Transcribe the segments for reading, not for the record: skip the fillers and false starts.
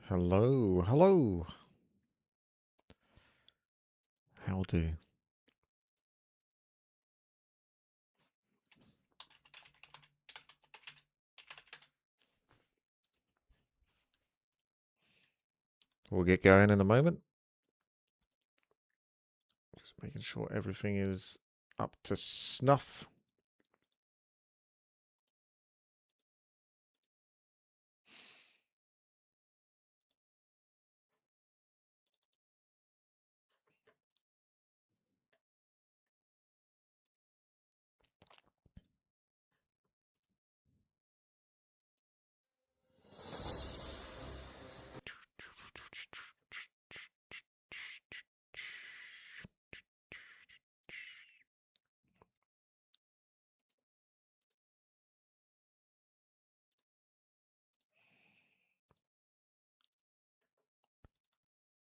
Hello, hello. How do? We'll get going in a moment. Just making sure everything is up to snuff.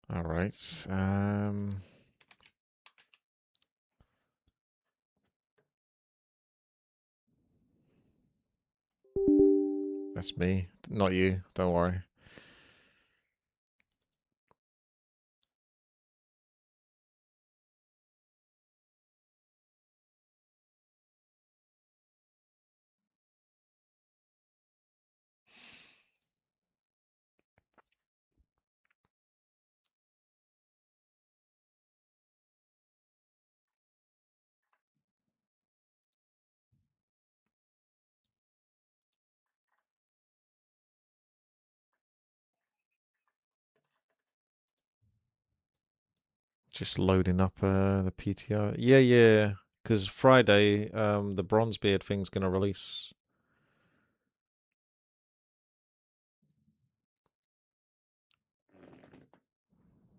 All right. That's me, not you. Don't worry. Just loading up the PTR. Yeah, yeah. Because Friday, the Bronzebeard thing's gonna release.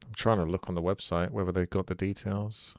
I'm trying to look on the website whether they've got the details.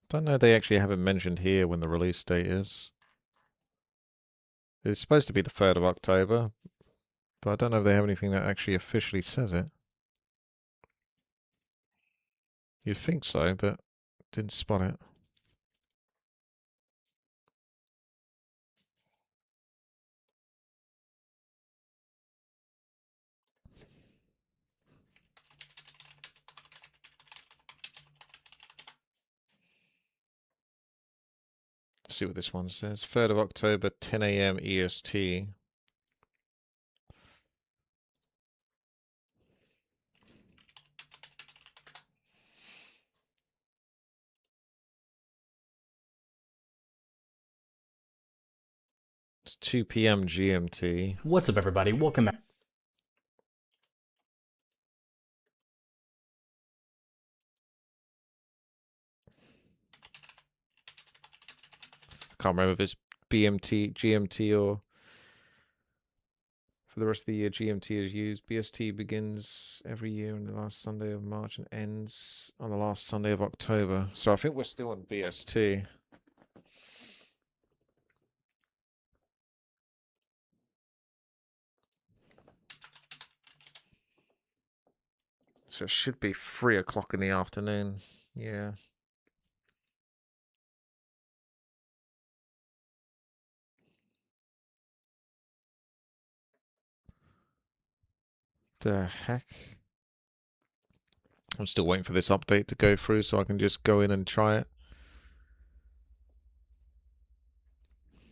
Don't know. They actually haven't mentioned here when the release date is. It's supposed to be the 3rd of October, but I don't know if they have anything that actually officially says it. You'd think so, but didn't spot it. Let's see what this one says. 3rd of October, 10 a.m. EST. It's 2 p.m. GMT. What's up, everybody? Welcome back. Can't remember if it's BMT, GMT, or for the rest of the year GMT is used. BST begins every year on the last Sunday of March and ends on the last Sunday of October. So I think we're still on BST. So it should be 3 o'clock in the afternoon. Yeah. The heck? I'm still waiting for this update to go through so I can just go in and try it.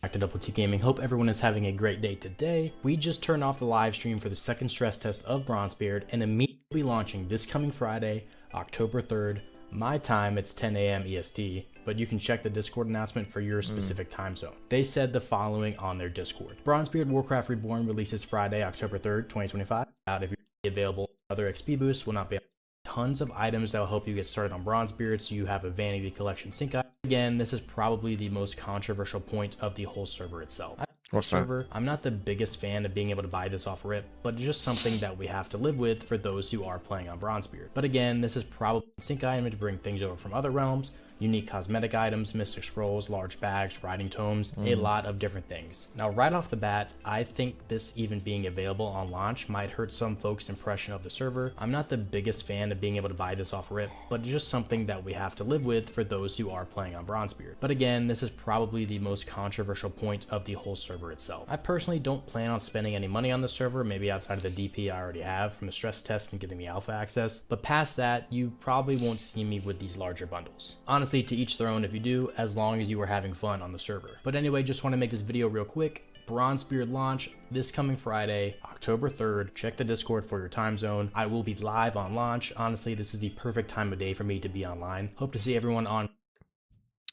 Back to WTii Gaming. Hope everyone is having a great day today. We just turned off the live stream for the second stress test of Bronzebeard and immediately launching this coming Friday, October 3rd. My time, it's 10 a.m. EST, but you can check the Discord announcement for your specific time zone. They said the following on their Discord. Bronzebeard Warcraft Reborn releases Friday, October 3rd, 2025. Out if you're available, other XP boosts will not be tons of items that will help you get started on Bronzebeard, so you have a vanity collection sync item. Again, this is probably the most controversial point of the whole server itself. What's that? I'm not the biggest fan of being able to buy this off rip, but it's just something that we have to live with for those who are playing on Bronzebeard. But again, this is probably a sync item to bring things over from other realms, unique cosmetic items, mystic scrolls, large bags, writing tomes, a lot of different things. Now, right off the bat, I think this even being available on launch might hurt some folks' impression of the server. I'm not the biggest fan of being able to buy this off rip, but it's just something that we have to live with for those who are playing on Bronzebeard. But again, this is probably the most controversial point of the whole server itself. I personally don't plan on spending any money on the server, maybe outside of the DP I already have from the stress test and getting the alpha access, but past that, you probably won't see me with these larger bundles. Honestly, to each their own if you do, as long as you are having fun on the server. But anyway, just want to make this video real quick. Bronzebeard launch this coming Friday, October 3rd. Check the Discord for your time zone. I will be live on launch. Honestly, this is the perfect time of day for me to be online. Hope to see everyone on.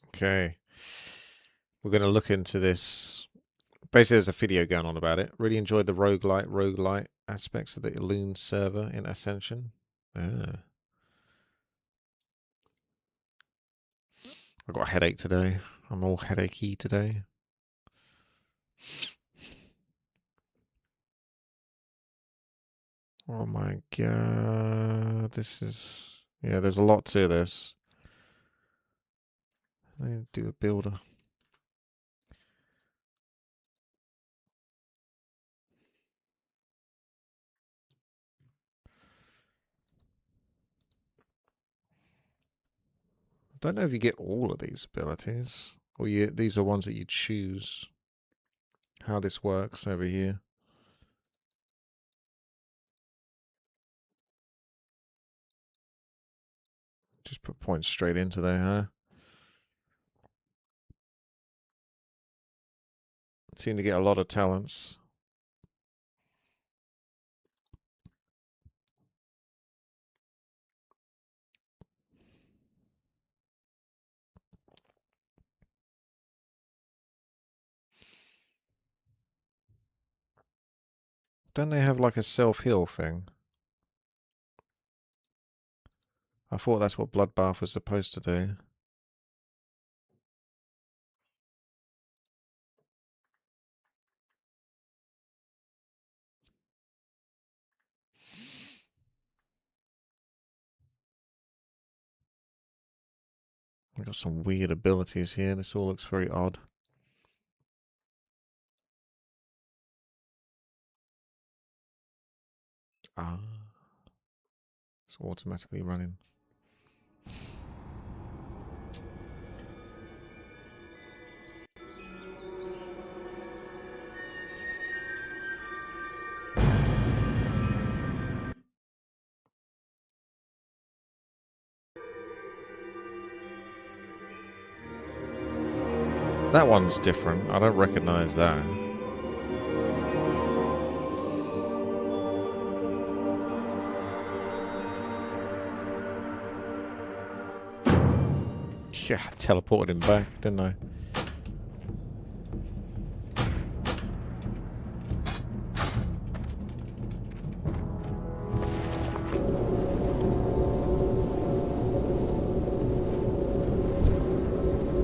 Okay. We're going to look into this. Basically, there's a video going on about it. Really enjoyed the roguelite aspects of the Loon server in Ascension. I've got a headache today. I'm all headachy today. Oh my god. This is... Yeah, there's a lot to this. I need to do a builder. I don't know if you get all of these abilities. Or these are ones that you choose. How this works over here. Just put points straight into there, huh? Seem to get a lot of talents. Don't they have like a self-heal thing? I thought that's what Bloodbath was supposed to do. We've got some weird abilities here. This all looks very odd. Ah. It's automatically running. That one's different. I don't recognize that. Yeah, I teleported him back, didn't I?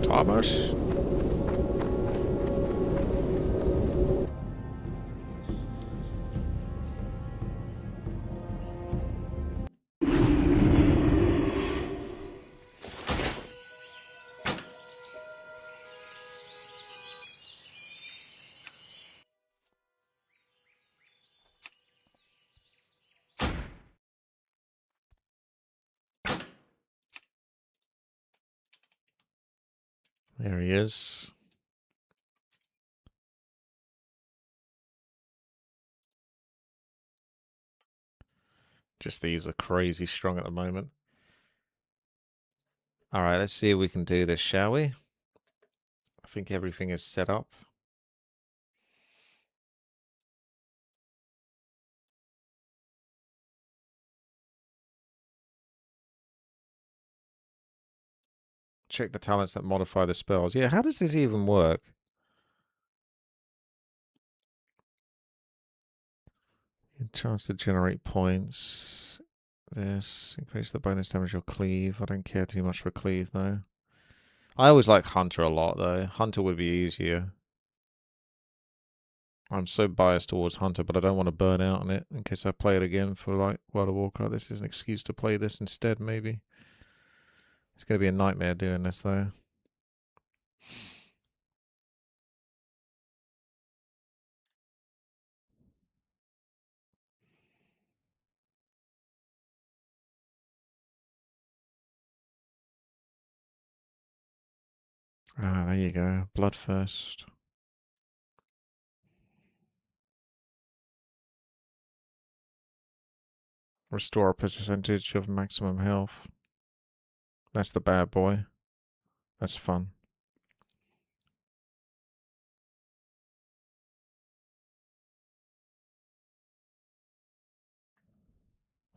Thomas? There he is. Just these are crazy strong at the moment. Alright, let's see if we can do this, shall we? I think everything is set up. Check the talents that modify the spells. Yeah, how does this even work? Chance to generate points. This. Increase the bonus damage or cleave. I don't care too much for cleave, though. I always like Hunter a lot, though. Hunter would be easier. I'm so biased towards Hunter, but I don't want to burn out on it in case I play it again for, like, World of Warcraft. This is an excuse to play this instead, maybe. It's going to be a nightmare doing this, though. Ah, there you go. Bloodthirst. Restore a percentage of maximum health. That's the bad boy. That's fun.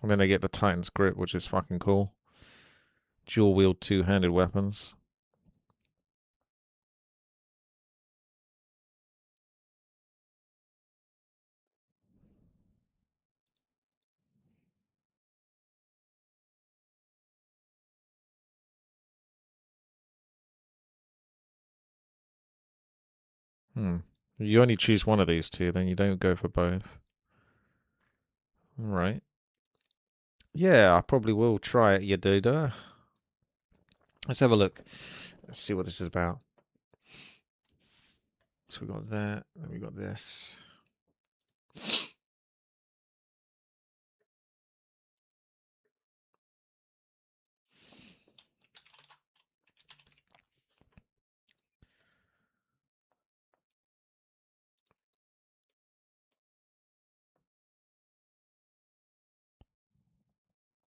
And then I get the Titan's Grip, which is fucking cool. Dual wield two-handed weapons. You only choose one of these two, then you don't go for both. Alright. Yeah, I probably will try it, you duda. Let's have a look. Let's see what this is about. So we got that, and we got this.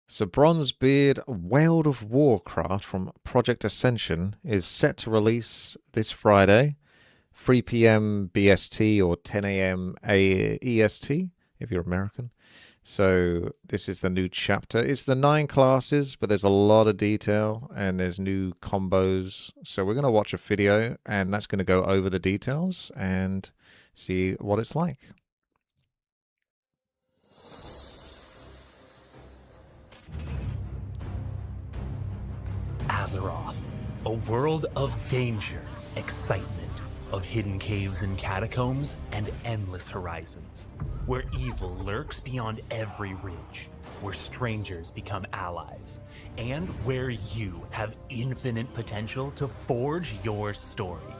So Bronzebeard World of Warcraft from Project Ascension is set to release this Friday, 3 p.m. BST or 10 a.m. EST, if you're American. So this is the new chapter. It's the 9 classes, but there's a lot of detail and there's new combos. So we're going to watch a video and that's going to go over the details and see what it's like. Azeroth, a world of danger, excitement, of hidden caves and catacombs, and endless horizons, where evil lurks beyond every ridge, where strangers become allies, and where you have infinite potential to forge your story.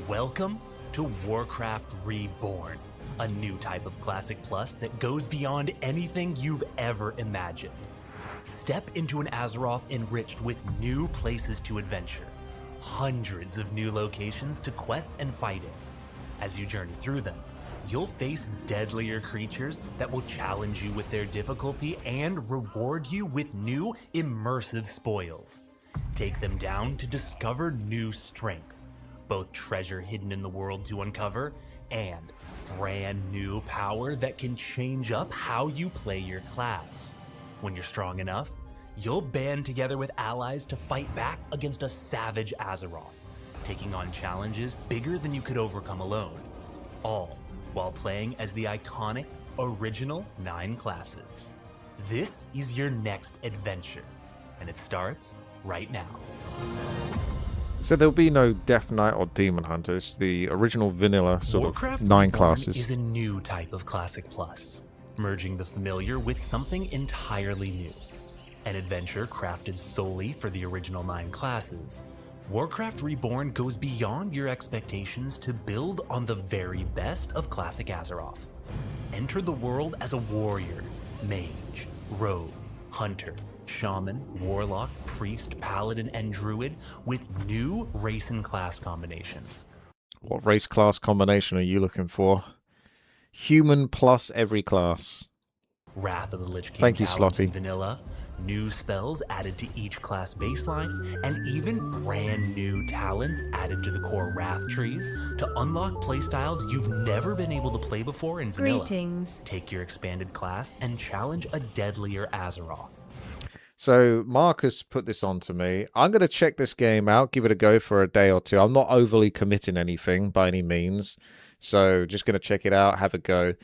Welcome to Warcraft Reborn, a new type of Classic Plus that goes beyond anything you've ever imagined. Step into an Azeroth enriched with new places to adventure, hundreds of new locations to quest and fight in. As you journey through them, you'll face deadlier creatures that will challenge you with their difficulty and reward you with new immersive spoils. Take them down to discover new strength, both treasure hidden in the world to uncover and brand new power that can change up how you play your class. When you're strong enough, you'll band together with allies to fight back against a savage Azeroth, taking on challenges bigger than you could overcome alone, all while playing as the iconic, original 9 classes. This is your next adventure, and it starts right now. So there'll be no Death Knight or Demon Hunter. It's the original vanilla sort Warcraft of 9 Reborn classes. is a new type of Classic Plus, merging the familiar with something entirely new. An adventure crafted solely for the original 9 classes, Warcraft Reborn goes beyond your expectations to build on the very best of Classic Azeroth. Enter the world as a warrior, mage, rogue, hunter, shaman, warlock, priest, paladin, and druid with new race and class combinations. What race class combination are you looking for? Human plus every class. Wrath of the Lich King Thank you, talents in Slotty. vanilla, new spells added to each class baseline, and even brand new talents added to the core Wrath trees to unlock playstyles you've never been able to play before in vanilla. Greetings. Take your expanded class and challenge a deadlier Azeroth. So Marcus put this on to me. I'm going to check this game out, give it a go for a day or two. I'm not overly committing anything by any means. So just going to check it out, have a go.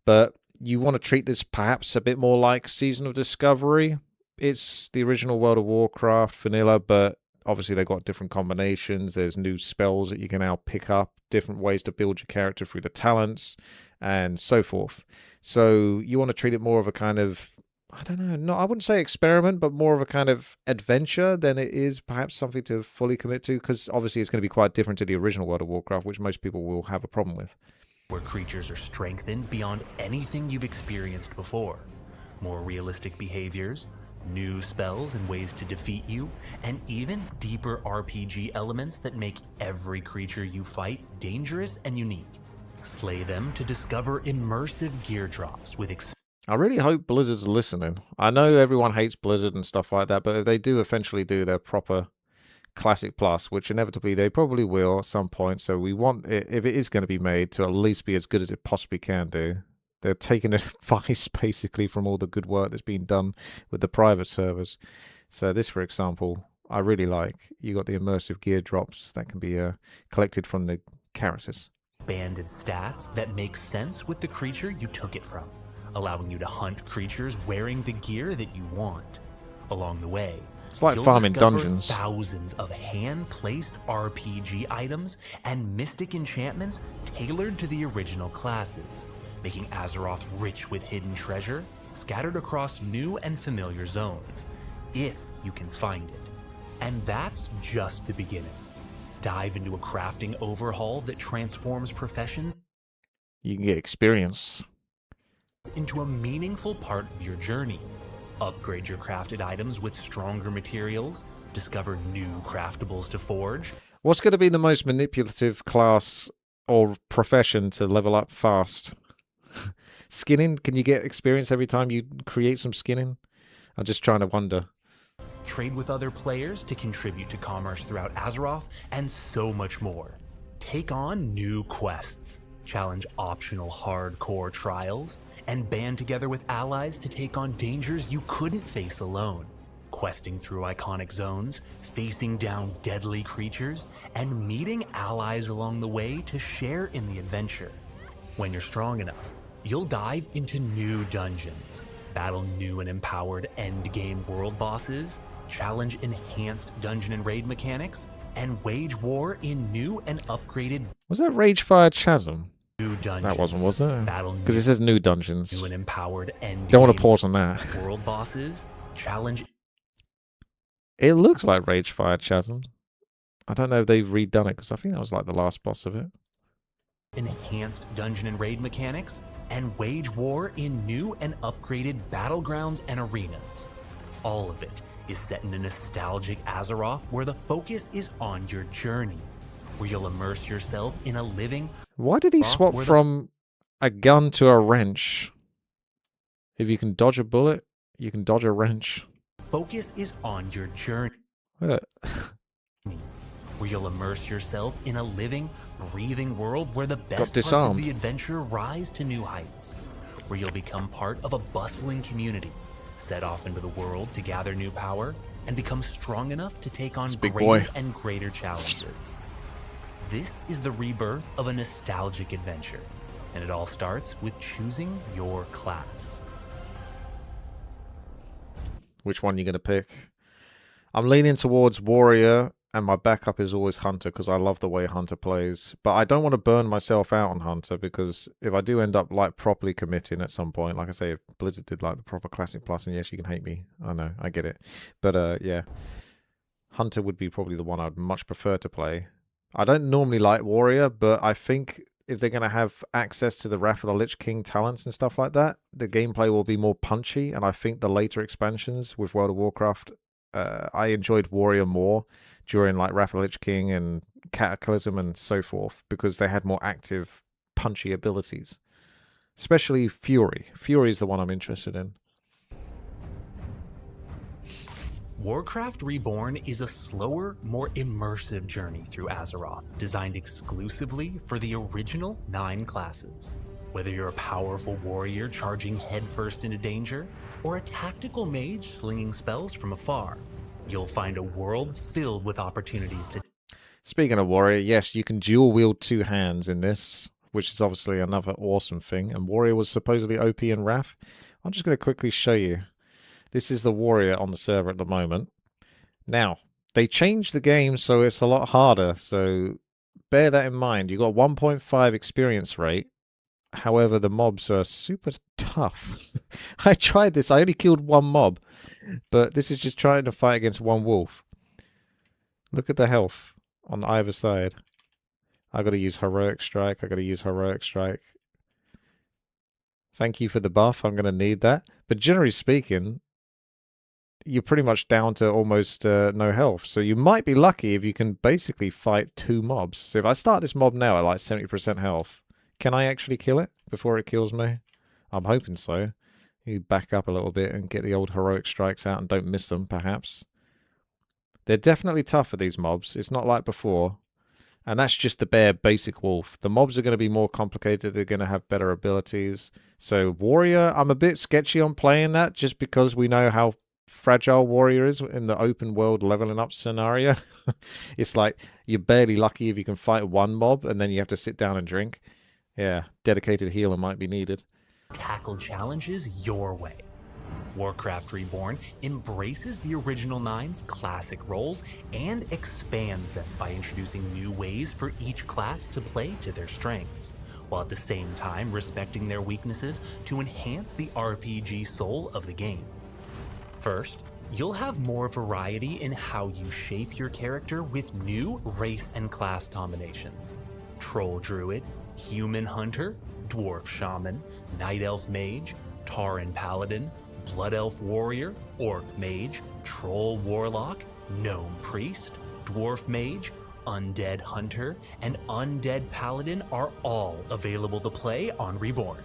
But you want to treat this perhaps a bit more like Season of Discovery. It's the original World of Warcraft vanilla, but obviously they've got different combinations. There's new spells that you can now pick up, different ways to build your character through the talents, and so forth. So you want to treat it more of a kind of, I don't know, no, I wouldn't say experiment, but more of a kind of adventure than it is perhaps something to fully commit to, because obviously it's going to be quite different to the original World of Warcraft, which most people will have a problem with. Where creatures are strengthened beyond anything you've experienced before. More realistic behaviors, new spells and ways to defeat you, and even deeper RPG elements that make every creature you fight dangerous and unique. Slay them to discover immersive gear drops with I really hope Blizzard's listening. I know everyone hates Blizzard and stuff like that, but if they do eventually do their proper Classic Plus, which inevitably they probably will at some point, so we want it, if it is going to be made, to at least be as good as it possibly can do. They're taking advice basically from all the good work that's been done with the private servers. So this, for example, I really like. You got the immersive gear drops that can be collected from the characters. Expanded stats that make sense with the creature you took it from, allowing you to hunt creatures wearing the gear that you want. Along the way, it's like you'll farming discover dungeons. Thousands of hand-placed RPG items and mystic enchantments tailored to the original classes, making Azeroth rich with hidden treasure scattered across new and familiar zones, if you can find it. And that's just the beginning. Dive into a crafting overhaul that transforms professions. You can get experience Into a meaningful part of your journey. Upgrade your crafted items with stronger materials, discover new craftables to forge. What's going to be the most manipulative class or profession to level up fast? Skinning? Can you get experience every time you create some skinning? I'm just trying to wonder. Trade with other players to contribute to commerce throughout Azeroth, and so much more. Take on new quests, challenge optional hardcore trials, and band together with allies to take on dangers you couldn't face alone. Questing through iconic zones, facing down deadly creatures, and meeting allies along the way to share in the adventure. When you're strong enough, you'll dive into new dungeons, battle new and empowered endgame world bosses, challenge enhanced dungeon and raid mechanics, and wage war in new and upgraded Was that Ragefire Chasm? new dungeons. That wasn't, was it? Battle Because it says new dungeons. new and empowered endgame Don't want to pause on that. world bosses, challenge It looks like Ragefire Chasm. I don't know if they've redone it, because I think that was like the last boss of it. enhanced dungeon and raid mechanics, and wage war in new and upgraded battlegrounds and arenas. All of it is set in a nostalgic Azeroth where the focus is on your journey, where you'll immerse yourself in a living... Why did he swap from a gun to a wrench? If you can dodge a bullet, you can dodge a wrench. Focus is on your journey, Look at where you'll immerse yourself in a living, breathing world where the best parts of disarmed. the adventure rise to new heights, where you'll become part of a bustling community, set off into the world to gather new power, and become strong enough to take on big greater boy. and greater challenges. This is the rebirth of a nostalgic adventure, and it all starts with choosing your class. Which one you going to pick? I'm leaning towards Warrior, and my backup is always Hunter, because I love the way Hunter plays. But I don't want to burn myself out on Hunter, because if I do end up like properly committing at some point, like I say, if Blizzard did like the proper Classic Plus, and yes, you can hate me. I know, I get it. But yeah, Hunter would be probably the one I'd much prefer to play. I don't normally like Warrior, but I think if they're going to have access to the Wrath of the Lich King talents and stuff like that, the gameplay will be more punchy. And I think the later expansions with World of Warcraft, I enjoyed Warrior more during like Wrath of the Lich King and Cataclysm and so forth, because they had more active, punchy abilities. Especially Fury. Fury is the one I'm interested in. Warcraft Reborn is a slower, more immersive journey through Azeroth, designed exclusively for the original 9 classes. Whether you're a powerful warrior charging headfirst into danger, or a tactical mage slinging spells from afar, you'll find a world filled with opportunities to... Speaking of warrior, yes, you can dual wield 2 hands in this, which is obviously another awesome thing. And warrior was supposedly OP in Wrath. I'm just going to quickly show you. This is the warrior on the server at the moment. Now, they changed the game so it's a lot harder, so bear that in mind. You got 1.5 experience rate. However, the mobs are super tough. I tried this. I only killed 1 mob, but this is just trying to fight against 1 wolf. Look at the health on either side. I got to use heroic strike. I got to use heroic strike. Thank you for the buff. I'm going to need that. But generally speaking, you're pretty much down to almost no health. So you might be lucky if you can basically fight 2 mobs. So if I start this mob now at like 70% health, can I actually kill it before it kills me? I'm hoping so. You back up a little bit and get the old heroic strikes out and don't miss them, perhaps. They're definitely tougher, these mobs. It's not like before. And that's just the bare basic wolf. The mobs are going to be more complicated. They're going to have better abilities. So warrior, I'm a bit sketchy on playing that just because we know how fragile warrior is in the open world leveling up scenario. It's like you're barely lucky if you can fight 1 mob and then you have to sit down and drink. Yeah, dedicated healer might be needed. Tackle challenges your way. Warcraft Reborn embraces the original 9's classic roles and expands them by introducing new ways for each class to play to their strengths, while at the same time respecting their weaknesses to enhance the RPG soul of the game. First, you'll have more variety in how you shape your character with new race and class combinations. Troll Druid, Human Hunter, Dwarf Shaman, Night Elf Mage, Tauren Paladin, Blood Elf Warrior, Orc Mage, Troll Warlock, Gnome Priest, Dwarf Mage, Undead Hunter, and Undead Paladin are all available to play on Reborn.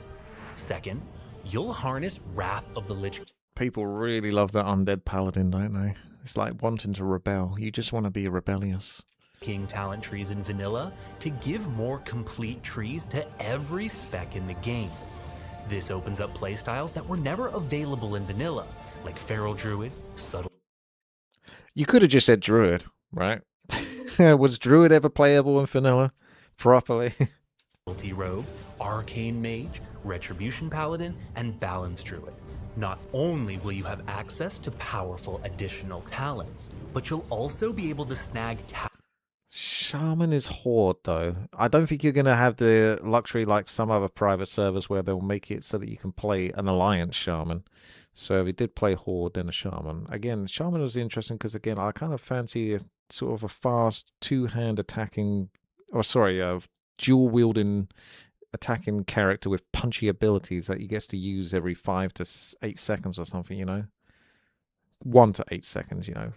Second, you'll harness Wrath of the Lich. People really love that Undead Paladin, don't they? It's like wanting to rebel. You just want to be rebellious. King talent trees in vanilla to give more complete trees to every spec in the game. This opens up playstyles that were never available in vanilla, like Feral Druid, Subtle... You could have just said Druid, right? Was Druid ever playable in vanilla properly? Rogue, Arcane Mage, Retribution Paladin, and Balance Druid. Not only will you have access to powerful additional talents, but you'll also be able to snag Shaman is Horde, though. I don't think you're going to have the luxury like some other private servers where they'll make it so that you can play an Alliance Shaman. So if you did play Horde, then a Shaman. Again, Shaman was interesting because, again, I kind of fancy a sort of a fast 2-hand attacking, or sorry, dual-wielding attacking character with punchy abilities that he gets to use every 5 to 8 seconds or something, you know? 1 to 8 seconds, you know.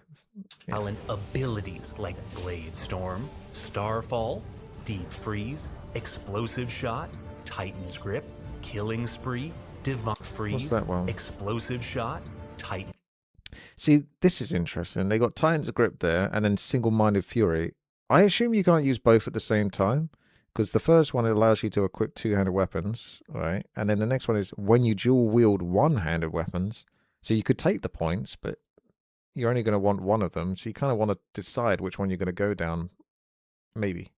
Yeah. Talent abilities like Blade Storm, Starfall, Deep Freeze, Explosive Shot, Titan's Grip, Killing Spree, Divine Freeze, What's that one? Explosive Shot, Titan... See, this is interesting. They got Titan's Grip there and then Single-Minded Fury. I assume you can't use both at the same time because the first one, it allows you to equip 2-handed weapons, right? And then the next one is when you dual-wield 1-handed weapons. So you could take the points, but you're only going to want one of them. So you kind of want to decide which one you're going to go down. Maybe.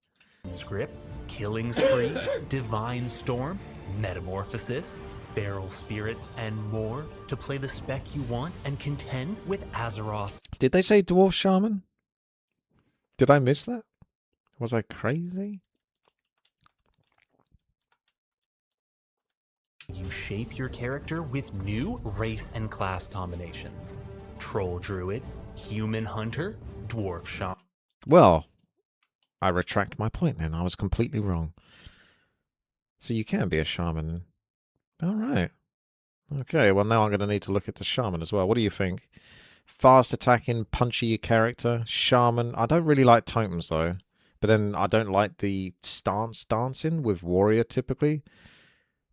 Grip, Killing Spree, Divine Storm, Metamorphosis, Feral Spirits, and more to play the spec you want and contend with Azeroth's... Did they say Dwarf Shaman? Did I miss that? Was I crazy? You shape your character with new race and class combinations. Troll Druid, Human Hunter, Dwarf Shaman. Well, I retract my point then. I was completely wrong. So you can be a shaman. All right. Okay, well now I'm going to need to look at the shaman as well. What do you think? Fast attacking, punchy character, shaman. I don't really like totems though. But then I don't like the stance dancing with warrior typically.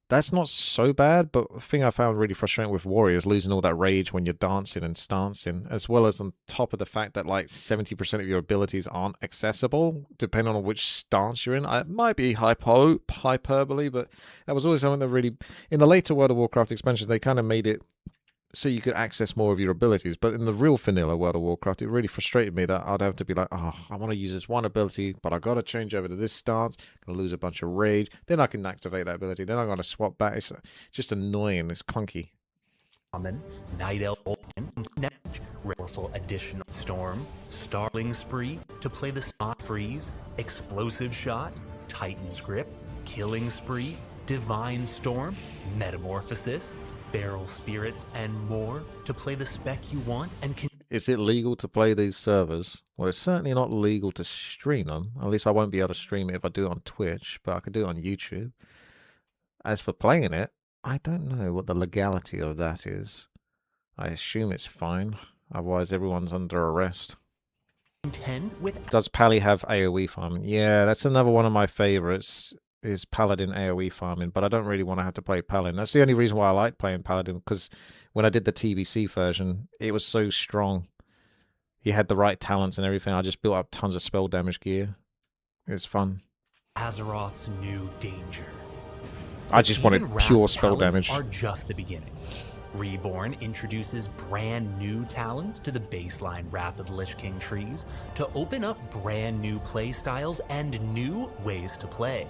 That's not so bad, but the thing I found really frustrating with Warrior is losing all that rage when you're dancing and stancing, as well as on top of the fact that like 70% of your abilities aren't accessible, depending on which stance you're in. It might be hyperbole, but that was always something that really, in the later World of Warcraft expansions, they kind of made it so you could access more of your abilities. But in the real vanilla World of Warcraft, it really frustrated me that I'd have to be like, oh, I want to use this one ability, but I got to change over to this stance, gonna lose a bunch of rage, then I can activate that ability, then I got to swap back. It's just annoying. It's clunky. Common, Night Elf, Rareful Additional Storm, Starling Spree to play the Spot Freeze, Explosive Shot, Titan's Grip, Killing Spree, Divine Storm, Metamorphosis, Feral Spirits, and more to play the spec you want and can. Is it legal to play these servers? Well, it's certainly not legal to stream them. At least I won't be able to stream it if I do it on Twitch, but I could do it on YouTube. As for playing it, I don't know what the legality of that is. I assume it's fine. Otherwise, everyone's under arrest. Contend with. Does Pally have AoE farming? Yeah, that's another one of my favorites. Is Paladin AoE farming, but I don't really want to have to play Paladin. That's the only reason why I like playing Paladin, because when I did the TBC version, it was so strong. He had the right talents and everything. I just built up tons of spell damage gear. It was fun. Azeroth's new danger. I just wanted Even pure Wrath spell talents damage. Are just the beginning. Reborn introduces brand new talents to the baseline Wrath of the Lich King trees to open up brand new play styles and new ways to play.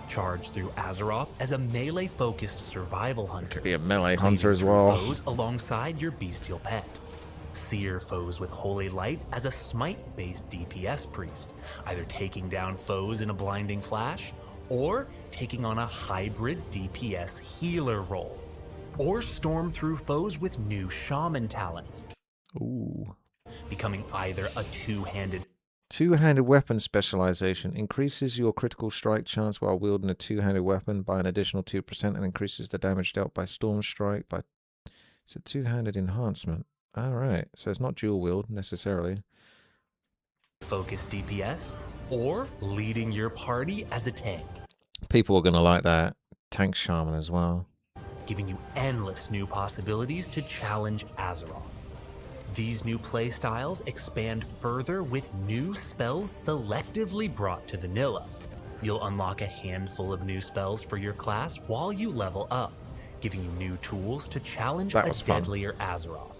Charge through Azeroth as a melee-focused survival hunter. Could be a melee Cleaving hunter as through well. Foes alongside your bestial pet. Sear foes with Holy Light as a smite-based DPS priest, either taking down foes in a blinding flash, or taking on a hybrid DPS healer role. Or storm through foes with new shaman talents. Ooh. Becoming either a two-handed. Two-handed weapon specialization increases your critical strike chance while wielding a two-handed weapon by an additional 2% and increases the damage dealt by storm strike by. It's a two-handed enhancement. All right, so it's not dual wield necessarily. Focus DPS, or leading your party as a tank. People are gonna like that. Tank shaman as well. Giving you endless new possibilities to challenge Azeroth. These new playstyles expand further with new spells selectively brought to vanilla. You'll unlock a handful of new spells for your class while you level up, giving you new tools to challenge a deadlier Azeroth.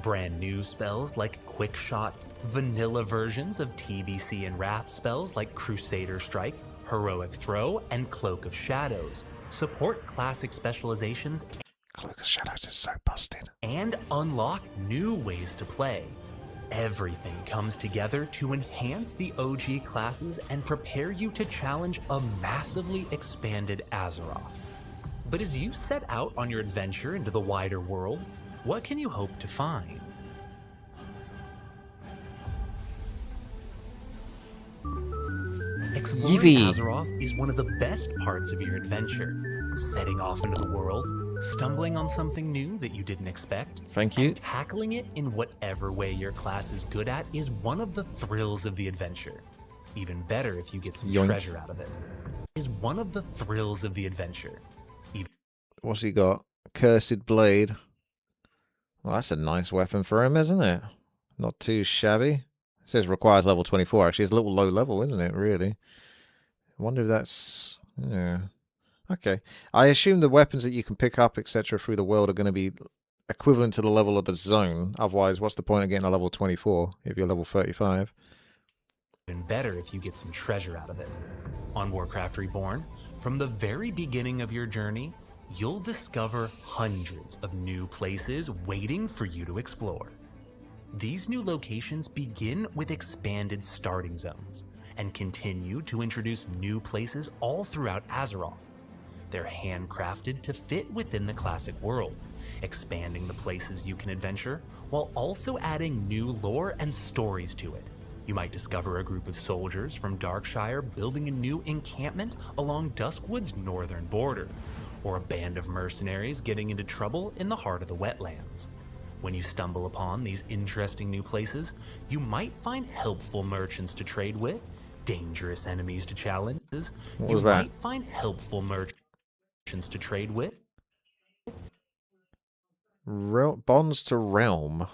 Brand new spells like Quick Shot, vanilla versions of TBC and Wrath spells like Crusader Strike, Heroic Throw, and Cloak of Shadows support classic specializations. Cloak of Shadows is so busted. And unlock new ways to play. Everything comes together to enhance the OG classes and prepare you to challenge a massively expanded Azeroth. But as you set out on your adventure into the wider world, what can you hope to find? Exploring Azeroth is one of the best parts of your adventure. Setting off into the world, stumbling on something new that you didn't expect. Thank you. And tackling it in whatever way your class is good at is one of the thrills of the adventure. Even better if you get some treasure out of it. Is one of the thrills of the adventure. What's he got? Cursed Blade. Well, that's a nice weapon for him, isn't it? Not too shabby. It says requires level 24. Actually, it's a little low level, isn't it, really? I wonder if that's... Yeah. Okay. I assume the weapons that you can pick up, etc., through the world are going to be equivalent to the level of the zone. Otherwise, what's the point of getting a level 24 if you're level 35? Even better if you get some treasure out of it. On Warcraft Reborn, from the very beginning of your journey, you'll discover hundreds of new places waiting for you to explore. These new locations begin with expanded starting zones and continue to introduce new places all throughout Azeroth. They're handcrafted to fit within the classic world, expanding the places you can adventure while also adding new lore and stories to it. You might discover a group of soldiers from Darkshire building a new encampment along Duskwood's northern border, or a band of mercenaries getting into trouble in the heart of the wetlands. When you stumble upon these interesting new places, you might find helpful merchants to trade with, dangerous enemies to challenge. What was that? You might find helpful merchants to trade with. Bonds to Realm.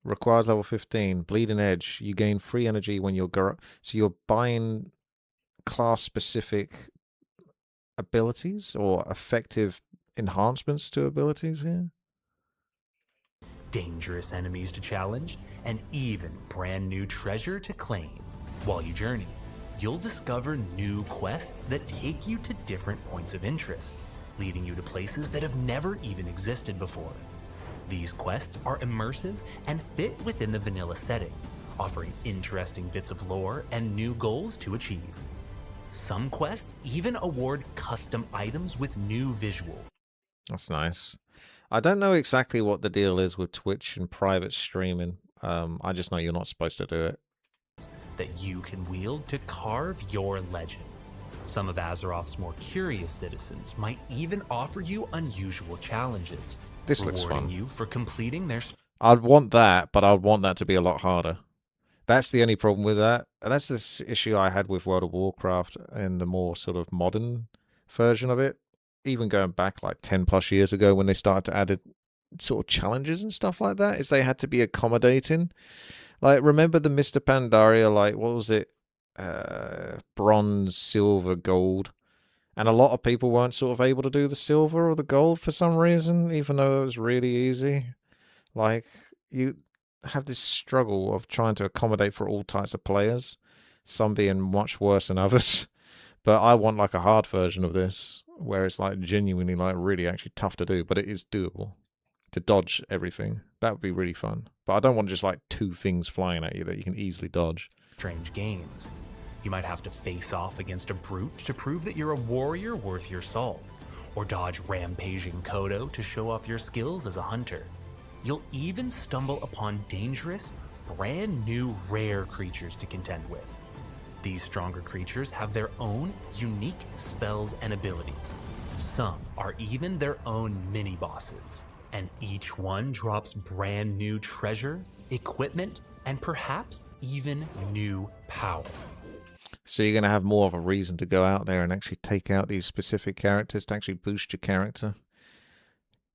Requires level 15. Bleeding Edge. You gain free energy when you're... So you're buying class-specific abilities or effective enhancements to abilities here? Dangerous enemies to challenge, and even brand new treasure to claim. While you journey, you'll discover new quests that take you to different points of interest, leading you to places that have never even existed before. These quests are immersive and fit within the vanilla setting, offering interesting bits of lore and new goals to achieve. Some quests even award custom items with new visual. That's nice. I don't know exactly what the deal is with Twitch and private streaming. I just know you're not supposed to do it. That you can wield to carve your legend. Some of Azeroth's more curious citizens might even offer you unusual challenges. This looks rewarding fun. you for completing their... I'd want that, but I'd want that to be a lot harder. That's the only problem with that. And that's this issue I had with World of Warcraft and the more sort of modern version of it. Even going back like 10 plus years ago when they started to add sort of challenges and stuff like that, is they had to be accommodating. Like, remember the Mr. Pandaria, like, what was it? Bronze, silver, gold. And a lot of people weren't sort of able to do the silver or the gold for some reason, even though it was really easy. Like, you have this struggle of trying to accommodate for all types of players, some being much worse than others. But I want like a hard version of this, where it's like genuinely like really actually tough to do, but it is doable to dodge everything. That would be really fun. But I don't want just like two things flying at you that you can easily dodge. Strange games. You might have to face off against a brute to prove that you're a warrior worth your salt, or dodge rampaging Kodo to show off your skills as a hunter. You'll even stumble upon dangerous, brand new rare creatures to contend with. These stronger creatures have their own unique spells and abilities. Some are even their own mini-bosses, and each one drops brand new treasure, equipment, and perhaps even new power. So you're going to have more of a reason to go out there and actually take out these specific characters to actually boost your character.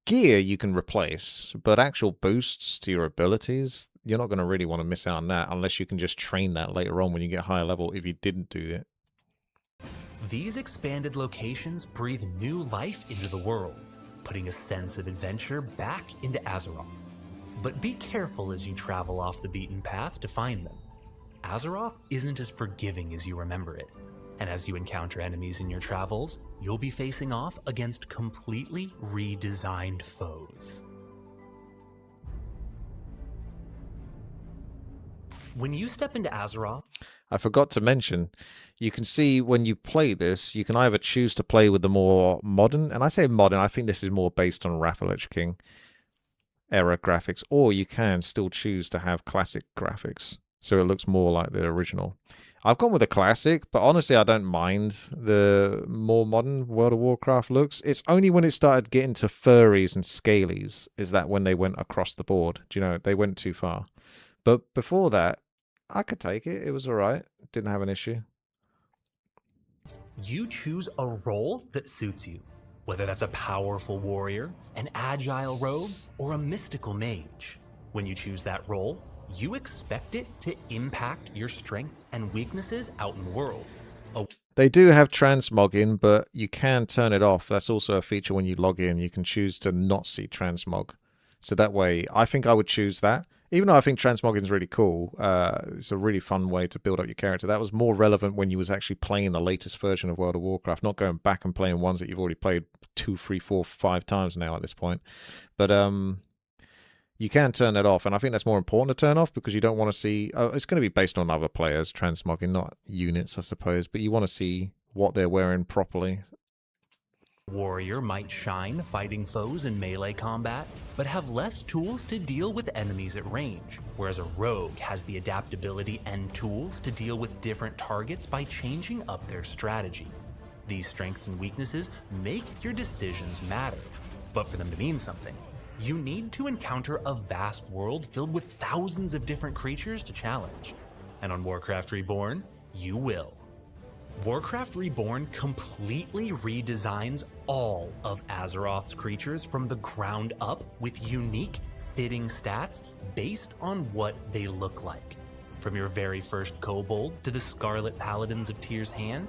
Gear you can replace, but actual boosts to your abilities, you're not going to really want to miss out on that unless you can just train that later on when you get higher level if you didn't do it. These expanded locations breathe new life into the world, putting a sense of adventure back into Azeroth. But be careful as you travel off the beaten path to find them. Azeroth isn't as forgiving as you remember it, and as you encounter enemies in your travels, you'll be facing off against completely redesigned foes. When you step into Azeroth... I forgot to mention, you can see when you play this, you can either choose to play with the more modern, and I say modern, I think this is more based on Wrath of Lich King era graphics, or you can still choose to have classic graphics, so it looks more like the original. I've gone with the classic, but honestly, I don't mind the more modern World of Warcraft looks. It's only when it started getting to furries and scalies is that when they went across the board. Do you know, they went too far. But before that, I could take it. It was all right. Didn't have an issue. You choose a role that suits you, whether that's a powerful warrior, an agile rogue, or a mystical mage. When you choose that role, you expect it to impact your strengths and weaknesses out in the world. They do have transmogging, but you can turn it off. That's also a feature when you log in. You can choose to not see transmog. So that way, I think I would choose that. Even though I think transmogging is really cool, it's a really fun way to build up your character. That was more relevant when you was actually playing the latest version of World of Warcraft, not going back and playing ones that you've already played 2, 3, 4, 5 times now at this point. But you can turn it off, and I think that's more important to turn off because you don't want to see... it's going to be based on other players, transmogging, not units, I suppose, but you want to see what they're wearing properly. Warrior might shine fighting foes in melee combat, but have less tools to deal with enemies at range, whereas a rogue has the adaptability and tools to deal with different targets by changing up their strategy. These strengths and weaknesses make your decisions matter, but for them to mean something, you need to encounter a vast world filled with thousands of different creatures to challenge. And on Warcraft Reborn, you will. Warcraft Reborn completely redesigns all of Azeroth's creatures from the ground up with unique, fitting stats based on what they look like. From your very first kobold to the Scarlet Paladins of Tyr's Hand,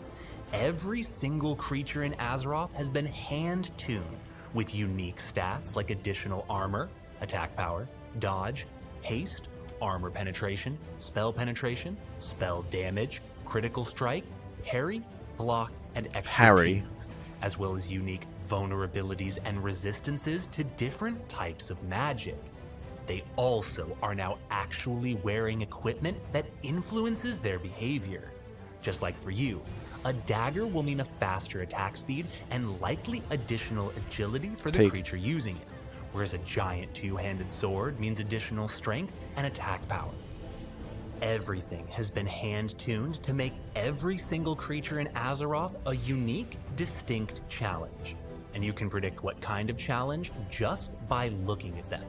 every single creature in Azeroth has been hand-tuned with unique stats like additional armor, attack power, dodge, haste, armor penetration, spell damage, critical strike, parry, block, and extra keys, as well as unique vulnerabilities and resistances to different types of magic. They also are now actually wearing equipment that influences their behavior. Just like for you, a dagger will mean a faster attack speed and likely additional agility for the creature using it, whereas a giant two-handed sword means additional strength and attack power. Everything has been hand-tuned to make every single creature in Azeroth a unique, distinct challenge, and you can predict what kind of challenge just by looking at them.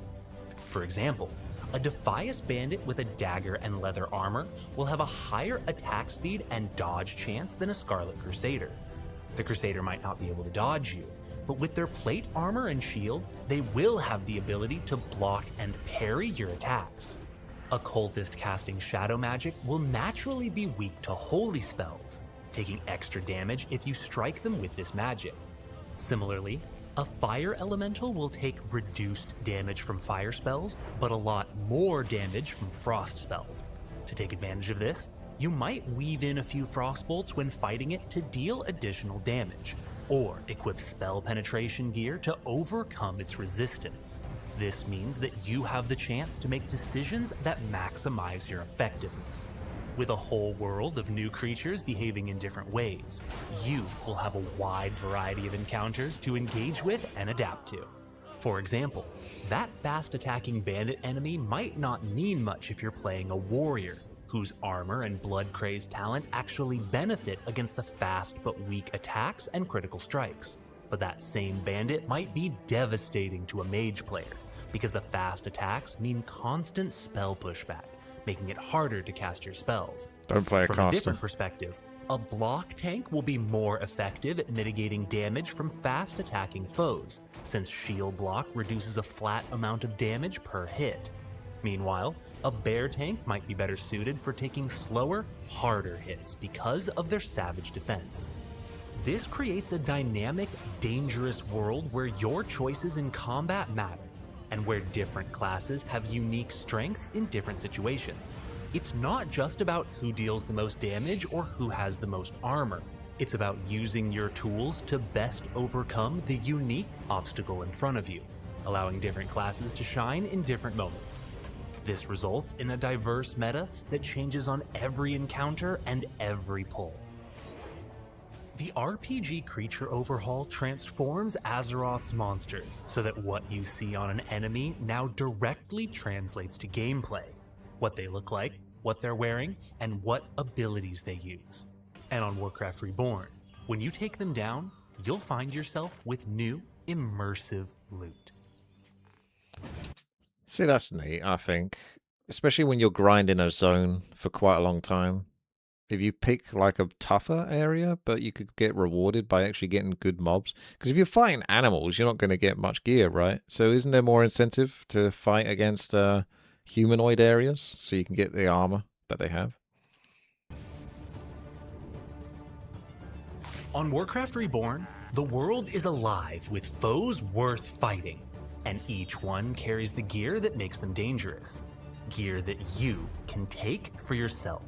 For example, a Defias bandit with a dagger and leather armor will have a higher attack speed and dodge chance than a Scarlet Crusader. The Crusader might not be able to dodge you, but with their plate armor and shield, they will have the ability to block and parry your attacks. A cultist casting shadow magic will naturally be weak to holy spells, taking extra damage if you strike them with this magic. Similarly, a fire elemental will take reduced damage from fire spells, but a lot more damage from frost spells. To take advantage of this, you might weave in a few frostbolts when fighting it to deal additional damage, or equip spell penetration gear to overcome its resistance. This means that you have the chance to make decisions that maximize your effectiveness. With a whole world of new creatures behaving in different ways, you will have a wide variety of encounters to engage with and adapt to. For example, that fast-attacking bandit enemy might not mean much if you're playing a warrior, whose armor and blood-crazed talent actually benefit against the fast but weak attacks and critical strikes. But that same bandit might be devastating to a mage player, because the fast attacks mean constant spell pushback, making it harder to cast your spells. Don't play a From caster. a different perspective, a block tank will be more effective at mitigating damage from fast attacking foes, since shield block reduces a flat amount of damage per hit. Meanwhile, a bear tank might be better suited for taking slower, harder hits because of their savage defense. This creates a dynamic, dangerous world where your choices in combat matter, and where different classes have unique strengths in different situations. It's not just about who deals the most damage or who has the most armor. It's about using your tools to best overcome the unique obstacle in front of you, allowing different classes to shine in different moments. This results in a diverse meta that changes on every encounter and every pull. The RPG creature overhaul transforms Azeroth's monsters so that what you see on an enemy now directly translates to gameplay. What they look like, what they're wearing, and what abilities they use. And on Warcraft Reborn, when you take them down, you'll find yourself with new, immersive loot. See, that's neat, I think. Especially when you're grinding a zone for quite a long time. If you pick like a tougher area, but you could get rewarded by actually getting good mobs. Because if you're fighting animals, you're not going to get much gear, right? So isn't there more incentive to fight against humanoid areas so you can get the armor that they have? On Warcraft Reborn, the world is alive with foes worth fighting, and each one carries the gear that makes them dangerous. Gear that you can take for yourself.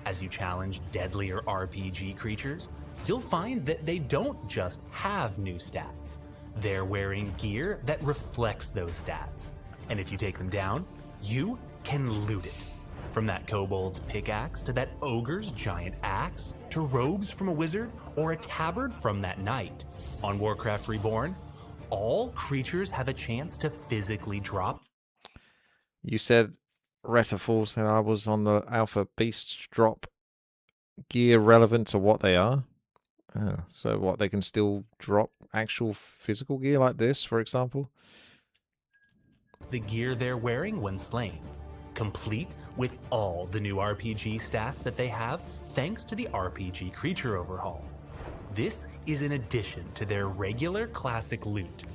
As you challenge deadlier RPG creatures, you'll find that they don't just have new stats. They're wearing gear that reflects those stats. And if you take them down, you can loot it. From that kobold's pickaxe to that ogre's giant axe, to robes from a wizard or a tabard from that knight. On Warcraft Reborn, all creatures have a chance to physically drop. You said Retafall, and I was on the Alpha Beast drop gear relevant to what they are. So what, they can still drop actual physical gear like this, for example? The gear they're wearing when slain. complete with all the new RPG stats that they have thanks to the RPG creature overhaul. This is in addition to their regular classic loot.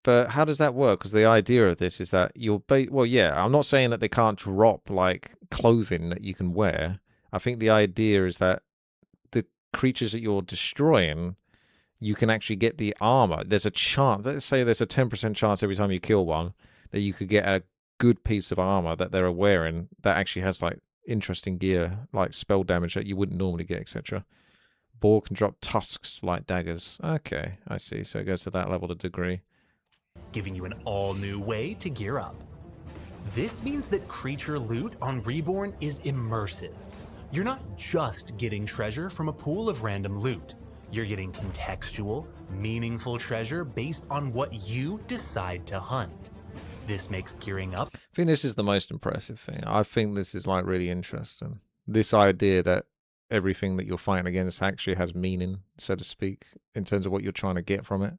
But how does that work? Because the idea of this is that well, yeah, I'm not saying that they can't drop like clothing that you can wear. I think the idea is that the creatures that you're destroying, you can actually get the armor. There's a chance, let's say there's a 10% chance every time you kill one that you could get a good piece of armor that they're wearing that actually has like interesting gear, like spell damage that you wouldn't normally get, etc. Boar can drop tusks like daggers. Okay, I see. So it goes to that level of degree. Giving you an all-new way to gear up. This means that creature loot on Reborn is immersive. You're not just getting treasure from a pool of random loot. You're getting contextual, meaningful treasure based on what you decide to hunt. This makes gearing up. I think this is the most impressive thing. I think this is like really interesting. This idea that everything that you're fighting against actually has meaning, so to speak, in terms of what you're trying to get from it.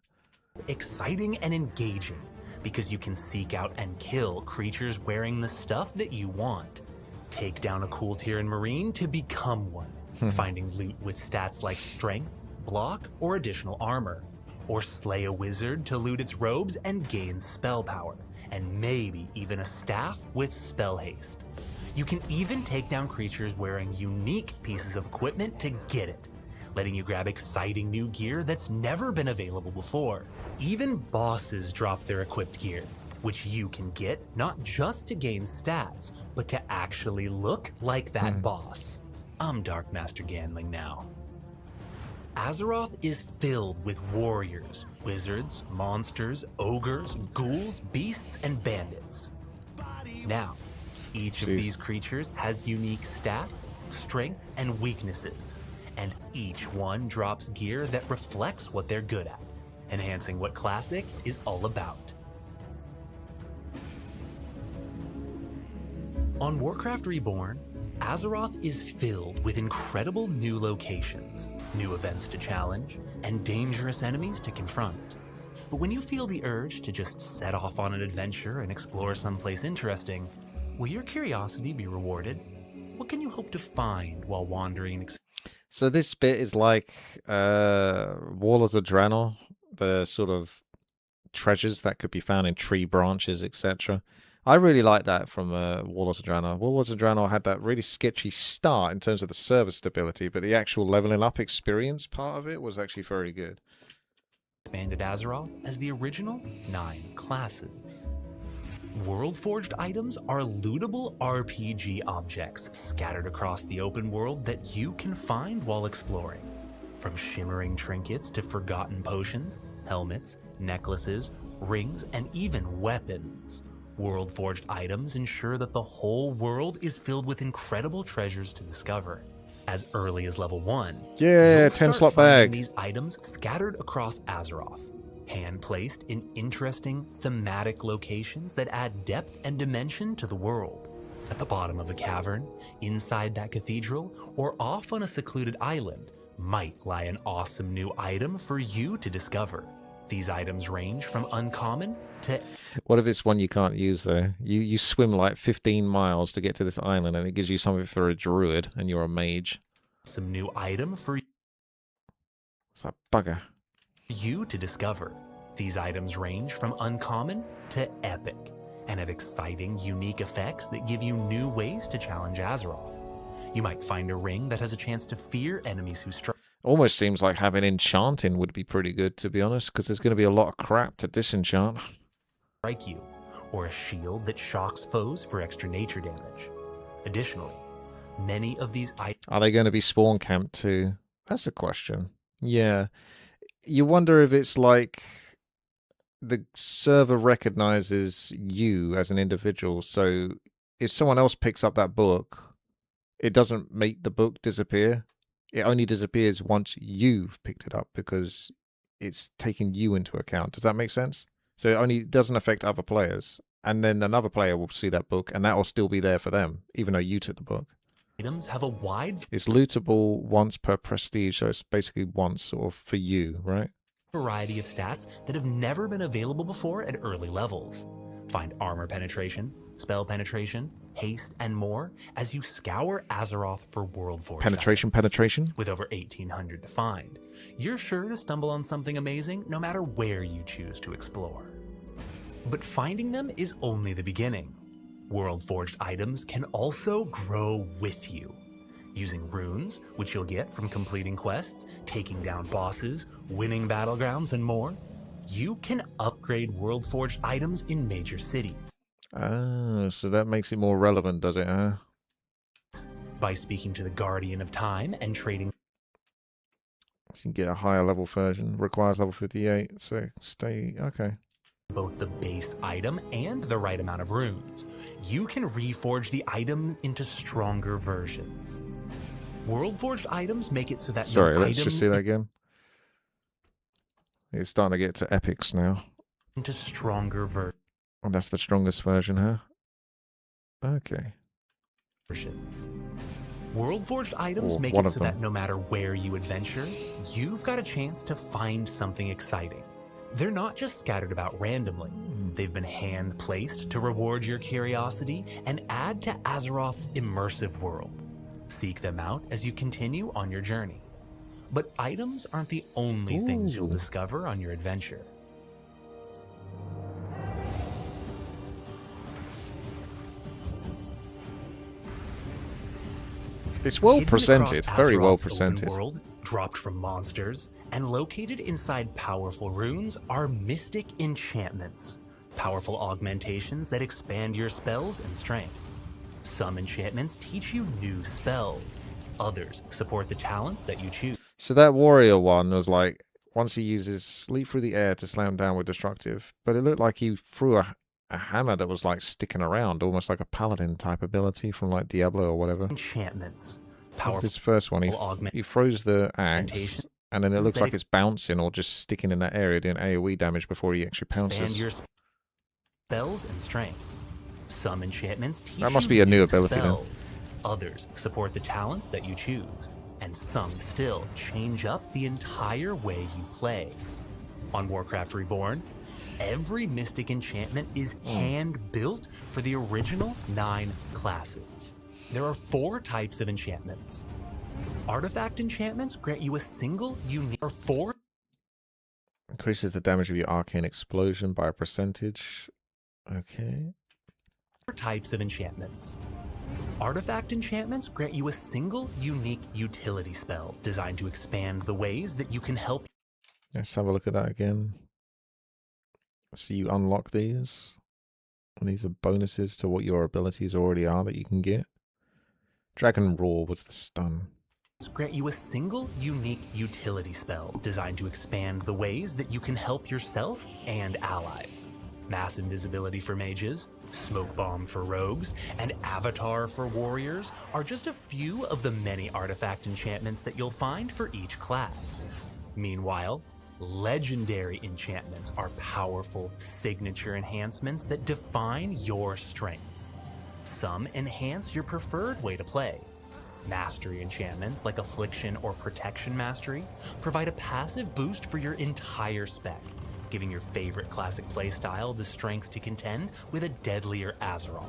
Exciting and engaging because you can seek out and kill creatures wearing the stuff that you want. Take down a cool tier in Marine to become one, finding loot with stats like strength, block, or additional armor. Or slay a wizard to loot its robes and gain spell power, and maybe even a staff with spell haste. You can even take down creatures wearing unique pieces of equipment to get it, letting you grab exciting new gear that's never been available before. Even bosses drop their equipped gear, which you can get not just to gain stats, but to actually look like that boss. I'm Dark Master Ganling now. Azeroth is filled with warriors, wizards, monsters, ogres, ghouls, beasts, and bandits. Now, each of these creatures has unique stats, strengths, and weaknesses, and each one drops gear that reflects what they're good at, enhancing what Classic is all about. On Warcraft Reborn, Azeroth is filled with incredible new locations, new events to challenge, and dangerous enemies to confront. But when you feel the urge to just set off on an adventure and explore someplace interesting, will your curiosity be rewarded? What can you hope to find while wandering? So this bit is like Wallers of Draenor, the sort of treasures that could be found in tree branches, etc. I really like that from Warlords of Draenor. Warlords of Draenor had that really sketchy start in terms of the server stability, but the actual leveling up experience part of it was actually very good. Expanded Azeroth as the original 9 classes. Worldforged items are lootable RPG objects scattered across the open world that you can find while exploring. From shimmering trinkets to forgotten potions, helmets, necklaces, rings, and even weapons. Worldforged items ensure that the whole world is filled with incredible treasures to discover. As early as level 1, yeah, you'll 10 start slot finding bag. these items scattered across Azeroth, hand-placed in interesting thematic locations that add depth and dimension to the world. At the bottom of a cavern, inside that cathedral, or off on a secluded island might lie an awesome new item for you to discover. These items range from uncommon to... What if it's one you can't use, though? You swim like 15 miles to get to this island, and it gives you something for a druid, and you're a mage. Some new item for It's that bugger. you to discover. These items range from uncommon to epic, and have exciting, unique effects that give you new ways to challenge Azeroth. You might find a ring that has a chance to fear enemies who strike. Almost seems like having enchanting would be pretty good, to be honest, because there's going to be a lot of crap to disenchant. Strike you, or a shield that shocks foes for extra nature damage. Additionally, many of these items Are they going to be spawn camped too? That's a question. Yeah. You wonder if it's like the server recognizes you as an individual, so if someone else picks up that book, it doesn't make the book disappear. It only disappears once you've picked it up because it's taking you into account. Does that make sense? So it only doesn't affect other players. And then another player will see that book and that will still be there for them, even though you took the book. items have a wide It's lootable once per prestige, so it's basically once sort of for you, right? variety of stats that have never been available before at early levels. Find armor penetration, spell penetration, haste, and more as you scour Azeroth for Worldforged Penetration, items. penetration. With over 1,800 to find, you're sure to stumble on something amazing no matter where you choose to explore. But finding them is only the beginning. Worldforged items can also grow with you. Using runes, which you'll get from completing quests, taking down bosses, winning battlegrounds, and more, you can upgrade Worldforged items in major cities. Ah, so that makes it more relevant, does it, huh? By speaking to the Guardian of Time and trading So you can get a higher level version. Requires level 58, so stay... Okay. both the base item and the right amount of runes, you can reforge the item into stronger versions. Worldforged items make it so that Sorry, no let's item just see that again. It's starting to get to epics now. into stronger And that's the strongest version, huh? Okay. versions. Worldforged items Or make one it of so them. that no matter where you adventure, you've got a chance to find something exciting. They're not just scattered about randomly. They've been hand-placed to reward your curiosity and add to Azeroth's immersive world. Seek them out as you continue on your journey. But items aren't the only things you'll Ooh. discover on your adventure. It's well Hidden presented, across very well Azeroth's open presented. world, dropped from monsters, and located inside powerful runes are mystic enchantments, powerful augmentations that expand your spells and strengths. Some enchantments teach you new spells, others support the talents that you choose. So that warrior one was like, once he uses leap through the air to slam down with destructive, but it looked like he threw a hammer that was like sticking around, almost like a paladin type ability from like Diablo or whatever. Enchantments, With powerful this first one, he throws the axe, augmentation and then it looks that like it's bouncing or just sticking in that area, doing AoE damage before he actually expand pounces. your spells and strengths. Some enchantments teach That must you be a new new ability then. spells. Others support the talents that you choose, and some still change up the entire way you play. On Warcraft Reborn, every mystic enchantment is hand-built for the original 9 classes. There are 4 types of enchantments. Artifact enchantments grant you a single unique or 4 Increases the damage of your arcane explosion by a percentage. Okay. types of enchantments. Artifact enchantments grant you a single unique utility spell designed to expand the ways that you can help. Let's have a look at that again. So you unlock these. And these are bonuses to what your abilities already are that you can get. Dragon Roar was the stun. Grant you a single unique utility spell designed to expand the ways that you can help yourself and allies. Mass invisibility for mages, smoke bomb for rogues, and avatar for warriors are just a few of the many artifact enchantments that you'll find for each class. Meanwhile, legendary enchantments are powerful signature enhancements that define your strengths. Some enhance your preferred way to play. Mastery enchantments like Affliction or Protection Mastery provide a passive boost for your entire spec, giving your favorite classic playstyle the strength to contend with a deadlier Azeroth.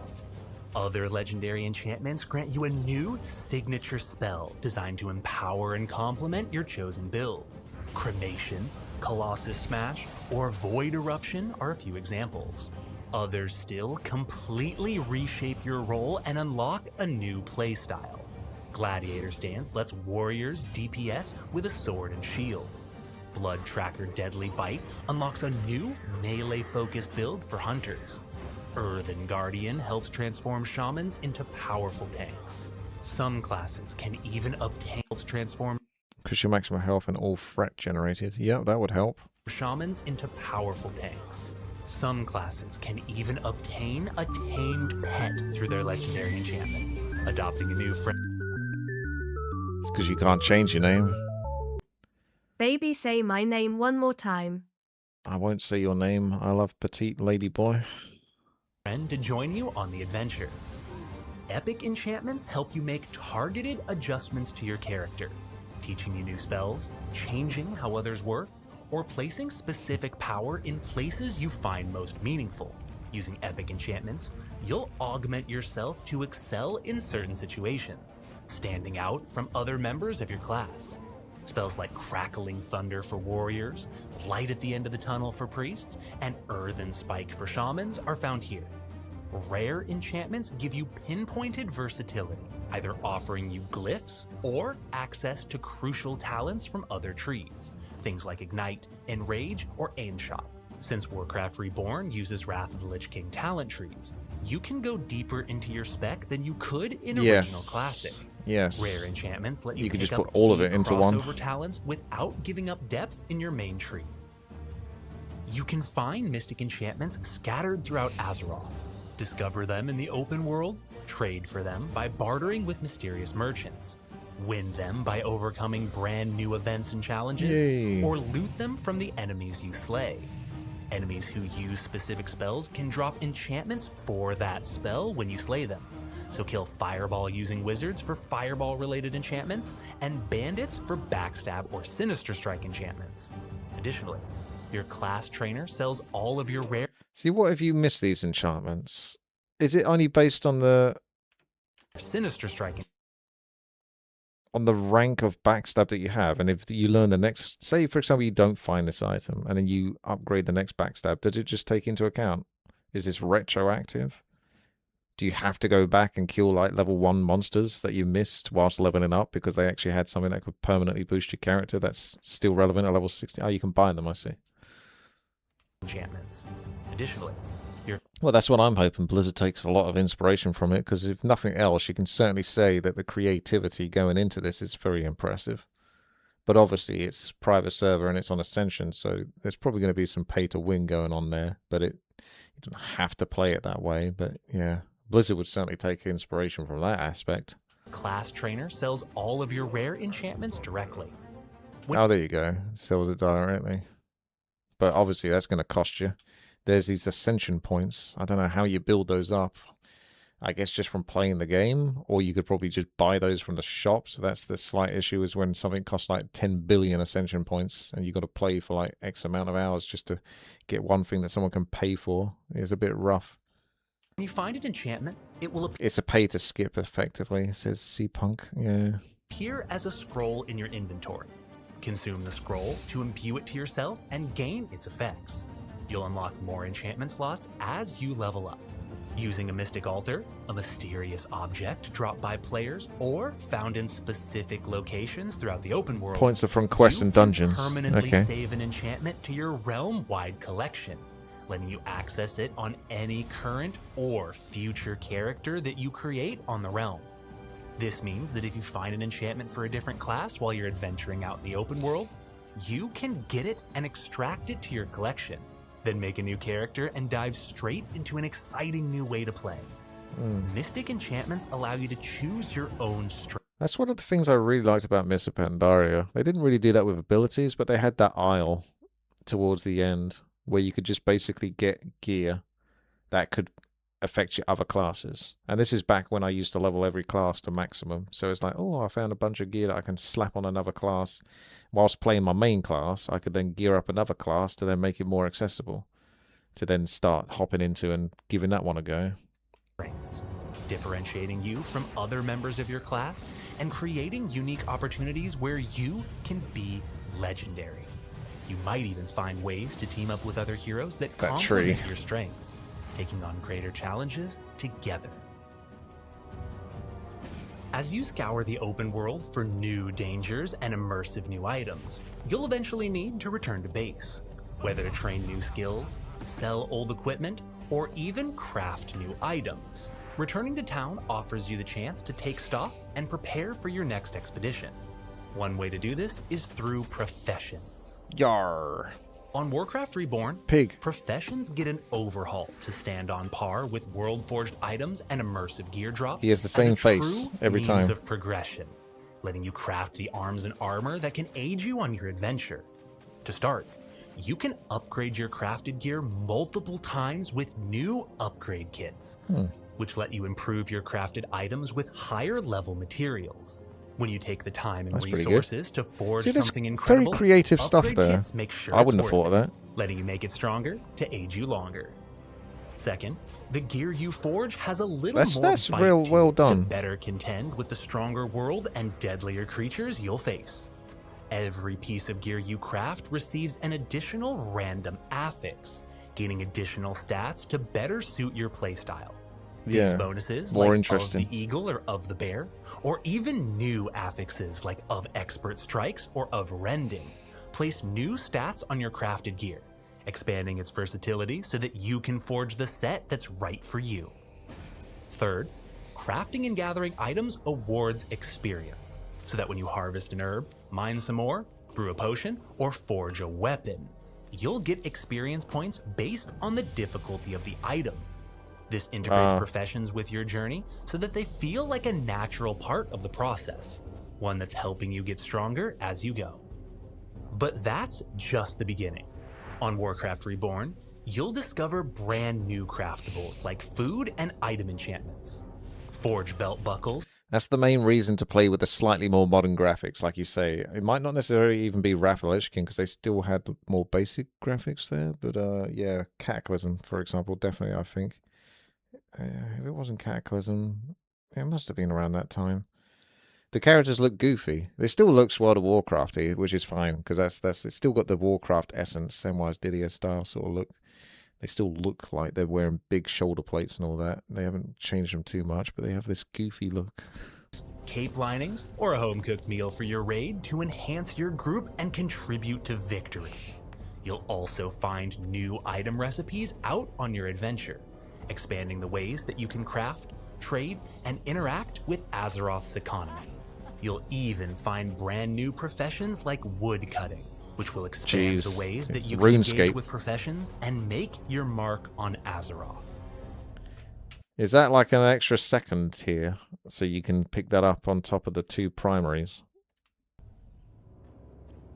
Other legendary enchantments grant you a new signature spell designed to empower and complement your chosen build. Cremation, Colossus Smash, or Void Eruption are a few examples. Others still completely reshape your role and unlock a new playstyle. Gladiator Stance lets warriors DPS with a sword and shield. Blood Tracker Deadly Bite unlocks a new melee-focused build for hunters. Earthen Guardian helps transform shamans into powerful tanks. Some classes can even obtain transform Increase your maximum health and all threat generated. Yeah, that would help. shamans into powerful tanks. Some classes can even obtain a tamed pet through their legendary enchantment, adopting a new friend. It's because you can't change your name. Baby, say my name one more time. I won't say your name. I love petite lady boy. Friend to join you on the adventure. Epic enchantments help you make targeted adjustments to your character, teaching you new spells, changing how others work, or placing specific power in places you find most meaningful. Using epic enchantments, you'll augment yourself to excel in certain situations, standing out from other members of your class. Spells like Crackling Thunder for warriors, Light at the End of the Tunnel for priests, and Earthen Spike for shamans are found here. Rare enchantments give you pinpointed versatility, either offering you glyphs or access to crucial talents from other trees, things like Ignite, Enrage, or Aim Shot. Since Warcraft Reborn uses Wrath of the Lich King talent trees, you can go deeper into your spec than you could in original Classic. Yes. Rare enchantments let you can pick just up put all of key it into one. crossover talents without giving up depth in your main tree. You can find mystic enchantments scattered throughout Azeroth. Discover them in the open world, trade for them by bartering with mysterious merchants, win them by overcoming brand new events and challenges, or loot them from the enemies you slay. Enemies who use specific spells can drop enchantments for that spell when you slay them. So kill Fireball using wizards for Fireball related enchantments, and bandits for Backstab or Sinister Strike enchantments. Additionally, your class trainer sells all of your rare... See, what if you miss these enchantments? Is it only based on the... Sinister Strike... on the rank of backstab that you have, and if you learn the next... Say, for example, you don't find this item, and then you upgrade the next backstab, does it just take into account? Is this retroactive? Do you have to go back and kill, like, level 1 monsters that you missed whilst leveling up because they actually had something that could permanently boost your character that's still relevant at level 60? Oh, you can buy them, I see. Enchantments. Additionally, well, that's what I'm hoping. Blizzard takes a lot of inspiration from it, because if nothing else, you can certainly say that the creativity going into this is very impressive. But obviously, it's private server and it's on Ascension, so there's probably going to be some pay to win going on there. But you don't have to play it that way. But yeah, Blizzard would certainly take inspiration from that aspect. Class trainer sells all of your rare enchantments directly. Oh, there you go. Sells it directly. But obviously, that's going to cost you. There's these Ascension points. I don't know how you build those up. I guess just from playing the game, or you could probably just buy those from the shop. So that's the slight issue, is when something costs like 10 billion Ascension points and you've got to play for like X amount of hours just to get one thing that someone can pay for. It's a bit rough. When you find an enchantment, it will It's a pay to skip, effectively, says C-Punk. Yeah. appear as a scroll in your inventory. Consume the scroll to imbue it to yourself and gain its effects. You'll unlock more enchantment slots as you level up. Using a mystic altar, a mysterious object dropped by players or found in specific locations throughout the open world. Points are from quests and dungeons. You can permanently Okay. save an enchantment to your realm-wide collection, letting you access it on any current or future character that you create on the realm. This means that if you find an enchantment for a different class while you're adventuring out in the open world, you can get it and extract it to your collection. Then make a new character and dive straight into an exciting new way to play. Mystic enchantments allow you to choose your own strength. That's one of the things I really liked about Mists of Pandaria. They didn't really do that with abilities, but they had that aisle towards the end where you could just basically get gear that could affect your other classes. And this is back when I used to level every class to maximum. So it's like, oh, I found a bunch of gear that I can slap on another class. Whilst playing my main class, I could then gear up another class to then make it more accessible, to then start hopping into and giving that one a go. Differentiating you from other members of your class and creating unique opportunities where you can be legendary. You might even find ways to team up with other heroes that complement your strengths, taking on greater challenges together. As you scour the open world for new dangers and immersive new items, you'll eventually need to return to base, whether to train new skills, sell old equipment, or even craft new items. Returning to town offers you the chance to take stock and prepare for your next expedition. One way to do this is through professions. Yar. On Warcraft Reborn, Pig. professions get an overhaul to stand on par with Worldforged items and immersive gear drops. He has the same face every time. Means of progression, letting you craft the arms and armor that can aid you on your adventure. To start, you can upgrade your crafted gear multiple times with new upgrade kits, which let you improve your crafted items with higher level materials. When you take the time and resources to forge something incredible, very creative stuff upgrade there. kits make sure I wouldn't have thought of that. letting you make it stronger to aid you longer. Second, the gear you forge has a little That's more bite real to well it done. to better contend with the stronger world and deadlier creatures you'll face. Every piece of gear you craft receives an additional random affix, gaining additional stats to better suit your playstyle. These Yeah, bonuses, more like interesting. of the eagle or of the bear, or even new affixes like of expert strikes or of rending, place new stats on your crafted gear, expanding its versatility so that you can forge the set that's right for you. Third, crafting and gathering items awards experience, so that when you harvest an herb, mine some more, brew a potion, or forge a weapon, you'll get experience points based on the difficulty of the item. This integrates professions with your journey so that they feel like a natural part of the process, one that's helping you get stronger as you go. But that's just the beginning. On Warcraft Reborn, you'll discover brand new craftables like food and item enchantments, forge belt buckles. That's the main reason to play with the slightly more modern graphics, like you say. It might not necessarily even be Wrath of Lich King because they still had the more basic graphics there. But yeah, Cataclysm, for example, definitely, I think. If it wasn't Cataclysm, it must have been around that time. The characters look goofy. They still looks World of Warcrafty, which is fine because that's it's still got the Warcraft essence, Samwise Didier style sort of look. They still look like they're wearing big shoulder plates and all that. They haven't changed them too much, but they have this goofy look. Cape linings, or a home-cooked meal for your raid to enhance your group and contribute to victory. You'll also find new item recipes out on your adventure, expanding the ways that you can craft, trade, and interact with Azeroth's economy. You'll even find brand new professions like woodcutting, which will expand the ways that you can engage with professions and make your mark on Azeroth. Is that like an extra second tier, so you can pick that up on top of the 2 primaries?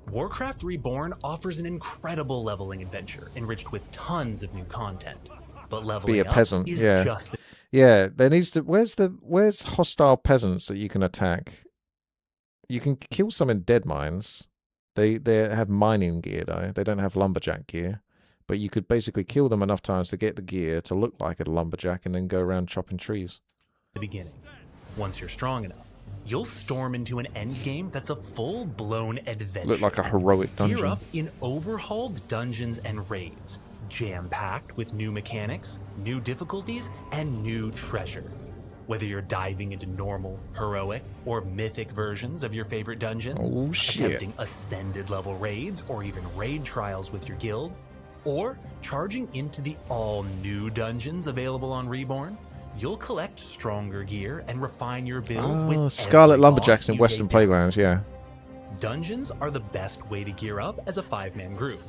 Warcraft Reborn offers an incredible leveling adventure enriched with tons of new content. But leveling up is just... Yeah, there needs to... Where's hostile peasants that you can attack? You can kill some in dead mines. They have mining gear, though. They don't have lumberjack gear. But you could basically kill them enough times to get the gear to look like a lumberjack and then go around chopping trees. The beginning. Once you're strong enough, you'll storm into an endgame that's a full-blown adventure. Look like a heroic dungeon. Gear up in overhauled dungeons and raids, jam-packed with new mechanics, new difficulties, and new treasure. Whether you're diving into normal, heroic, or mythic versions of your favorite dungeons, attempting ascended level raids, or even raid trials with your guild, or charging into the all-new dungeons available on Reborn, you'll collect stronger gear and refine your build with Scarlet Lumberjacks in Western Playgrounds, yeah. Dungeons are the best way to gear up as a 5-man group,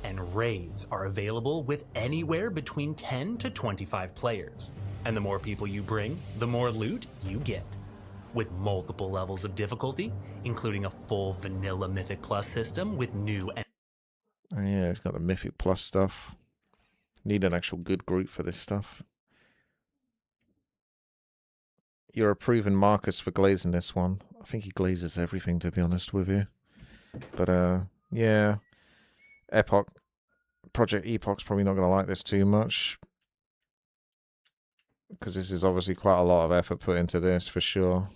and raids are available with anywhere between 10 to 25 players. And the more people you bring, the more loot you get. With multiple levels of difficulty, including a full vanilla Mythic Plus system with new and... Oh, yeah, it's got the Mythic Plus stuff. Need an actual good group for this stuff. You're approving Marcus for glazing this one. I think he glazes everything, to be honest with you. But, yeah. Project Epoch's probably not going to like this too much. Because this is obviously quite a lot of effort put into this, for sure.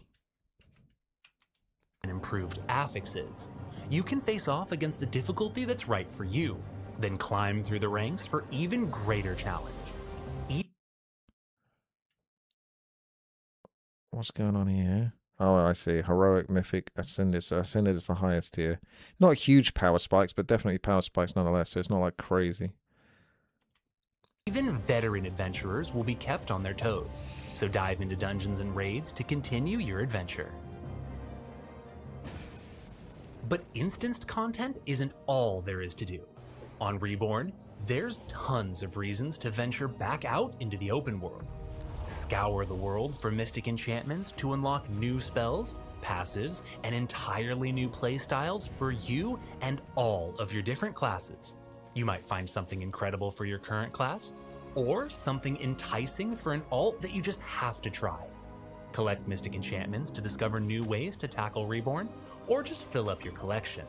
And improved affixes. You can face off against the difficulty that's right for you, then climb through the ranks for even greater challenge. What's going on here? Oh, I see. Heroic, Mythic, Ascended. So Ascended is the highest tier. Not huge power spikes, but definitely power spikes nonetheless, so it's not like crazy. Even veteran adventurers will be kept on their toes, so dive into dungeons and raids to continue your adventure. But instanced content isn't all there is to do. On Reborn, there's tons of reasons to venture back out into the open world. Scour the world for mystic enchantments to unlock new spells, passives, and entirely new playstyles for you and all of your different classes. You might find something incredible for your current class, or something enticing for an alt that you just have to try. Collect mystic enchantments to discover new ways to tackle Reborn, or just fill up your collection.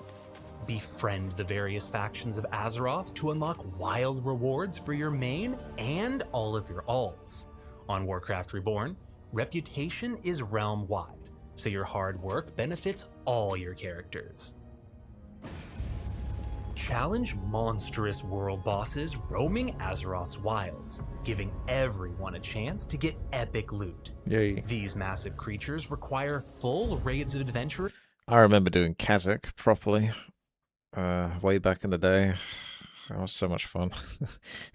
Befriend the various factions of Azeroth to unlock wild rewards for your main and all of your alts. On Warcraft Reborn, reputation is realm-wide, so your hard work benefits all your characters. Challenge monstrous world bosses roaming Azeroth's wilds, giving everyone a chance to get epic loot. Yay. These massive creatures require full raids of adventurers. I remember doing Kazakh properly way back in the day. That was so much fun.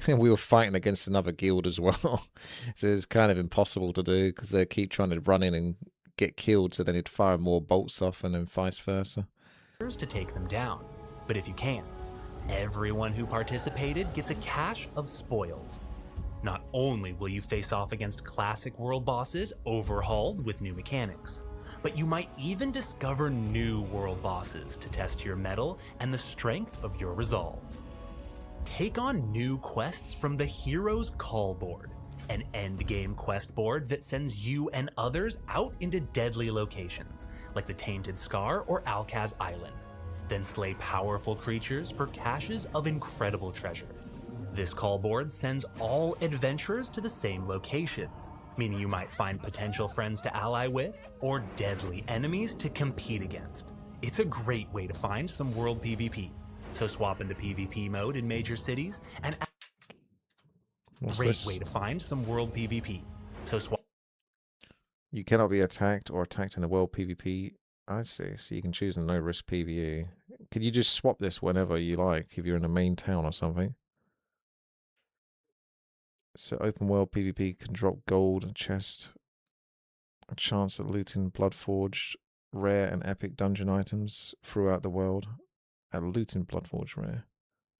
And we were fighting against another guild as well. So it's kind of impossible to do because they keep trying to run in and get killed, so then he'd fire more bolts off and then vice versa. To take them down. But if you can, everyone who participated gets a cache of spoils. Not only will you face off against classic world bosses overhauled with new mechanics, but you might even discover new world bosses to test your mettle and the strength of your resolve. Take on new quests from the Hero's Call Board, an endgame quest board that sends you and others out into deadly locations, like the Tainted Scar or Alkaz Island. Then slay powerful creatures for caches of incredible treasure. This call board sends all adventurers to the same locations, meaning you might find potential friends to ally with or deadly enemies to compete against. It's a great way to find some world PvP, so swap into PvP mode in major cities and way to find some world PvP. So swap. You cannot be attacked or attacked in the world PvP. I see. So you can choose the no risk PvE. Could you just swap this whenever you like if you're in a main town or something? So open world PvP can drop gold and chest. A chance at looting Bloodforged, rare and epic dungeon items throughout the world. At looting Bloodforged rare.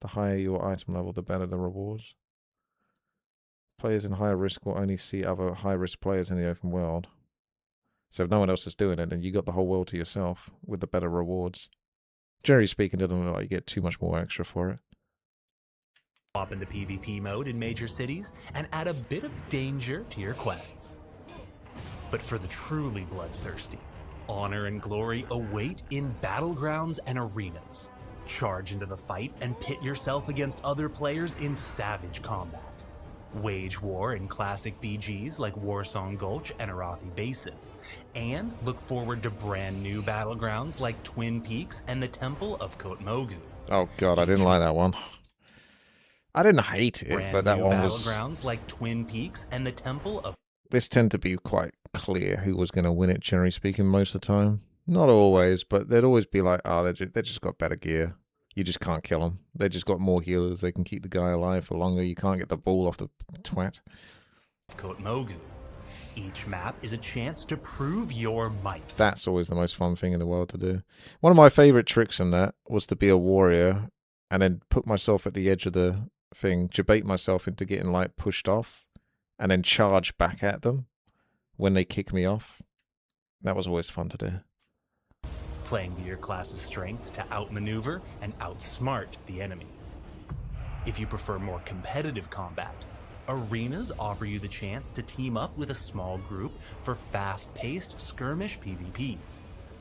The higher your item level, the better the rewards. Players in higher risk will only see other high risk players in the open world. So if no one else is doing it, then you got the whole world to yourself with the better rewards. Generally speaking, it doesn't look like you get too much more extra for it. Swap into PvP mode in major cities and add a bit of danger to your quests. But for the truly bloodthirsty, honor and glory await in battlegrounds and arenas. Charge into the fight and pit yourself against other players in savage combat. Wage war in classic BGs like Warsong Gulch and Arathi Basin, and look forward to brand new battlegrounds like Twin Peaks and the Temple of Kotmogu. Oh god, I didn't like that one. I didn't hate it, Brand but that new one was... battlegrounds like Twin Peaks and the Temple of... This tend to be quite clear who was going to win it, generally speaking, most of the time. Not always, but they'd always be like, oh, they just got better gear. You just can't kill them. They just got more healers. They can keep the guy alive for longer. You can't get the ball off the twat. Kotmogu. Each map is a chance to prove your might. That's always the most fun thing in the world to do. One of my favorite tricks in that was to be a warrior and then put myself at the edge of the thing, debate myself into getting like pushed off and then charge back at them when they kick me off. That was always fun to do. Playing to your class's strengths to outmaneuver and outsmart the enemy. If you prefer more competitive combat, arenas offer you the chance to team up with a small group for fast-paced skirmish PvP.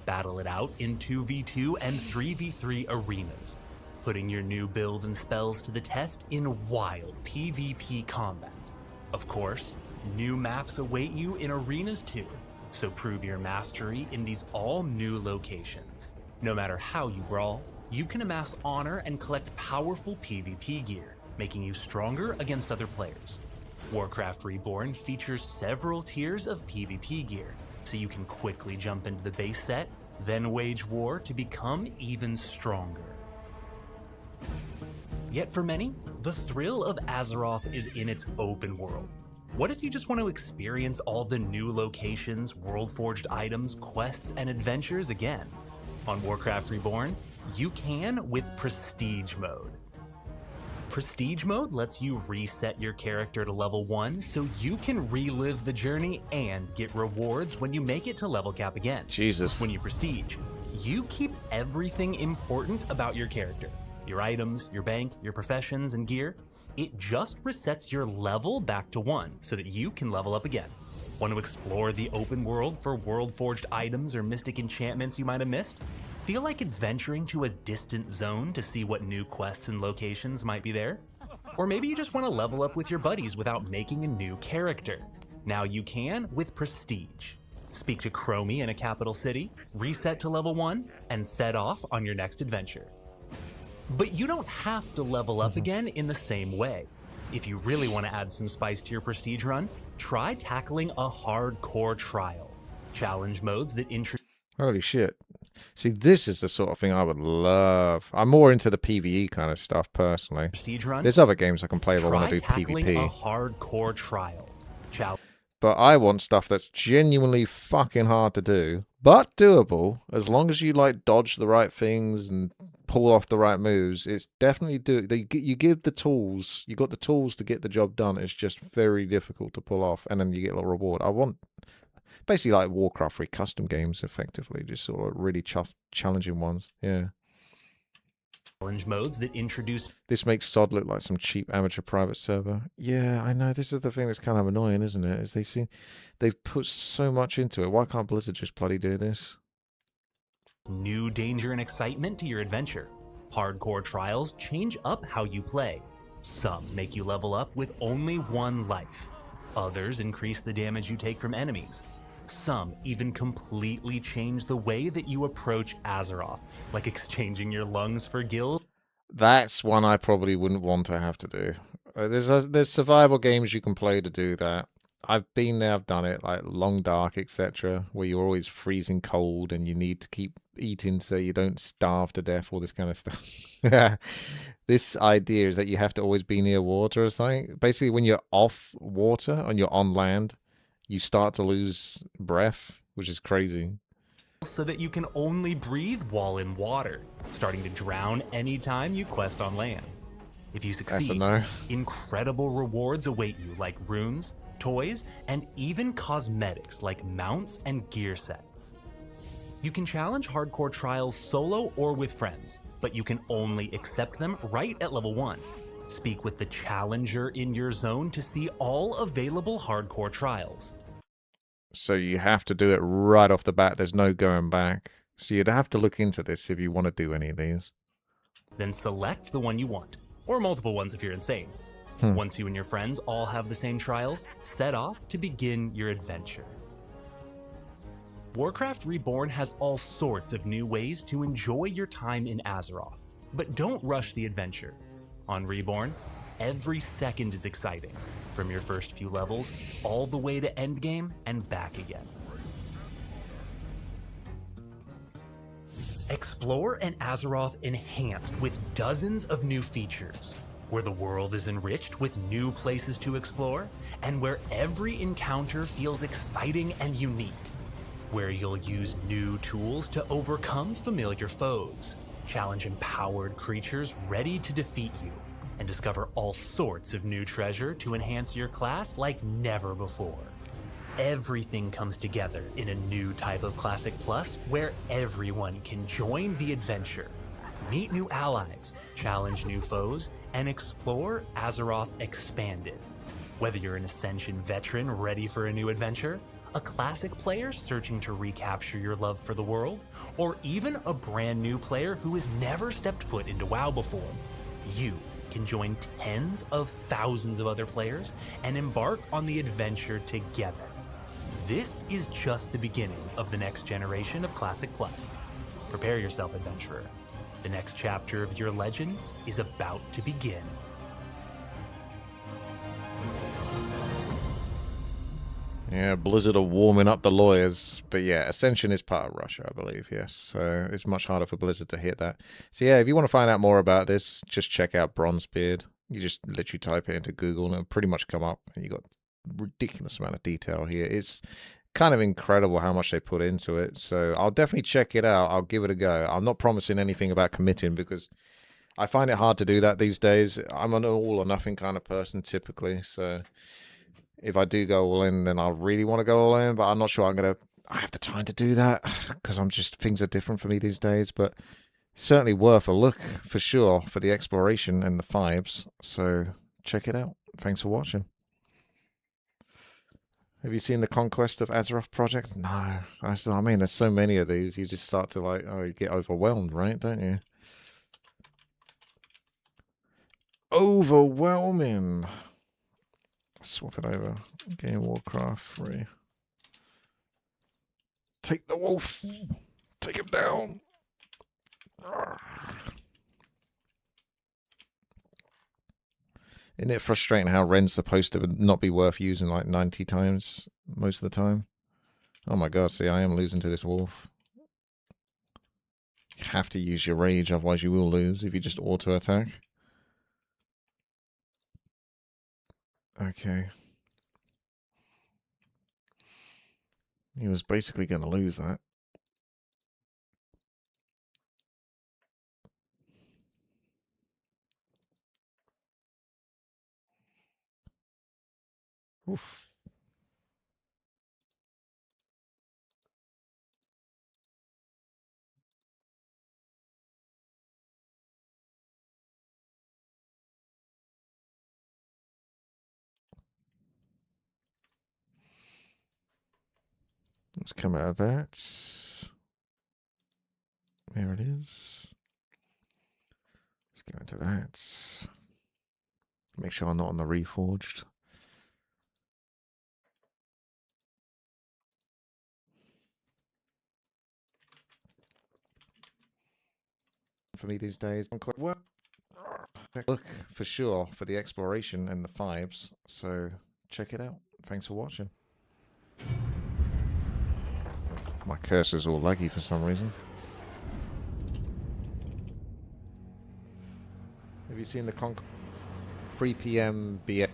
Battle it out in 2v2 and 3v3 arenas, putting your new builds and spells to the test in wild PvP combat. Of course, new maps await you in arenas too, so prove your mastery in these all-new locations. No matter how you brawl, you can amass honor and collect powerful PvP gear, making you stronger against other players. Warcraft Reborn features several tiers of PvP gear, so you can quickly jump into the base set, then wage war to become even stronger. Yet for many, the thrill of Azeroth is in its open world. What if you just want to experience all the new locations, Worldforged items, quests, and adventures again? On Warcraft Reborn, you can with Prestige Mode. Prestige Mode lets you reset your character to level 1 so you can relive the journey and get rewards when you make it to level cap again. Jesus. When you Prestige, you keep everything important about your character. Your items, your bank, your professions, and gear. It just resets your level back to 1 so that you can level up again. Want to explore the open world for world-forged items or mystic enchantments you might have missed? Feel like adventuring to a distant zone to see what new quests and locations might be there? Or maybe you just want to level up with your buddies without making a new character. Now you can with Prestige. Speak to Chromie in a capital city, reset to level 1, and set off on your next adventure. But you don't have to level up again in the same way. If you really want to add some spice to your Prestige run, try tackling a hardcore trial. Challenge modes that introduce... Holy shit. See, this is the sort of thing I would love. I'm more into the PvE kind of stuff, personally. Prestige run. There's other games I can play if I want to do tackling PvP. a hardcore trial. But I want stuff that's genuinely fucking hard to do, but doable, as long as you, like, dodge the right things and pull off the right moves. It's definitely you give the tools, you got the tools to get the job done. It's just very difficult to pull off, and then you get a reward. I want basically like Warcraft 3 custom games, effectively, just sort of really challenging ones. Yeah. Challenge modes that introduce... This makes SOD look like some cheap amateur private server. Yeah, I know. This is the thing that's kind of annoying, isn't it? Is they've put so much into it. Why can't Blizzard just bloody do this? New danger and excitement to your adventure. Hardcore trials change up how you play. Some make you level up with only 1 life. Others increase the damage you take from enemies. Some even completely change the way that you approach Azeroth, like exchanging your lungs for gills. That's one I probably wouldn't want to have to do. There's survival games you can play to do that. I've been there, I've done it, like Long Dark, etc., where you're always freezing cold and you need to keep eating so you don't starve to death, all this kind of stuff. This idea is that you have to always be near water or something. Basically, when you're off water and you're on land, you start to lose breath, which is crazy. So that you can only breathe while in water, starting to drown anytime you quest on land. If you succeed, incredible rewards await you, like runes, toys, and even cosmetics like mounts and gear sets. You can challenge hardcore trials solo or with friends, but you can only accept them right at level 1. Speak with the challenger in your zone to see all available hardcore trials. So you have to do it right off the bat. There's no going back. So you'd have to look into this if you want to do any of these. Then select the one you want, or multiple ones if you're insane. Once you and your friends all have the same trials, set off to begin your adventure. Warcraft Reborn has all sorts of new ways to enjoy your time in Azeroth, but don't rush the adventure. On Reborn, every second is exciting, from your first few levels all the way to Endgame and back again. Explore an Azeroth enhanced with dozens of new features, where the world is enriched with new places to explore, and where every encounter feels exciting and unique, where you'll use new tools to overcome familiar foes, challenge empowered creatures ready to defeat you, and discover all sorts of new treasure to enhance your class like never before. Everything comes together in a new type of Classic Plus where everyone can join the adventure, meet new allies, challenge new foes, and explore Azeroth Expanded. Whether you're an Ascension veteran ready for a new adventure, a Classic player searching to recapture your love for the world, or even a brand new player who has never stepped foot into WoW before, you can join tens of thousands of other players and embark on the adventure together. This is just the beginning of the next generation of Classic Plus. Prepare yourself, adventurer. The next chapter of your legend is about to begin. Yeah, Blizzard are warming up the lawyers. But yeah, Ascension is part of Russia, I believe, yes. So it's much harder for Blizzard to hit that. So yeah, if you want to find out more about this, just check out Bronzebeard. You just literally type it into Google and it'll pretty much come up. And you got ridiculous amount of detail here. It's kind of incredible how much they put into it. So I'll definitely check it out. I'll give it a go. I'm not promising anything about committing because I find it hard to do that these days. I'm an all or nothing kind of person typically. So if I do go all in, then I really want to go all in, but I'm not sure I have the time to do that because things are different for me these days. But certainly worth a look for sure for the exploration and the vibes. So check it out. Thanks for watching. Have you seen the Conquest of Azeroth project? No. I mean, there's so many of these, you just start to like, oh, you get overwhelmed, right? Don't you? Overwhelming. Swap it over. Game Warcraft 3. Take the wolf. Take him down. Isn't it frustrating how Ren's supposed to not be worth using like 90 times most of the time? Oh my god, see, I am losing to this wolf. You have to use your rage, otherwise you will lose if you just auto-attack. Okay. He was basically going to lose that. Oof. Let's come out of that. There it is. Let's go into that. Make sure I'm not on the Reforged. For me these days, I'm quite well. Look for sure for the exploration and the vibes. So check it out. Thanks for watching. My cursor's all laggy for some reason. Have you seen the 3 PM BHS?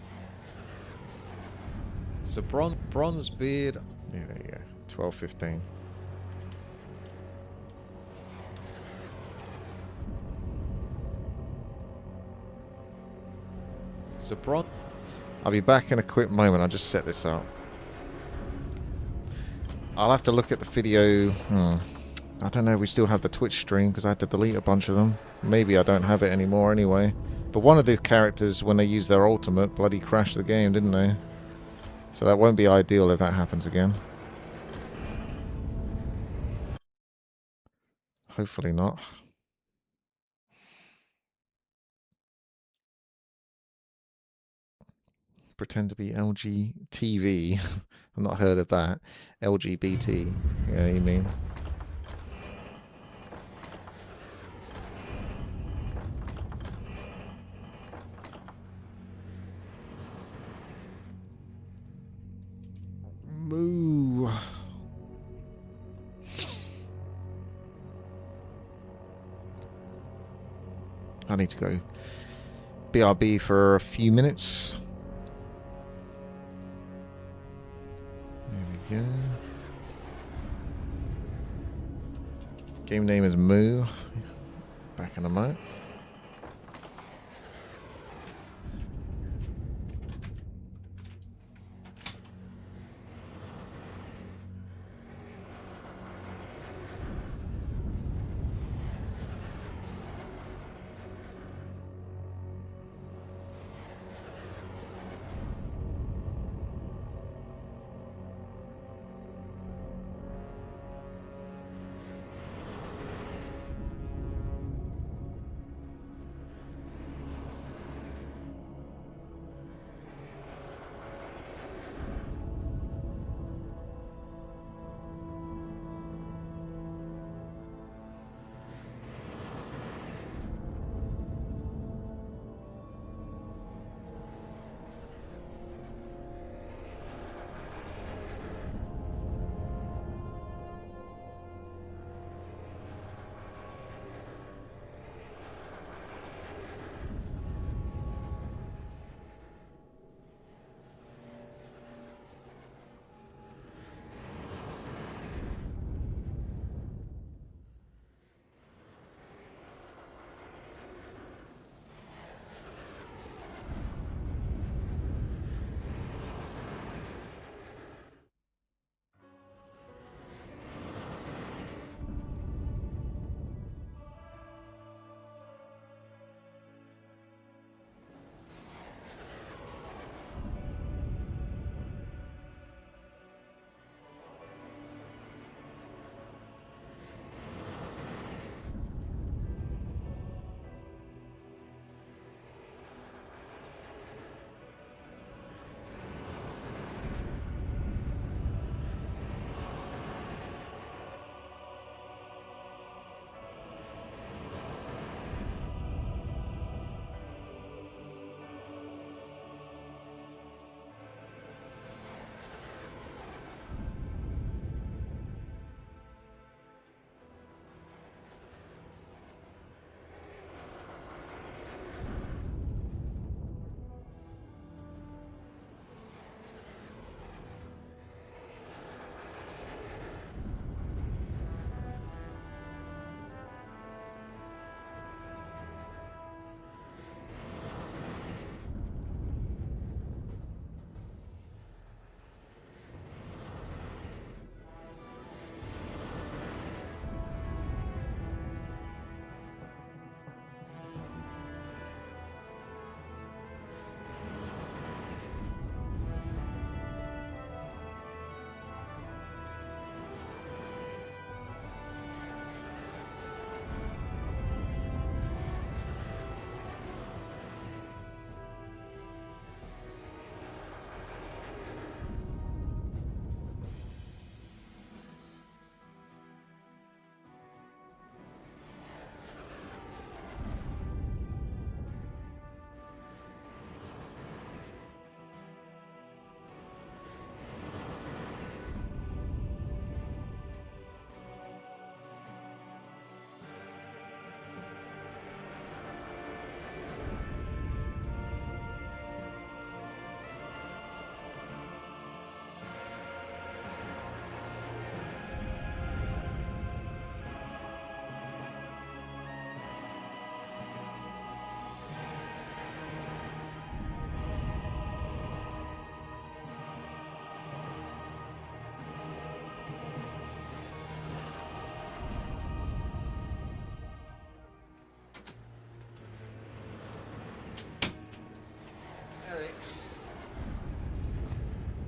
So Bronzebeard. Yeah, there you go. 12:15. So I'll be back in a quick moment. I'll just set this up. I'll have to look at the video. I don't know. We still have the Twitch stream because I had to delete a bunch of them. Maybe I don't have it anymore anyway. But one of these characters, when they use their ultimate, bloody crashed the game, didn't they? So that won't be ideal if that happens again. Hopefully not. Pretend to be LGTV. I've not heard of that. LGBT. Yeah, you mean? Moo. I need to go BRB for a few minutes. There we go. Game name is Moo. Back in a moment.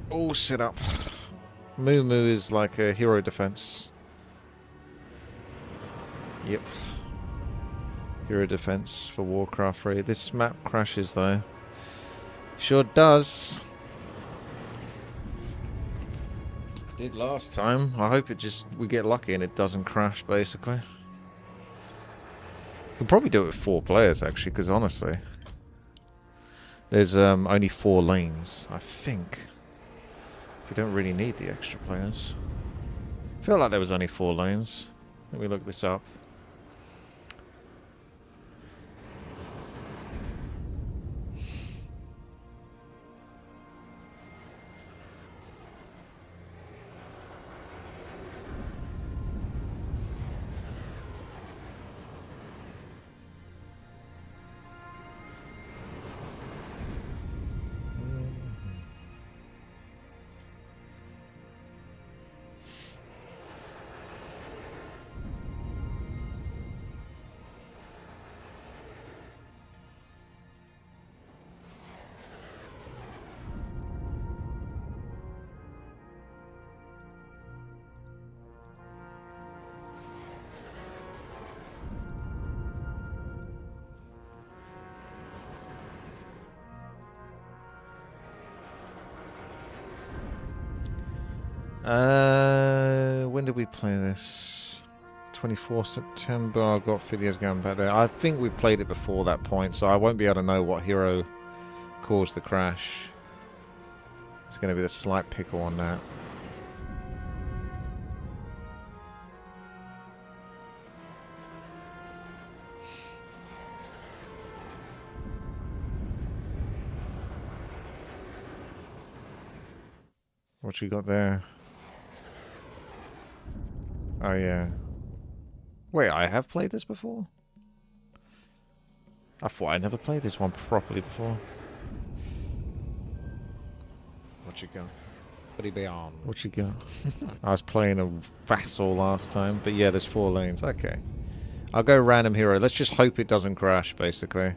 All set up. Moo is like a hero defense. Yep. Hero defense for Warcraft 3. This map crashes though. Sure does. Did last time. I hope we get lucky and it doesn't crash basically. Can probably do it with 4 players actually, because honestly, there's only 4 lanes, I think. So you don't really need the extra players. I feel like there was only 4 lanes. Let me look this up. When did we play this? 24 September. I got videos going back there. I think we played it before that point, so I won't be able to know what hero caused the crash. It's going to be the slight pickle on that. What you got there? Oh yeah. Wait, I have played this before? I thought I never played this one properly before. What you got? What you got? I was playing a vassal last time, but yeah, there's 4 lanes. Okay. I'll go random hero. Let's just hope it doesn't crash, basically.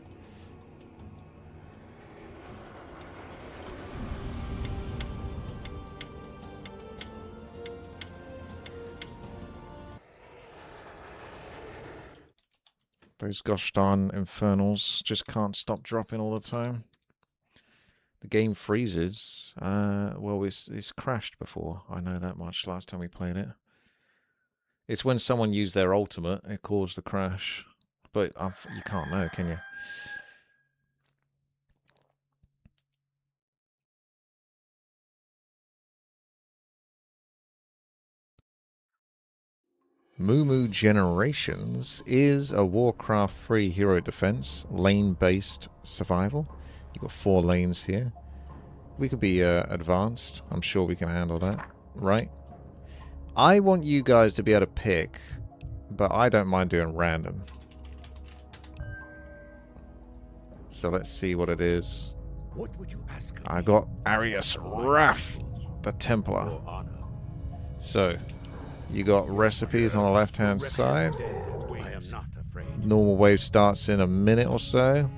Those gosh darn infernals just can't stop dropping all the time. The game freezes. Well, it's crashed before. I know that much. Last time we played it. It's when someone used their ultimate, it caused the crash. But you can't know, can you? Moo Generations is a Warcraft 3 hero defense, lane-based survival. You've got 4 lanes here. We could be advanced. I'm sure we can handle that, right? I want you guys to be able to pick, but I don't mind doing random. So let's see what it is. What would you ask? I got Arius Wrath, the Templar. So, you got recipes on the left-hand side. I am not afraid. Normal wave starts in a minute or so.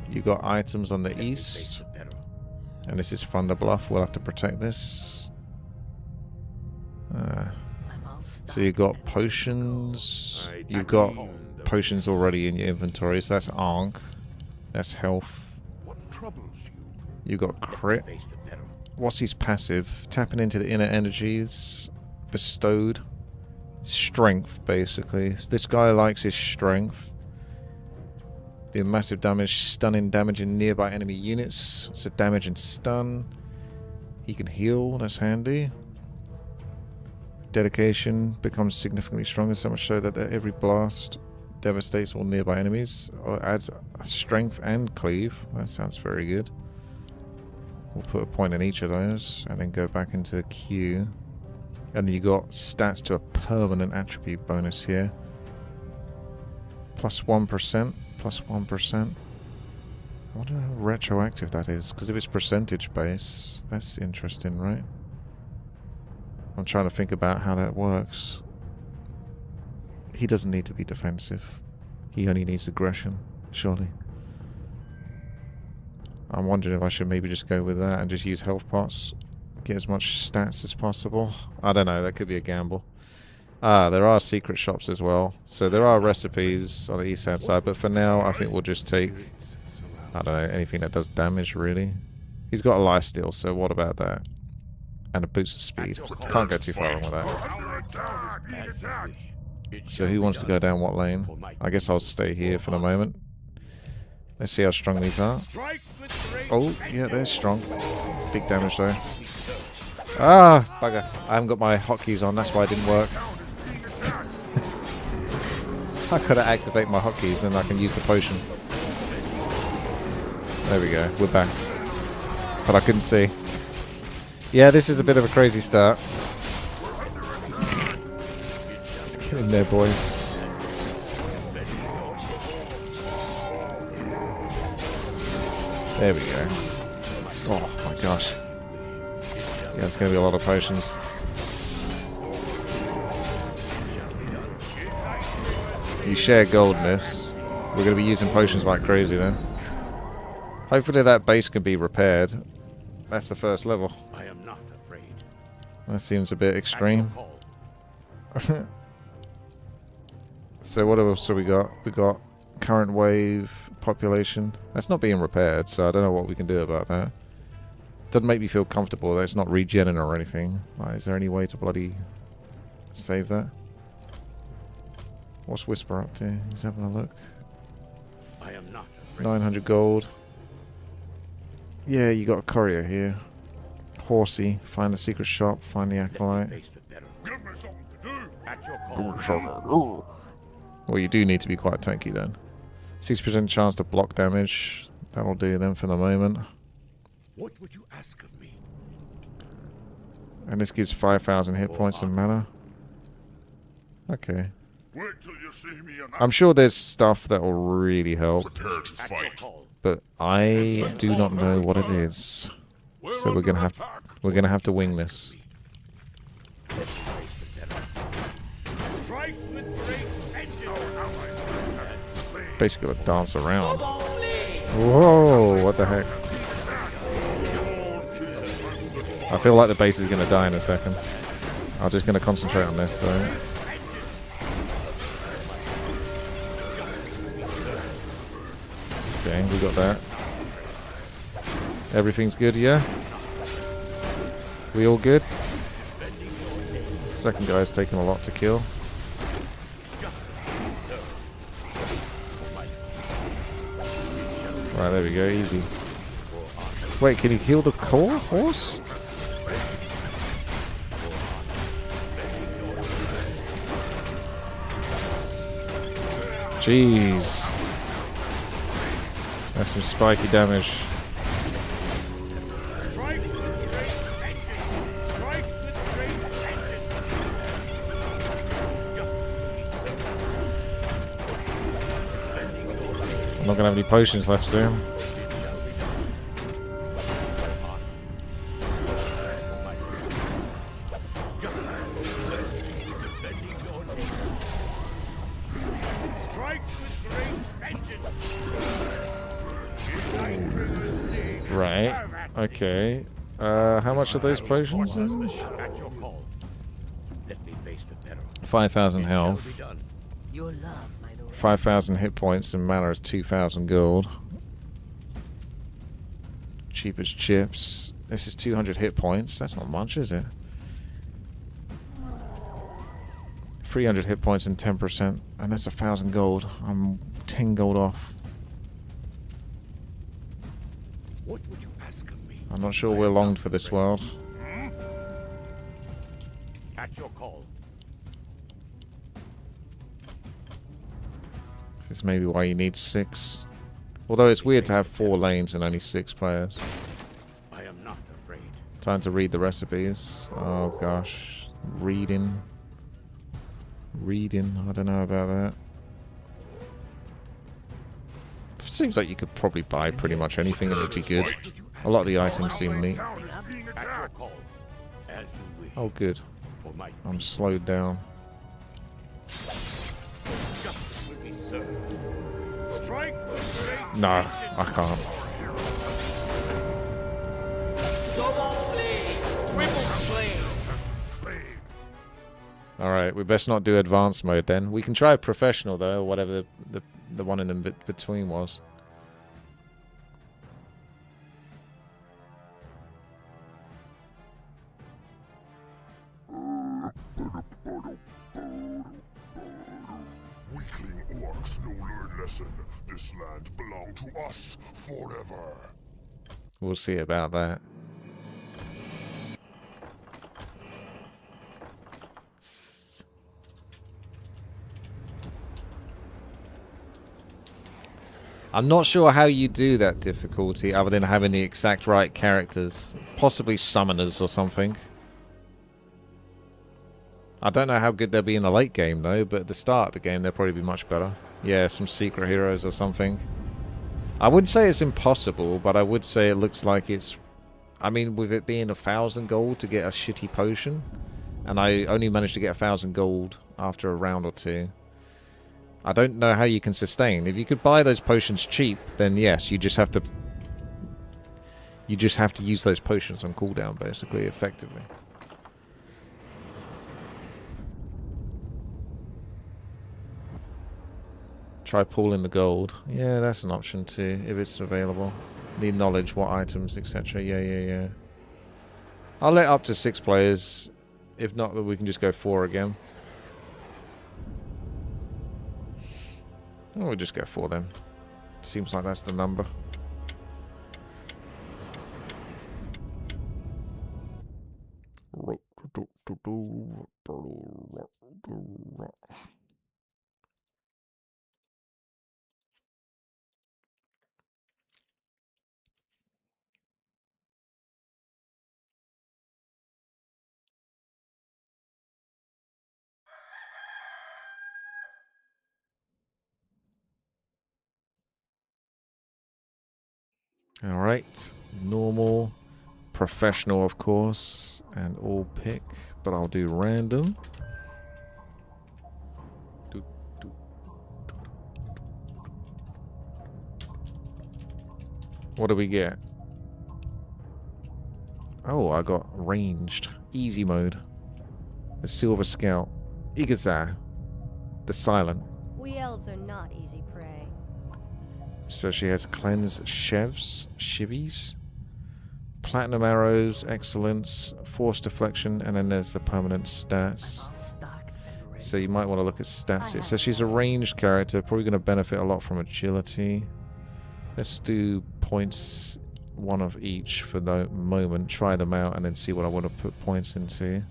You got items on the east. And this is Thunder Bluff. We'll have to protect this. So you got potions. You've got potions already in your inventory. So that's Ankh. That's health. What troubles you? You got crit. What's his passive? Tapping into the inner energies bestowed. Strength, basically. So this guy likes his strength. Do massive damage, stunning damage in nearby enemy units. So damage and stun. He can heal, that's handy. Dedication becomes significantly stronger, so much so that every blast devastates all nearby enemies. Or adds strength and cleave. That sounds very good. We'll put a point in each of those and then go back into Q. And you got stats to a permanent attribute bonus here. Plus 1%. Plus 1%. I wonder how retroactive that is, because if it's percentage base, that's interesting, right? I'm trying to think about how that works. He doesn't need to be defensive. He only needs aggression, surely. I'm wondering if I should maybe just go with that and just use health pots. Get as much stats as possible. I don't know, that could be a gamble. There are secret shops as well. So there are recipes on the east side, but for now I think we'll just take, I don't know, anything that does damage really. He's got a lifesteal, so what about that? And a boost of speed. Can't go too far wrong with that. So who wants to go down what lane? I guess I'll stay here for the moment. Let's see how strong these are. Oh, yeah, they're strong. Big damage though. Ah, bugger. I haven't got my hotkeys on, that's why it didn't work. I could have activated my hotkeys, then I can use the potion. There we go, we're back. But I couldn't see. Yeah, this is a bit of a crazy start. Let's get in there, boys. There we go. Oh my gosh. Yeah, it's going to be a lot of potions. You share gold in this. We're going to be using potions like crazy then. Hopefully that base can be repaired. That's the first level. I am not afraid. That seems a bit extreme. So what else have we got? We got current wave population. That's not being repaired, so I don't know what we can do about that. Doesn't make me feel comfortable that it's not regenerating or anything. Like, is there any way to bloody save that? What's Whisper up to? He's having a look. I am not afraid. 900 gold. Yeah, you got a courier here. Horsey. Find the secret shop. Find the acolyte. Give me something to do. At your call. Well, you do need to be quite tanky then. 6% chance to block damage. That'll do then for the moment. What would you ask of me? And this gives 5,000 hit points and mana. Okay. Wait till you see me and I'm sure there's stuff that will really help, prepare to fight. but I do not know what it is. So we're gonna have to wing this. Strike with great vengeance. Basically, like dance around. Whoa! What the heck? I feel like the base is gonna die in a second. I'm just gonna concentrate on this. So. Okay, we got that. Everything's good, yeah? We all good? Second guy's taking a lot to kill. Right, there we go, easy. Wait, can he kill the core horse? Jeez. That's some spiky damage. I'm not gonna have any potions left soon. Right. Okay. How much are those potions in? 5,000 health. 5,000 hit points and mana is 2,000 gold. Cheap as chips. This is 200 hit points. That's not much, is it? 300 hit points and 10%, and that's 1,000 gold. I'm 10 gold off. What would you ask of me? I'm not sure we're longed for this world. At your call. This is maybe why you need 6. Although it's weird to have 4 lanes and only 6 players. I am not afraid. Time to read the recipes. Oh gosh. Reading. I don't know about that. Seems like you could probably buy pretty much anything and it'd be good. A lot of the items seem neat. Oh good. I'm slowed down. No, I can't. Alright, we best not do advanced mode then. We can try professional though, whatever the one in the between was. Weakling orcs no learn lesson. This land belong to us forever. We'll see about that. I'm not sure how you do that difficulty other than having the exact right characters. Possibly summoners or something. I don't know how good they'll be in the late game though, but at the start of the game they'll probably be much better. Yeah, some secret heroes or something. I wouldn't say it's impossible, but I would say it looks like it's... I mean, with it being 1,000 gold to get a shitty potion, and I only managed to get 1,000 gold after a round or two. I don't know how you can sustain. If you could buy those potions cheap, then yes, you just have to... You just have to use those potions on cooldown, basically, effectively. Try pooling the gold. Yeah, that's an option too, if it's available. Need knowledge, what items, etc. Yeah. I'll let up to 6 players. If not, we can just go 4 again. Oh, we'll just go 4 then. Seems like that's the number. Alright, normal, professional of course, and all pick, but I'll do random. What do we get? Oh, I got ranged, easy mode. The Silver Scout, Igazar, the Silent. We elves are not easy prey. So she has cleanse shivvies, platinum arrows, excellence, force deflection, and then there's the permanent stats. So you might want to look at stats. So she's a ranged character, probably going to benefit a lot from agility. Let's do points, 1 of each for the moment. Try them out and then see what I want to put points into.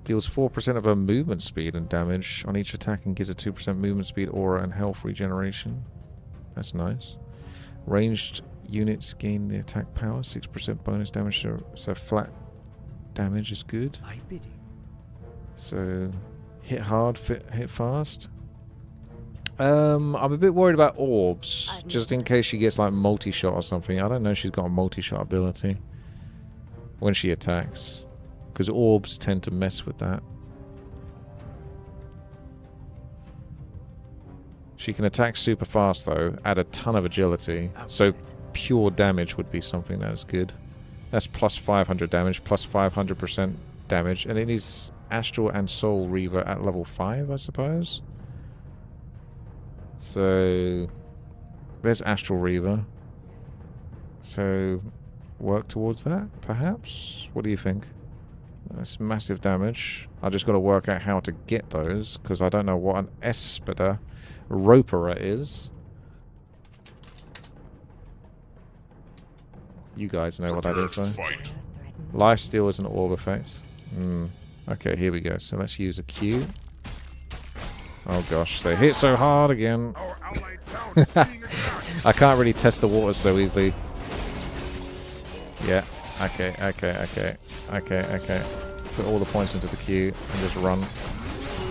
Deals 4% of her movement speed and damage on each attack and gives a 2% movement speed, aura, and health regeneration. That's nice. Ranged units gain the attack power, 6% bonus damage, so flat damage is good. So hit hard, hit fast. I'm a bit worried about orbs, just in case she gets like multi-shot or something. I don't know if she's got a multi-shot ability when she attacks. Because orbs tend to mess with that. She can attack super fast though, add a ton of agility. So pure damage would be something that's good. That's plus 500 damage, plus 500% damage. And it is Astral and Soul Reaver at level 5, I suppose. So there's Astral Reaver. So work towards that, perhaps? What do you think? That's massive damage. I just got to work out how to get those, because I don't know what an Espida Ropera is. You guys know what that is, though. Lifesteal is an orb effect. Okay, here we go. So let's use a Q. Oh gosh, they hit so hard again. I can't really test the water so easily. Yeah. Okay. Put all the points into the queue and just run.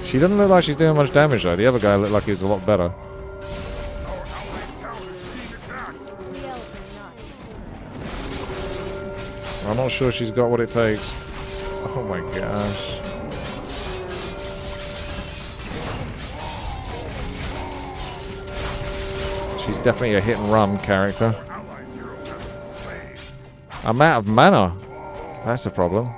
She doesn't look like she's doing much damage though. The other guy looked like he was a lot better. I'm not sure she's got what it takes. Oh my gosh. She's definitely a hit and run character. I'm out of mana. That's a problem.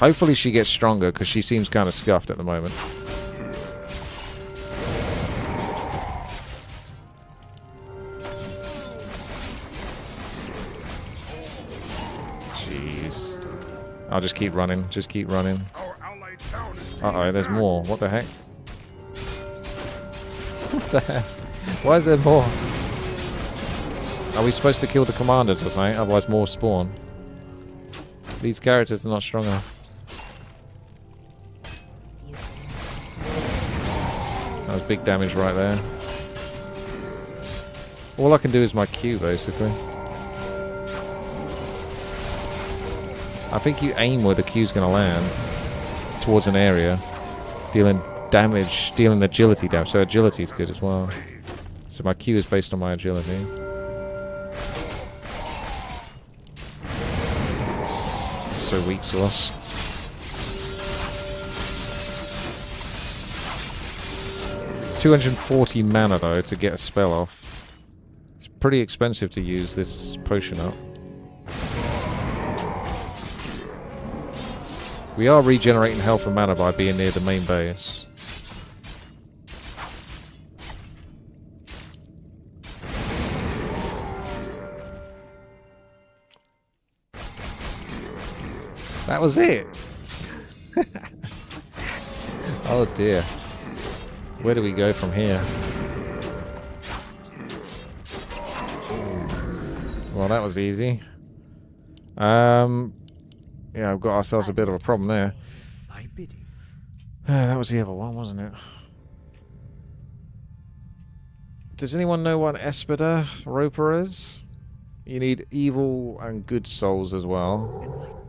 Hopefully she gets stronger, because she seems kind of scuffed at the moment. Jeez. I'll just keep running. Just keep running. Uh-oh, there's more. What the heck? What the heck? Why is there more? Are we supposed to kill the commanders or something? Otherwise more spawn. These characters are not strong enough. That was big damage right there. All I can do is my Q, basically. I think you aim where the Q's going to land. Towards an area. Dealing damage, dealing agility damage. So agility is good as well. So my Q is based on my agility. So weak sauce. $240 mana though to get a spell off. It's pretty expensive to use this potion up. We are regenerating health and mana by being near the main base. That was it. Oh dear. Where do we go from here? Well, that was easy. Yeah, I've got ourselves a bit of a problem there. That was the other one, wasn't it? Does anyone know what Espada Roper is? You need evil and good souls as well.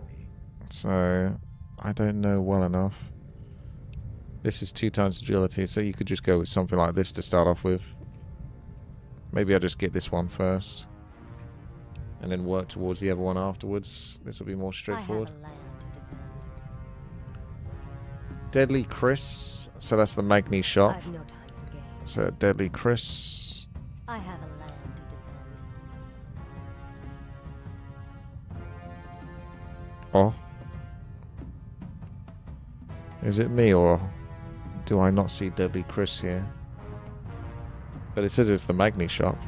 So, I don't know well enough. This is 2 times agility, so you could just go with something like this to start off with. Maybe I'll just get this one first. And then work towards the other one afterwards. This will be more straightforward. Deadly Chris. So that's the Magni shop. I've no time for games. So Deadly Chris. I have a land to defend. Oh. Is it me or do I not see Deadly Chris here? But it says it's the Magni shop.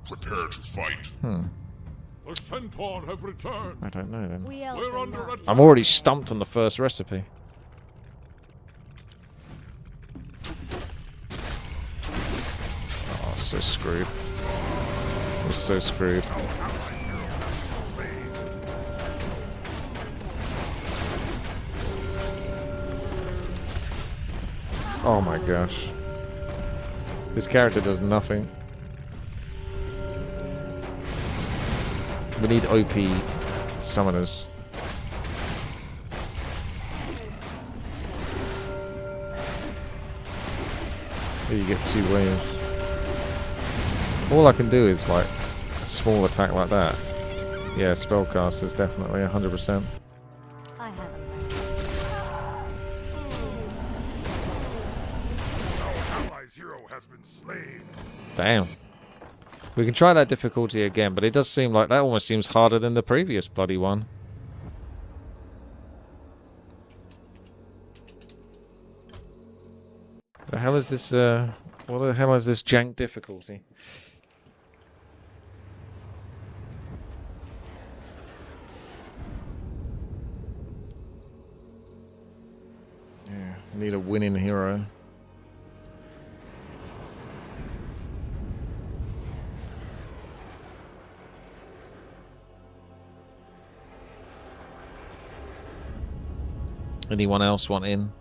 Prepare to fight. The Centaur have returned. I don't know then. We elves We're are under not attack. I'm already stumped on the first recipe. Oh, so screwed. We're so screwed. Oh my gosh. This character does nothing. We need OP summoners. Here you get 2 waves. All I can do is like a small attack like that. Yeah, spellcasters definitely 100%. I have a land. Our allies' hero has been slain. Damn. We can try that difficulty again, but it does seem like that almost seems harder than the previous bloody one. The hell is this, what the hell is this jank difficulty? Yeah, need a winning hero. Anyone else want in?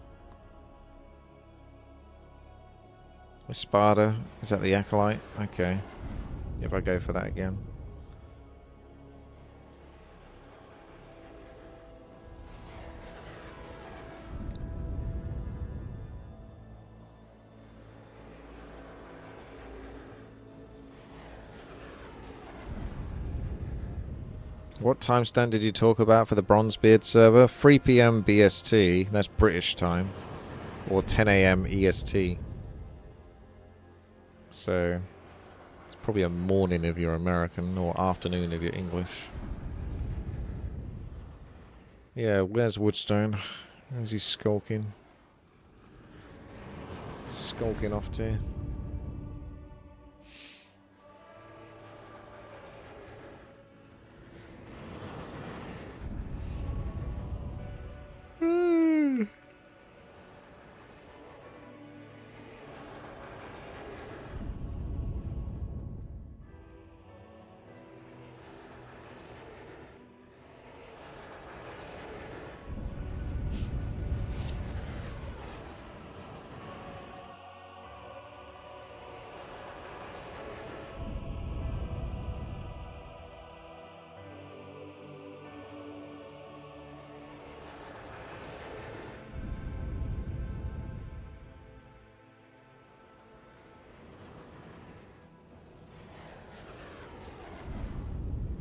Espada. Is that the Acolyte? Okay. If I go for that again. What timestamp did you talk about for the Bronzebeard server? 3 PM BST, that's British time, or 10 AM EST. So, it's probably a morning if you're American, or afternoon if you're English. Yeah, where's Woodstone? Where's he skulking? Skulking off to.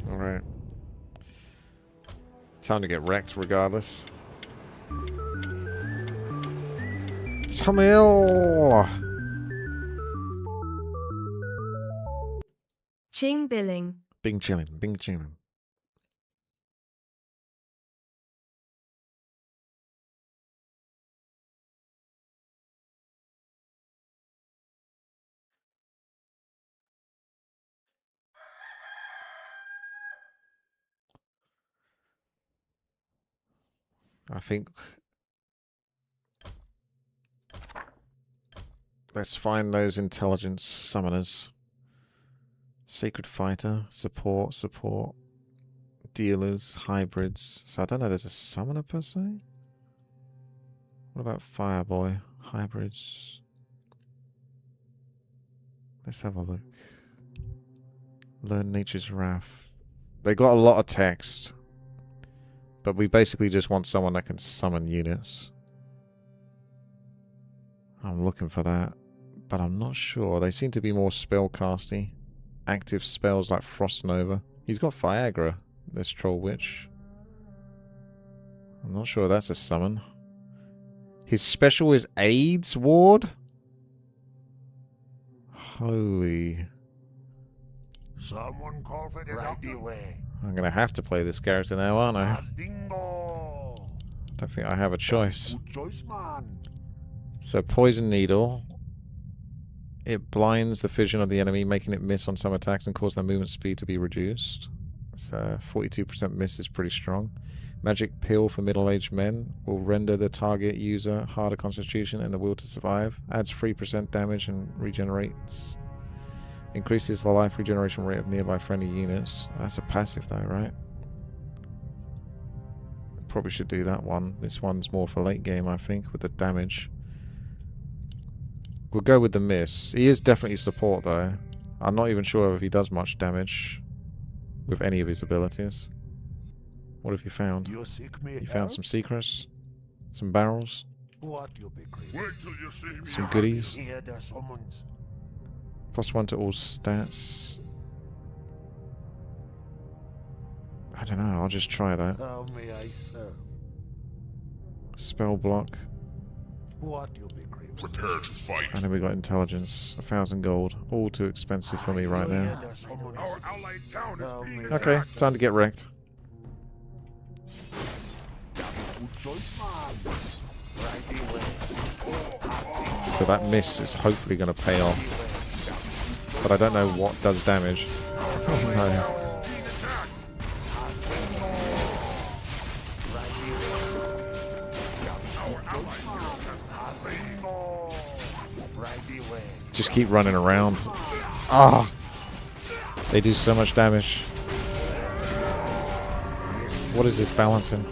Alright. Time to get wrecked regardless. 2morow! Ching billing. Bing chilling, bing chilling. I think... Let's find those intelligence summoners. Sacred Fighter, support, dealers, hybrids. So I don't know, there's a summoner per se? What about Fireboy? Hybrids. Let's have a look. Learn Nature's Wrath. They got a lot of text. But we basically just want someone that can summon units. I'm looking for that. But I'm not sure. They seem to be more spellcasty. Active spells like Frost Nova. He's got Viagra, this Troll Witch. I'm not sure that's a summon. His special is AIDS Ward? Holy... Someone call for the right way. I'm gonna have to play this character now, aren't I? Don't think I have a choice. Good choice, man. So Poison Needle. It blinds the vision of the enemy, making it miss on some attacks and cause their movement speed to be reduced. So 42% miss is pretty strong. Magic Pill for middle-aged men will render the target user harder constitution and the will to survive. Adds 3% damage and regenerates. Increases the life regeneration rate of nearby friendly units. That's a passive though, right? Probably should do that one. This one's more for late game, I think, with the damage. We'll go with the miss. He is definitely support though. I'm not even sure if he does much damage with any of his abilities. What have you found? You seek me You found some secrets? Some barrels? What you be crazy? Wait till you see me. Some goodies? Hear the summons. +1 to all stats. I don't know, I'll just try that. How may I serve? Spell block. What you be crazy? Prepare to fight. And then we got intelligence. 1,000 gold. All too expensive for me right now. Our allied town is being Okay, time to get wrecked. Good choice, man. Right away. So that miss is hopefully going to pay off. But I don't know what does damage. Oh no. Just keep running around. Ah! They do so much damage. What is this balancing?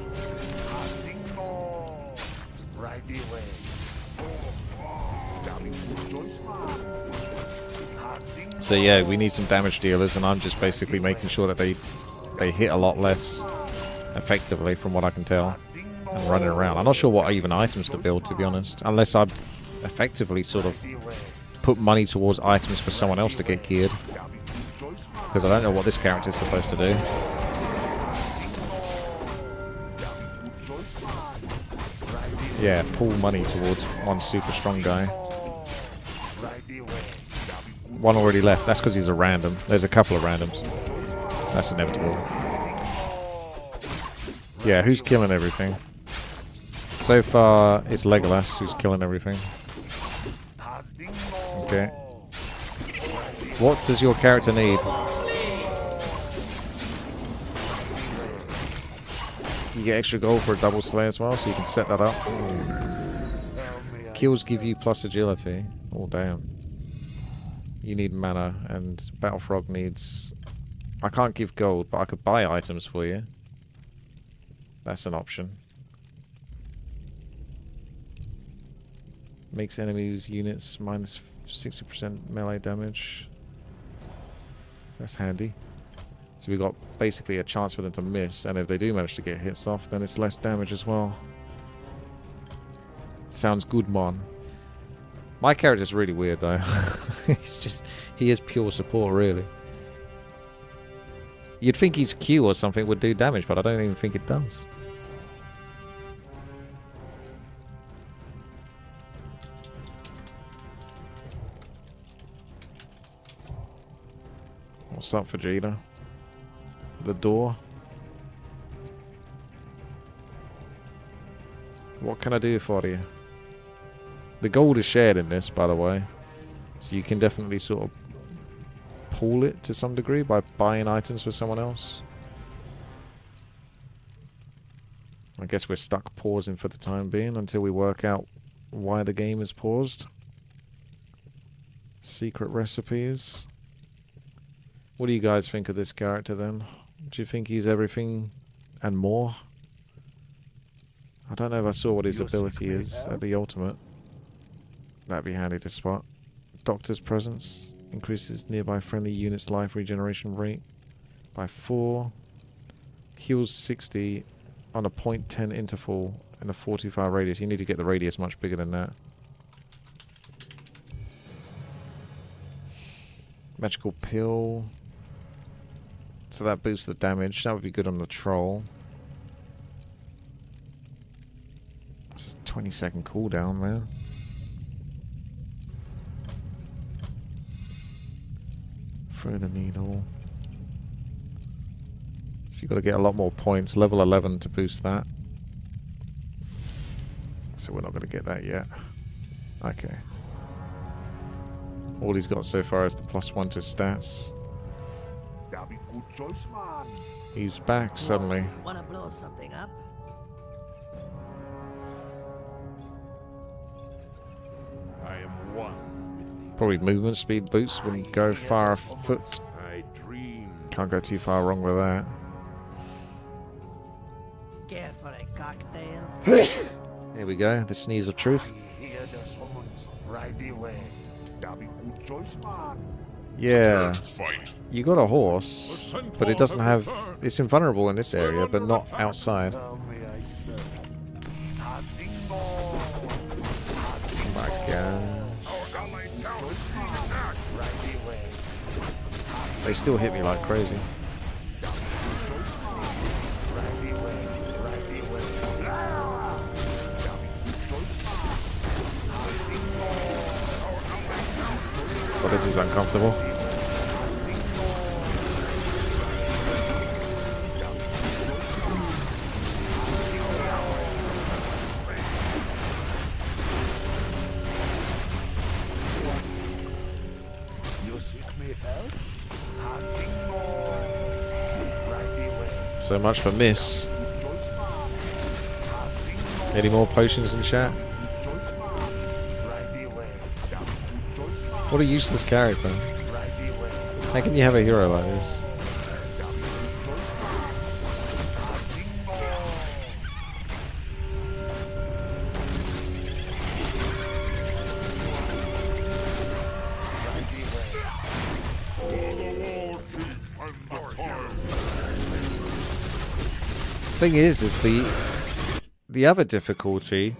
So yeah, we need some damage dealers, and I'm just basically making sure that they hit a lot less effectively, from what I can tell, and running around. I'm not sure what even items to build, to be honest, unless I effectively sort of put money towards items for someone else to get geared, because I don't know what this character is supposed to do. Yeah, pull money towards one super strong guy. One already left. That's because he's a random. There's a couple of randoms. That's inevitable. Yeah, who's killing everything? So far, it's Legolas who's killing everything. Okay. What does your character need? You get extra gold for a double slay as well, so you can set that up. Kills give you plus agility. Oh, damn. You need mana, and Battle Frog needs... I can't give gold, but I could buy items for you. That's an option. Makes enemies units minus 60% melee damage. That's handy. So we've got basically a chance for them to miss, and if they do manage to get hits off, then it's less damage as well. Sounds good, man. My character's really weird, though. He is pure support, really. You'd think his Q or something would do damage, but I don't even think it does. What's up, Vegeta? The door. What can I do for you? The gold is shared in this, by the way. So you can definitely sort of pool it to some degree by buying items for someone else. I guess we're stuck pausing for the time being until we work out why the game is paused. Secret recipes. What do you guys think of this character then? Do you think he's everything and more? I don't know if I saw what his ability is at the ultimate. That'd be handy to spot. Doctor's Presence increases nearby friendly units' life regeneration rate by 4. Heals 60 on a 0.10 interval in a 45 radius. You need to get the radius much bigger than that. Magical Pill. So that boosts the damage. That would be good on the troll. This is 20-second cooldown there. Throw the needle. So you've got to get a lot more points. Level 11 to boost that. So we're not going to get that yet. Okay. All he's got so far is the +1 to stats. Good choice, man. He's back suddenly. Wanna blow something up? I am one with the Probably movement speed boost wouldn't go far afoot. I dream. Can't go too far wrong with that. Care for a cocktail? There we go, the sneeze of truth. I hear the summons right away. That be good choice, man. Yeah, you got a horse, but it doesn't have... It's invulnerable in this area, but not outside. Tell me I said. Oh my god. They still hit me like crazy. Well, this is uncomfortable. So much for miss. Any more potions in chat? What a useless character. How can you have a hero like this? Thing is the other difficulty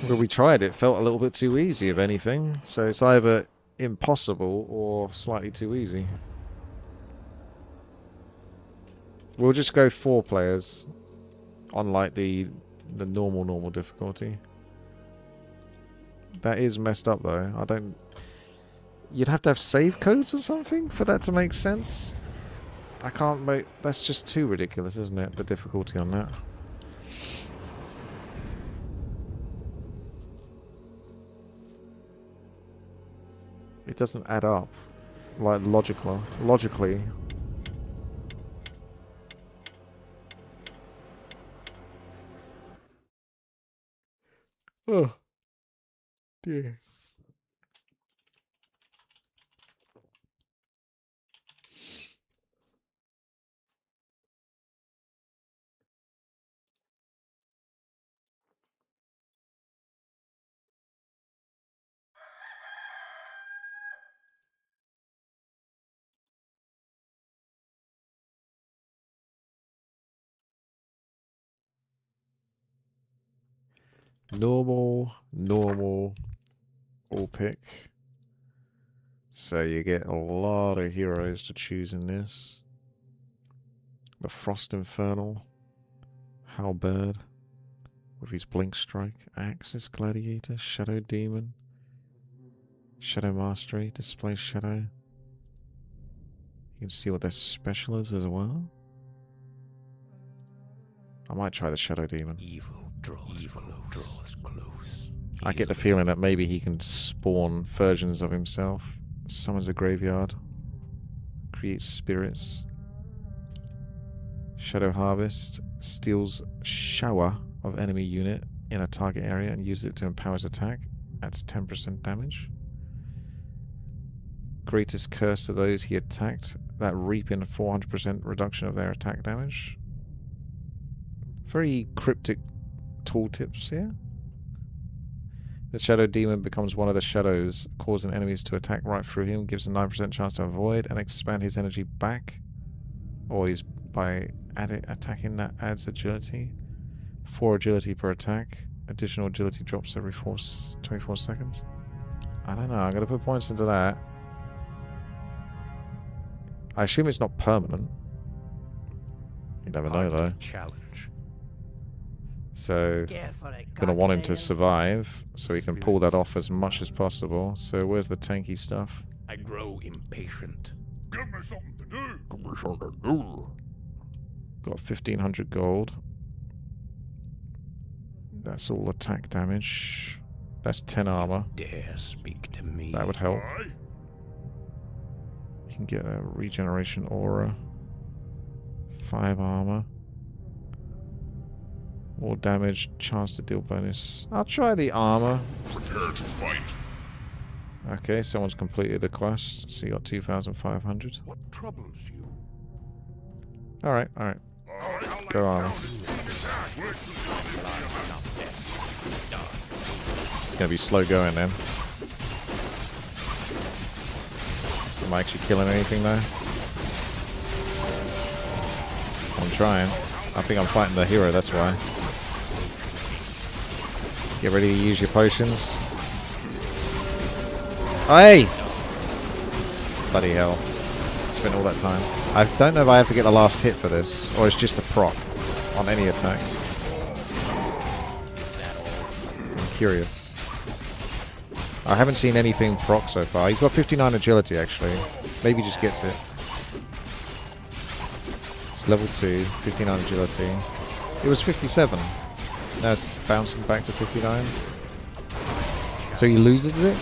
where we tried it felt a little bit too easy, if anything. So it's either impossible or slightly too easy. We'll just go 4 players on like the normal difficulty. That is messed up though. I don't... You'd have to have save codes or something for that to make sense. I can't make... That's just too ridiculous, isn't it? The difficulty on that. It doesn't add up. Like, logically. Oh. Dear. Normal, all pick. So you get a lot of heroes to choose in this. The Frost Infernal, Halberd, with his Blink Strike, Axis Gladiator, Shadow Demon, Shadow Mastery, Display Shadow. You can see what their special is as well. I might try the Shadow Demon. Evil draws close. I get the feeling that maybe he can spawn versions of himself. Summons a graveyard. Creates spirits. Shadow Harvest. Steals shower of enemy unit in a target area and uses it to empower his attack. Adds 10% damage. Greatest curse to those he attacked. That reaping 400% reduction of their attack damage. Very cryptic tooltips here. The Shadow Demon becomes one of the shadows, causing enemies to attack right through him, gives a 9% chance to avoid and expand his energy back. Or he's by attacking that adds agility. 4 agility per attack. Additional agility drops every 24 seconds. I don't know, I'm going to put points into that. I assume it's not permanent. You never know though. Challenge. So, gonna want him to survive, so he can pull that off as much as possible. So, where's the tanky stuff? I grow impatient. Give me something to do. Got 1500 gold. That's all attack damage. That's 10 armor. Dare speak to me. That would help. Aye. You can get a regeneration aura. 5 armor. More damage, chance to deal bonus. I'll try the armor. Prepare to fight. Okay, someone's completed the quest, so you got 2,500. What troubles you? Alright. Go armor. It's gonna be slow going then. Am I actually killing anything though? I'm trying. I think I'm fighting the hero, that's why. Get ready to use your potions. Hey! Bloody hell. Spent all that time. I don't know if I have to get the last hit for this, or it's just a proc on any attack. I'm curious. I haven't seen anything proc so far. He's got 59 agility actually. Maybe he just gets it. It's level 2, 59 agility. It was 57. Now it's bouncing back to 59. So he loses it?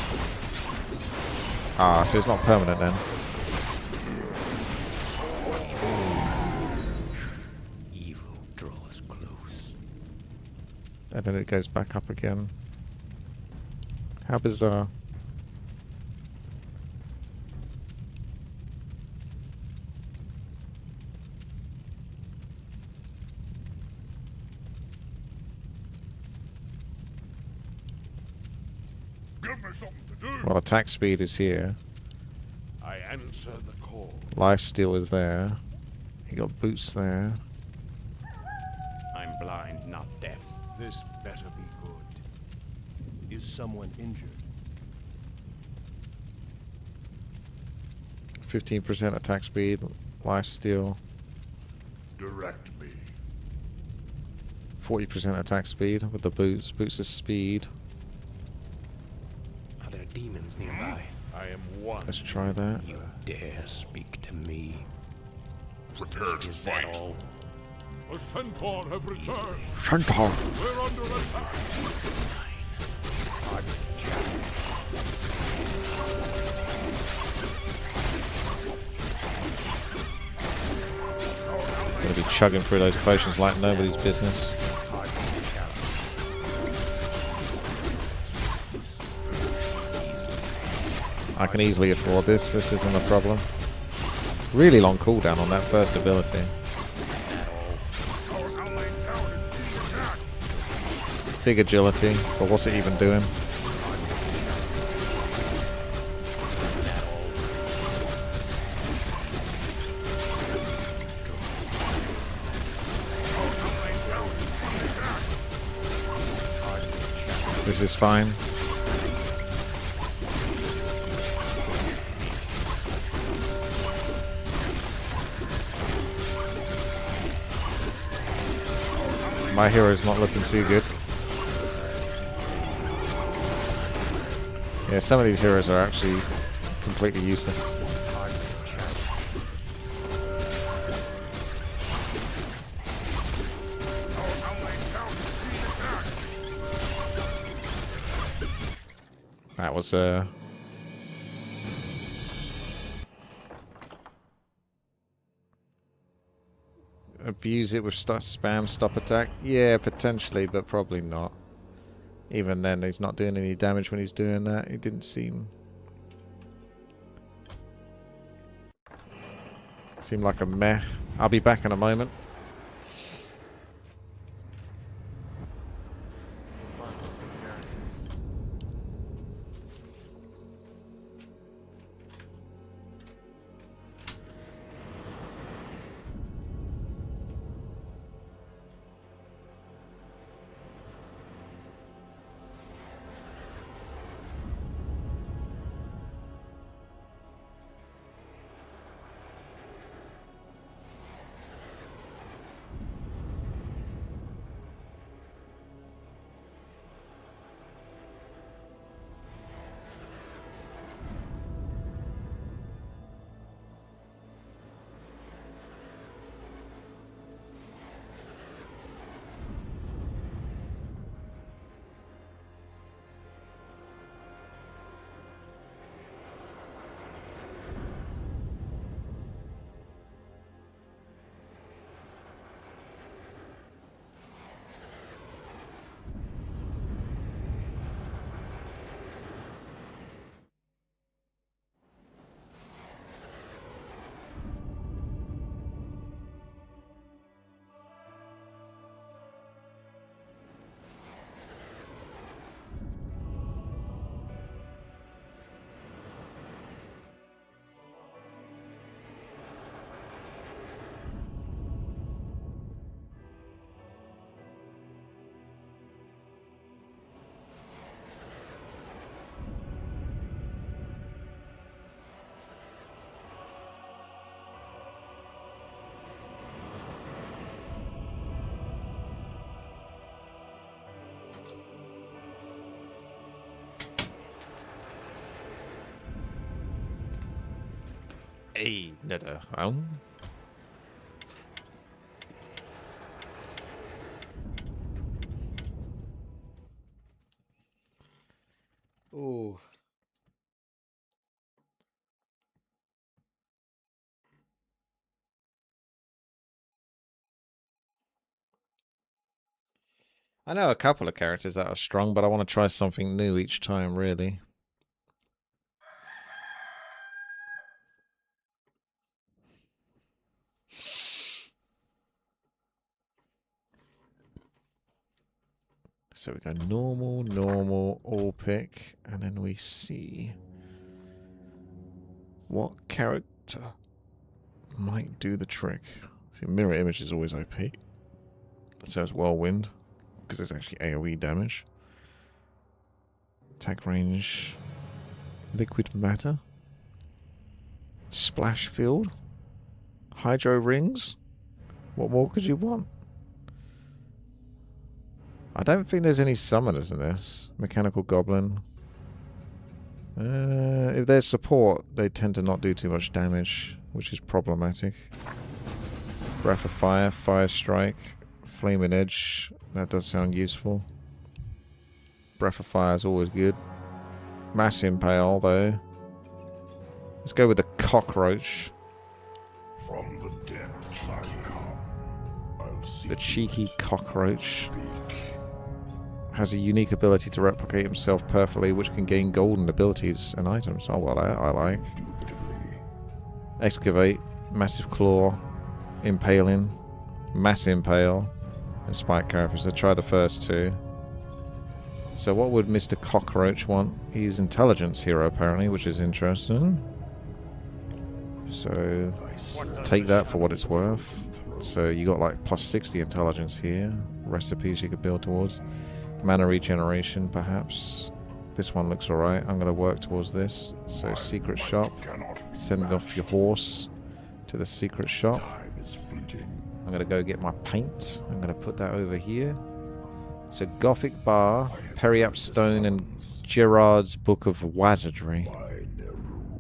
Ah, so it's not permanent then. Evil draws close. And then it goes back up again. How bizarre. Give me something to do. Well, attack speed is here. I answer the call. Lifesteal is there. You got boots there. I'm blind, not deaf. This better be good. Is someone injured? 15% attack speed. Lifesteal. Direct me. 40% attack speed with the boots. Boots is speed. Are there demons nearby? I am one. Let's try that. You dare speak to me? Prepare to fight. A centaur have returned. Centaur. We're under attack. Gonna be chugging through those potions like nobody's business. I can easily afford this. This isn't a problem. Really long cooldown on that first ability. Big agility, but what's it even doing? This is fine. My hero's not looking too good. Yeah, some of these heroes are actually completely useless. That was abuse it with spam stop attack? Yeah, potentially, but probably not. Even then, he's not doing any damage when he's doing that. He didn't seem like a meh. I'll be back in a moment. Another round. Oh. I know a couple of characters that are strong, but I want to try something new each time, really. So we go normal, normal, all pick, and then we see what character might do the trick. See, mirror image is always OP. So is whirlwind, because it's actually AoE damage. Attack range, liquid matter, splash field, hydro rings. What more could you want? I don't think there's any summoners in this. Mechanical Goblin. If there's support, they tend to not do too much damage, which is problematic. Breath of Fire, Fire Strike, Flaming Edge. That does sound useful. Breath of Fire is always good. Mass Impale, though. Let's go with the Cockroach. From the depths I come. I'll see The cheeky Cockroach has a unique ability to replicate himself perfectly, which can gain golden abilities and items. Oh, well, I like. Excavate, Massive Claw, Impaling, Mass Impale, and Spike Carapace. Let's try the first two. So what would Mr. Cockroach want? He's Intelligence Hero, apparently, which is interesting. So, take that for what it's worth. So you got like plus 60 intelligence here. Recipes you could build towards. Mana regeneration, perhaps. This one looks alright. I'm going to work towards this. So, secret shop. Send off your horse to the secret shop. I'm going to go get my paint. I'm going to put that over here. So, Gothic Bar, Periap Stone, and Gerard's Book of Wizardry.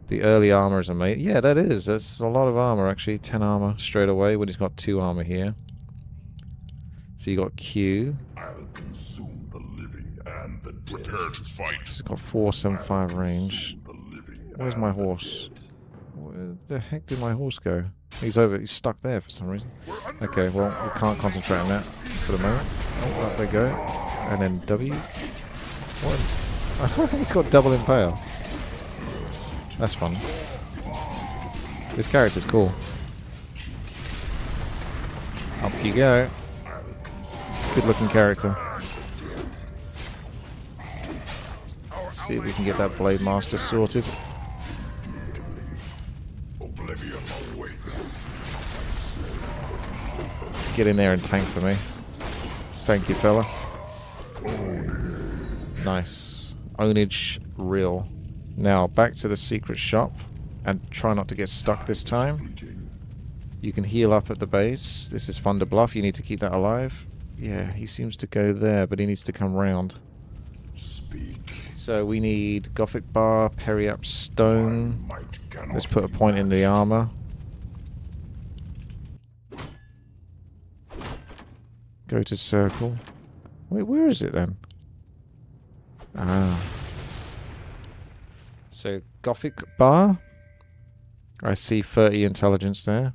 The early armor is amazing. Yeah, that is. That's a lot of armor, actually. 10 armor straight away when he's got 2 armor here. So you got Q. I'll consume the living and the dead. Prepare to fight. It's got 475 range. Where's my horse? Where the heck did my horse go? He's over. He's stuck there for some reason. Okay, well, we can't concentrate on that for the moment. Oh, up they go. And then W. What? He's got double impale. That's fun. This character's cool. Up you go. Good looking character. Let's see if we can get that Blade Master sorted. Get in there and tank for me. Thank you, fella. Nice. Ownage real. Now, back to the secret shop. And try not to get stuck this time. You can heal up at the base. This is fun to bluff. You need to keep that alive. Yeah, he seems to go there, but he needs to come round. So we need Gothic Bar, Periap Stone. Let's put a point in the armor. Go to circle. Wait, where is it then? Ah. So, Gothic Bar. I see 30 intelligence there.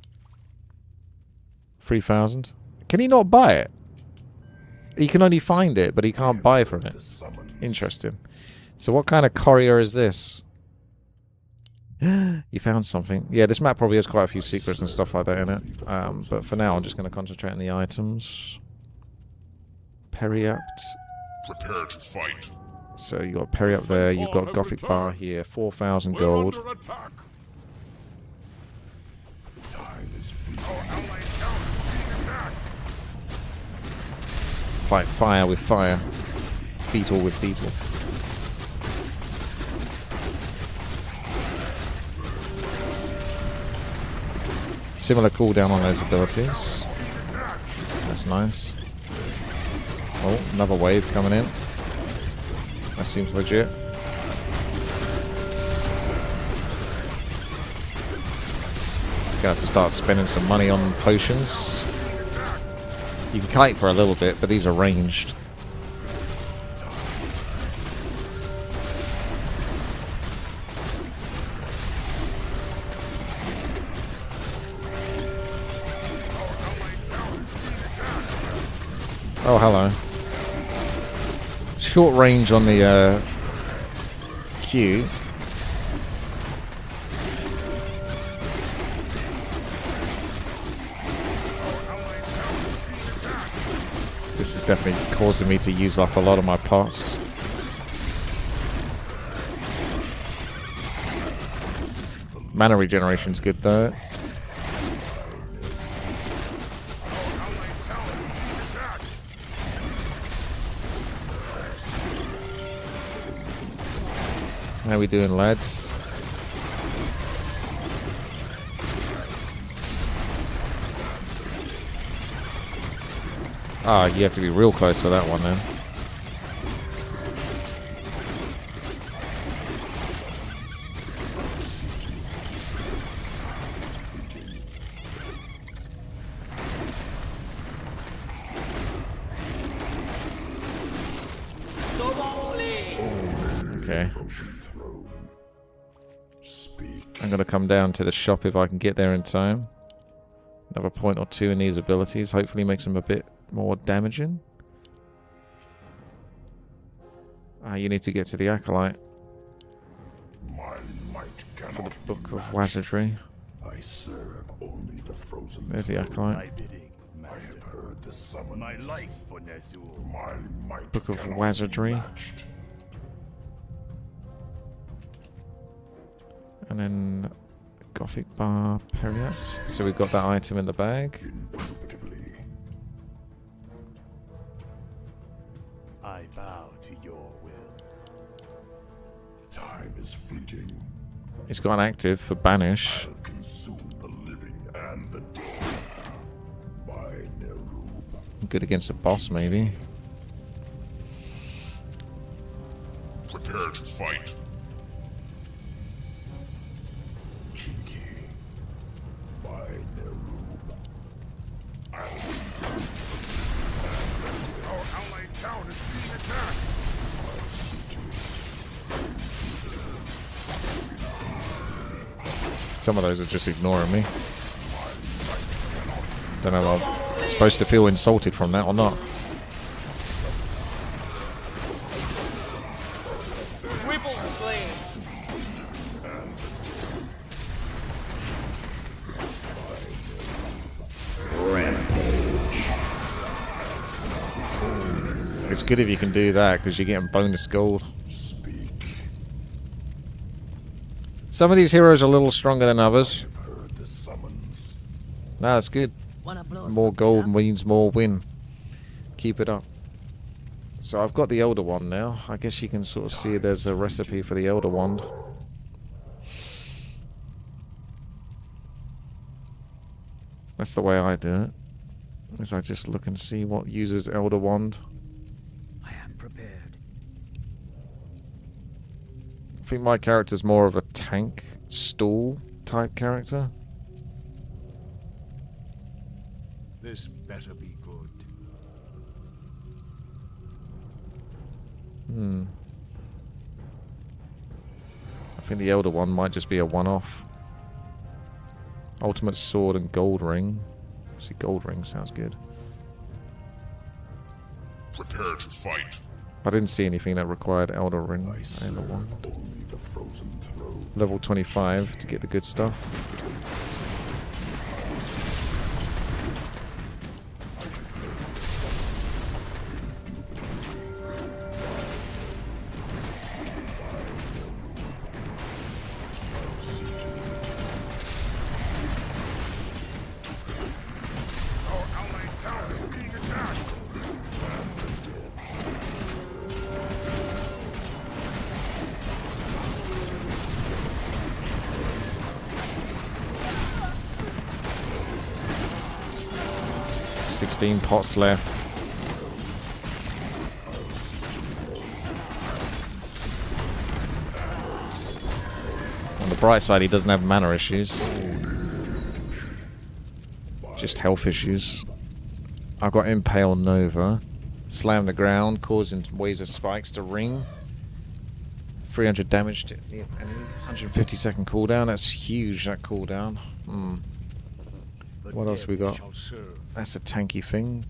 3,000. Can he not buy it? He can only find it, but he can't buy from it. Interesting. So what kind of courier is this? You found something. Yeah, this map probably has quite a few secrets and stuff like that in it. But for now, I'm just going to concentrate on the items. Periapt. Prepare to fight. So you got Periapt there. You've got Gothic Bar here. 4,000 gold. Fight fire with fire. Beetle with beetle. Similar cooldown on those abilities. That's nice. Oh, another wave coming in. That seems legit. Gonna have to start spending some money on potions. You can kite for a little bit, but these are ranged. Oh, hello. Short range on the Q. This is definitely causing me to use up a lot of my pots. Mana regeneration's good though. How we doing, lads? Ah, you have to be real close for that one then. Okay. Frozen throne. Speak. I'm going to come down to the shop if I can get there in time. Another point or two in these abilities. Hopefully makes them a bit more damaging. Ah, you need to get to the Acolyte My might for cannot the Book be of matched. Wizardry. I serve only the frozen There's the throne. Acolyte. bidding, I have heard the summons. My life for Nezul. My might Book of cannot be Wizardry. matched. And then Gothic Bar Periac. So we've got that item in the bag. Indubitably. I bow to your will. Time is fleeting. It's got an active for Banish. I'll consume the living and the dead. By Nerub. Good against the boss, maybe. Prepare to fight. Kinky. By Nerub. I'll consume. Our allied town is being attacked. I'll see to it. Some of those are just ignoring me. Don't know if I'm supposed to feel insulted from that or not. It's good if you can do that because you're getting bonus gold. Speak. Some of these heroes are a little stronger than others. I've heard the summons. No, that's good. Wanna blow More something gold up? means more win. Keep it up. So I've got the Elder Wand now. I guess you can sort of see there's a recipe for the Elder Wand. That's the way I do it. Is I just look and see what uses Elder Wand. I am prepared. I think my character's more of a tank, stall type character. This better be good. I think the Elder Wand might just be a one-off. Ultimate Sword and Gold Ring. See, Gold Ring sounds good. Prepare to fight. I didn't see anything that required Elder Ring. I serve Elder Wand. only the frozen throne. Level 25 to get the good stuff. Our allied town is being attacked. 16 pots left. On the bright side, he doesn't have mana issues. Just health issues. I've got Impale Nova. Slam the ground, causing waves of spikes to ring. 300 damage to the enemy. 150 second cooldown. That's huge, that cooldown. The What else we dead got? shall serve. That's a tanky thing.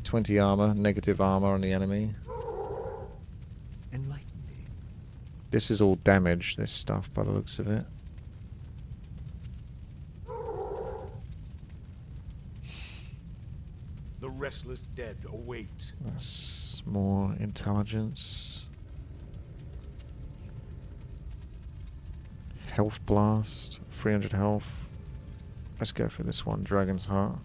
20 armor, negative armor on the enemy. Enlighten me. This is all damage, this stuff, by the looks of it. The restless dead await. That's more intelligence. Health blast, 300 health. Let's go for this one, Dragon's Heart.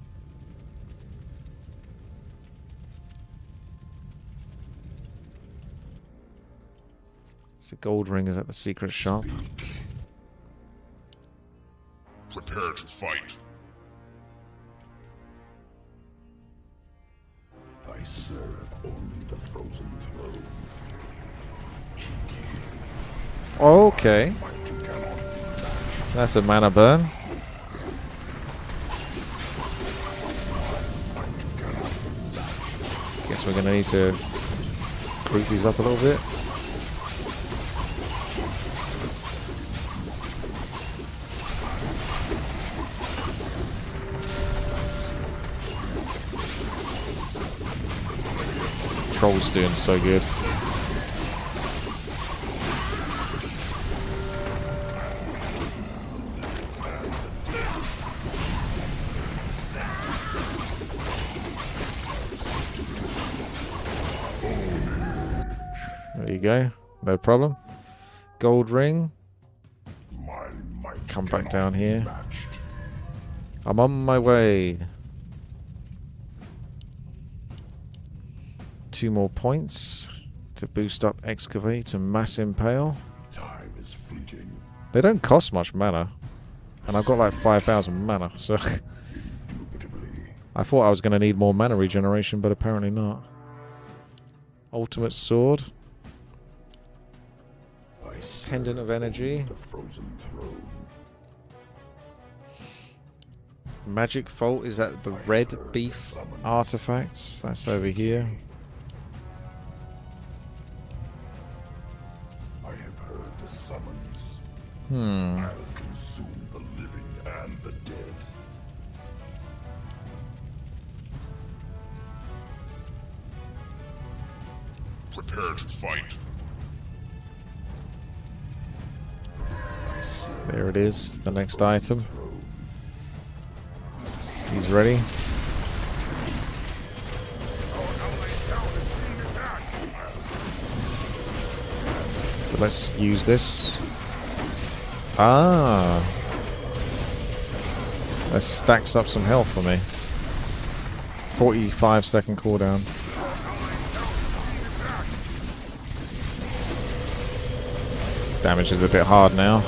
So gold ring is at the secret shop. Prepare to fight. I serve only the frozen throne. Okay. That's a mana burn. Guess we're gonna need to group these up a little bit. control's doing so good. There you go. No problem. Gold ring. Come back down here. I'm on my way. 2 more points to boost up Excavate and Mass Impale. Time is fleeting. They don't cost much mana. And I've got like 5,000 mana, so... I thought I was going to need more mana regeneration, but apparently not. Ultimate Sword. Pendant of Energy. The frozen throne. Magic Vault is at the red beef artifacts. That's over here. I have heard the summons. Hmm. I'll consume the living and the dead. Prepare to fight. There it is, the next item. He's ready. So let's use this. Ah! That stacks up some health for me. 45-second cooldown. Damage is a bit hard now.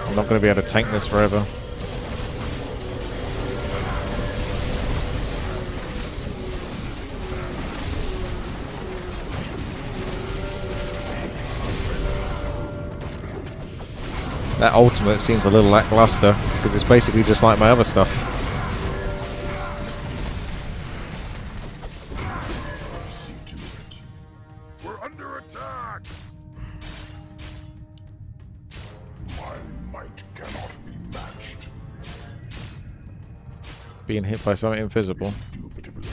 I'm not going to be able to tank this forever. That ultimate seems a little lackluster, because it's basically just like my other stuff. We're under attack. My might cannot be matched. Being hit by something invisible. Indubitably.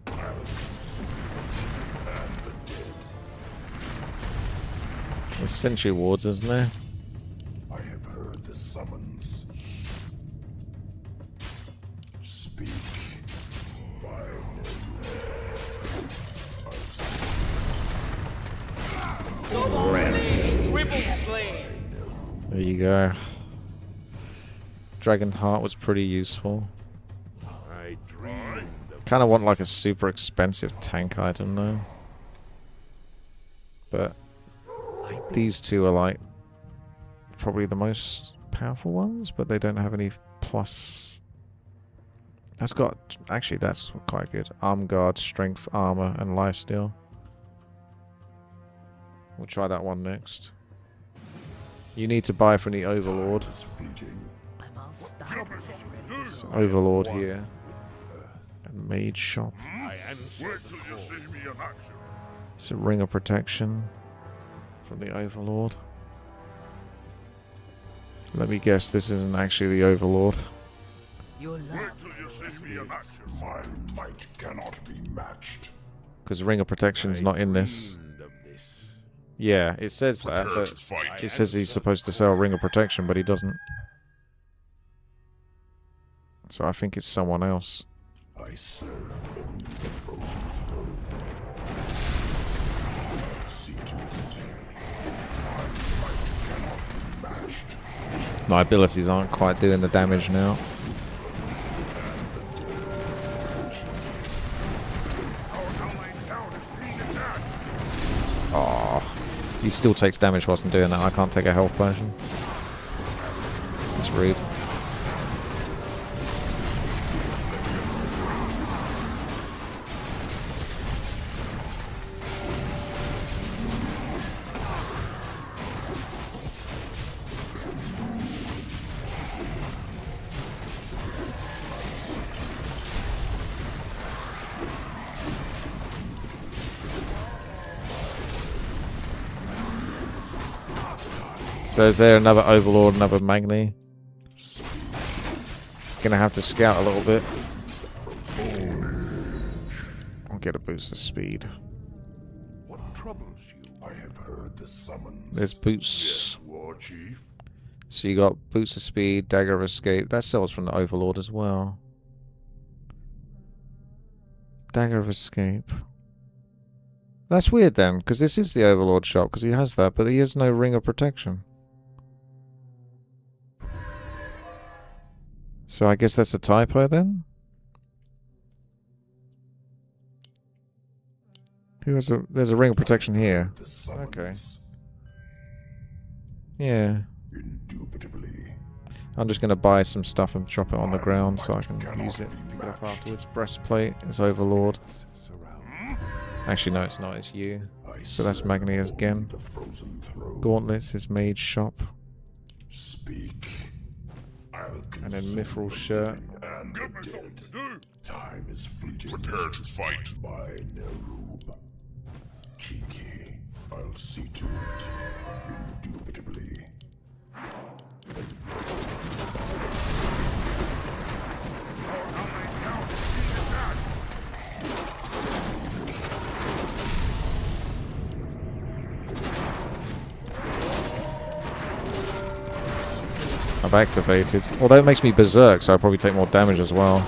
I'll consume and the dead. There's Sentry Wards, isn't there? I have heard the summons. Speak. By There you go. Dragon Heart was pretty useful. I dreamed of Kind of want like a super expensive tank item though. But these two are like probably the most powerful ones, but they don't have any plus. That's got, actually that's quite good. Arm guard, strength, armor, and lifesteal. We'll try that one next. You need to buy from the Overlord. is fleeting. It's Overlord here. And Mage Shop. I answer Wait the till you call. see me in action. It's a Ring of Protection from the Overlord. Let me guess, this isn't actually the Overlord. Your Wait love till you see me in action. My might cannot be matched. Because Ring of Protection's not in this. Dreamed of this. Yeah, it says that, Prepare but to fight. it says he's supposed to sell Ring of Protection, but he doesn't. So I think it's someone else. I serve only the frozen throne. See to it. My might cannot be matched. My abilities aren't quite doing the damage now. Aww. He still takes damage whilst I'm doing that. I can't take a health potion. That's rude. So is there another Overlord, another Magni? Gonna have to scout a little bit. I'll get a boost of speed. What troubles you? I have heard the summons. There's boots. Yes, War Chief. So you got boots of speed, dagger of escape. That sells from the Overlord as well. Dagger of escape. That's weird then, because this is the Overlord shop, because he has that, but he has no ring of protection. So I guess that's a typo then? Who has a... There's a ring of protection here. Okay. Yeah. Indubitably. I'm just going to buy some stuff and drop it on the ground so I can use it, pick it up afterwards. Breastplate is Overlord. Actually, no, it's not. It's you. So that's Magni again. Gauntlets is Mage Shop. Speak. And then Mithril shirt. Give me something to do. Time is fleeting. Prepare to fight. By Nerub. Kiki. I'll see to it. Indubitably. I've activated. Although it makes me berserk, so I'll probably take more damage as well.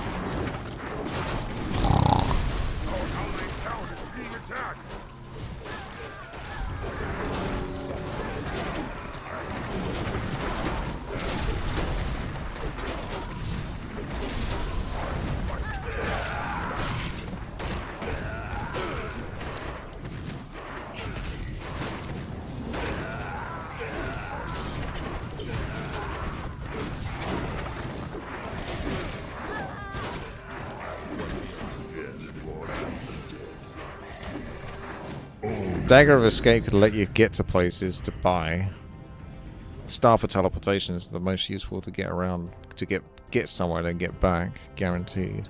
Dagger of Escape could let you get to places to buy. Staff of Teleportation is the most useful to get around, to get somewhere and then get back, guaranteed.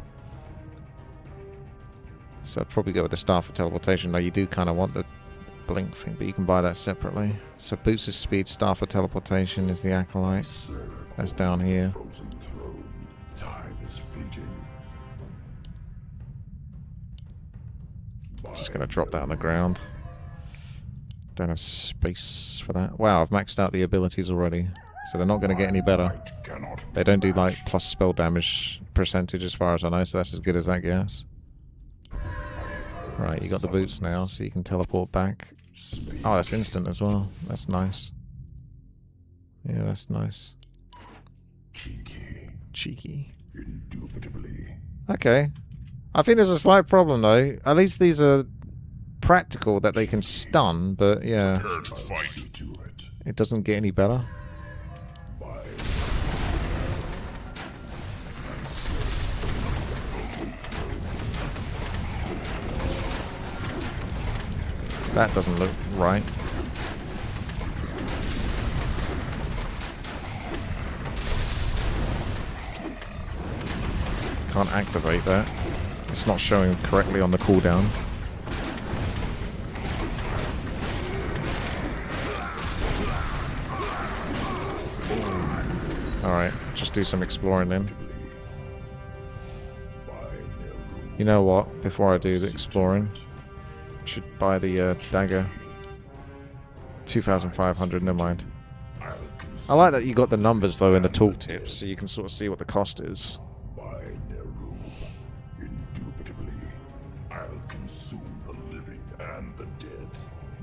So I'd probably go with the Staff of Teleportation. Now you do kind of want the blink thing, but you can buy that separately. So boost of speed, Staff of Teleportation is the Acolyte. That's down here. Time is fleeting. Just gonna drop that on the ground. Don't have space for that. Wow, I've maxed out the abilities already. So they're not going to get any better. They don't do like plus spell damage percentage as far as I know, so that's as good as that gets. Right, you got the boots now, so you can teleport back. Oh, that's instant as well. That's nice. Yeah, that's nice. Cheeky. Okay. I think there's a slight problem though. At least these are practical that they can stun, but yeah, it doesn't get any better. That doesn't look right. Can't activate that. It's not showing correctly on the cooldown. Alright, just do some exploring then. You know what? Before I do the exploring, I should buy the dagger. 2,500, never mind. I like that you got the numbers though in the tooltips, so you can sort of see what the cost is.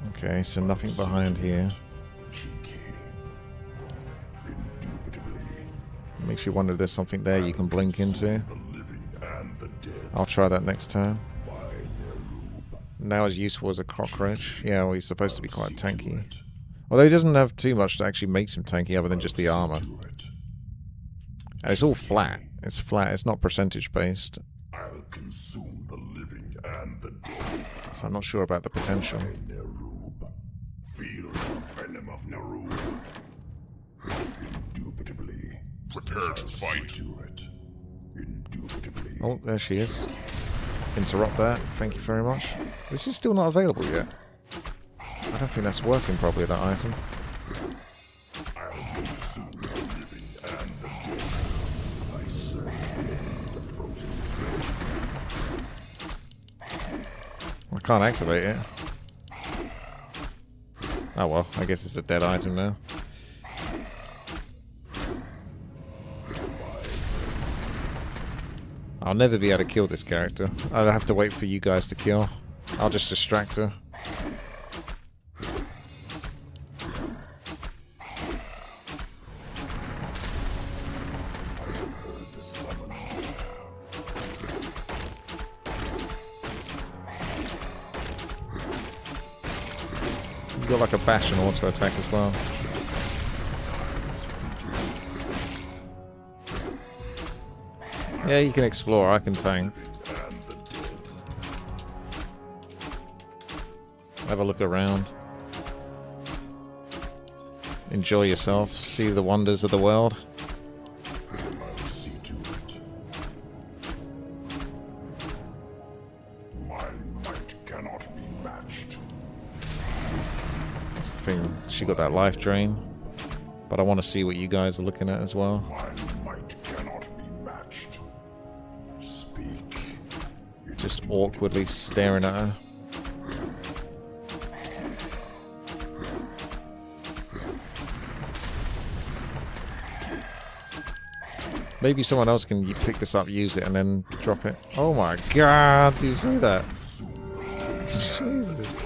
Okay, so nothing behind here. Makes you wonder if there's something there you can blink into. I'll try that next time. Now as useful as a cockroach. Yeah, well, he's supposed to be quite tanky. Although he doesn't have too much that actually makes him tanky other than just the armor. And it's all flat. It's flat, it's not percentage based. So I'm not sure about the potential. Feel the venom of Nerub. Indubitably. Prepare to fight. Indubitably. Oh, there she is. Interrupt that. Thank you very much. This is still not available yet. I don't think that's working properly, that item. I can't activate it. Oh well, I guess it's a dead item now. I'll never be able to kill this character. I'll have to wait for you guys to kill. I'll just distract her. You've got like a bash and auto attack as well. Yeah, you can explore, I can tank. Have a look around. Enjoy yourself, see the wonders of the world. I'll see to it. My might cannot be matched. That's the thing, she got that life drain. But I want to see what you guys are looking at as well. My might cannot be matched. Speak. Just awkwardly staring at her. Maybe someone else can pick this up, use it, and then drop it. Oh my god, did you see that? Jesus.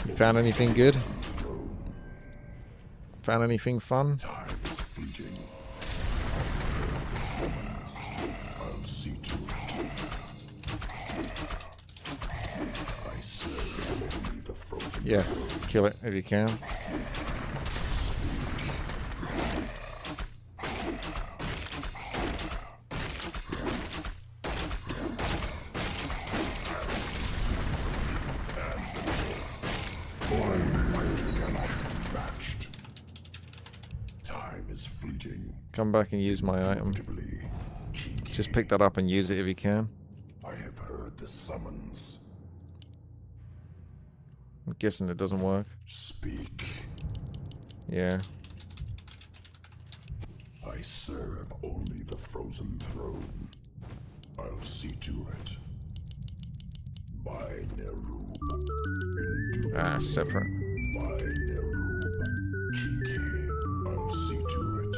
You found anything good? Found anything fun? Time is fleeting. The summons. I'll see to it. I serve only the frozen. Yes, kill it if you can. Come back and use my item. Just pick that up and use it if you can. I have heard the summons. I'm guessing it doesn't work. Speak. Yeah. I serve only the frozen throne. I'll see to it. By Nerub. Ah, separate. By Nerub. Kiki. I'll see to it.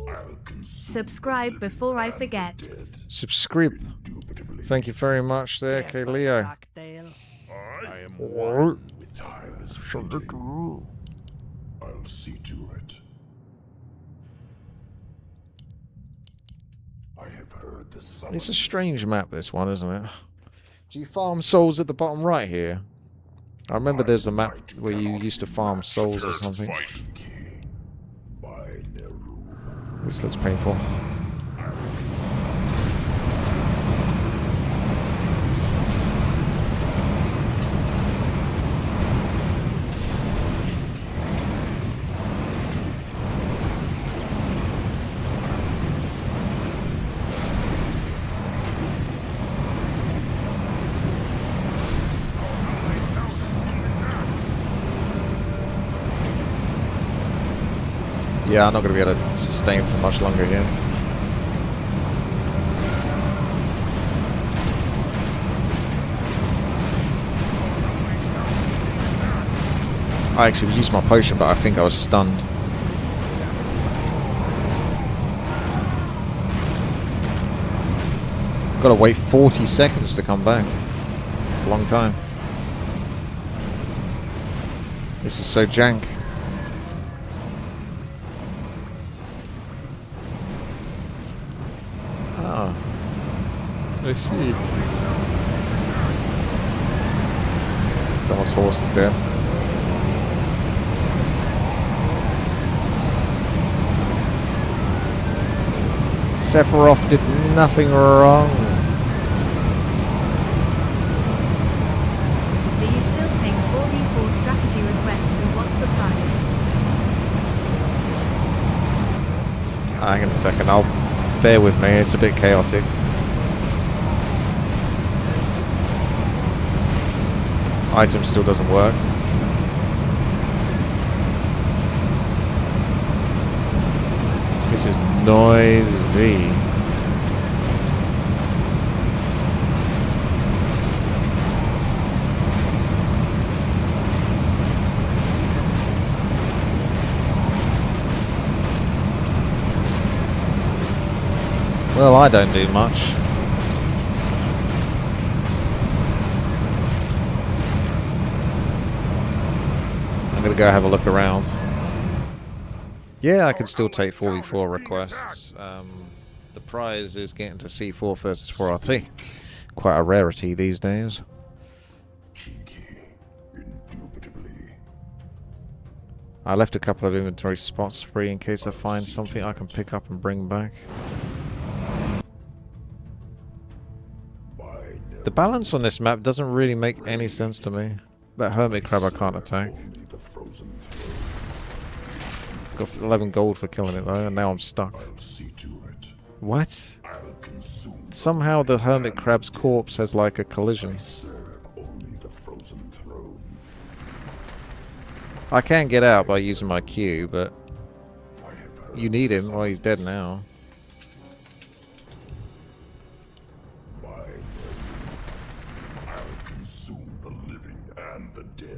I'll consume. Subscribe before I forget. Subscribe. Thank you very much there, K. Leo. I am one with time is fleeting. I'll see to it. I have heard the summons. It's a strange map, this one, isn't it? Do you farm souls at the bottom right here? I remember there's a map where you used to farm souls or something. This looks painful. Yeah, I'm not going to be able to sustain for much longer here. I actually used my potion, but I think I was stunned. Got to wait 40 seconds to come back. It's a long time. This is so jank. Ah, I see. Someone's horse is dead. Sephiroth did nothing wrong. Do you still take 4v4 strategy requests and what's the price? Hang on a second, I'll bear with me, it's a bit chaotic. Item still doesn't work. This is noisy. Well, I don't do much. I'm gonna go have a look around. Yeah, I can still take 4v4 requests. The prize is getting to C4 versus 4RT. Quite a rarity these days. I left a couple of inventory spots free in case I find something I can pick up and bring back. The balance on this map doesn't really make any sense to me. That hermit crab I can't attack. Got 11 gold for killing it though, and now I'm stuck. What? Somehow the hermit crab's corpse has like a collision. I can get out by using my Q, but you need him while he's dead now.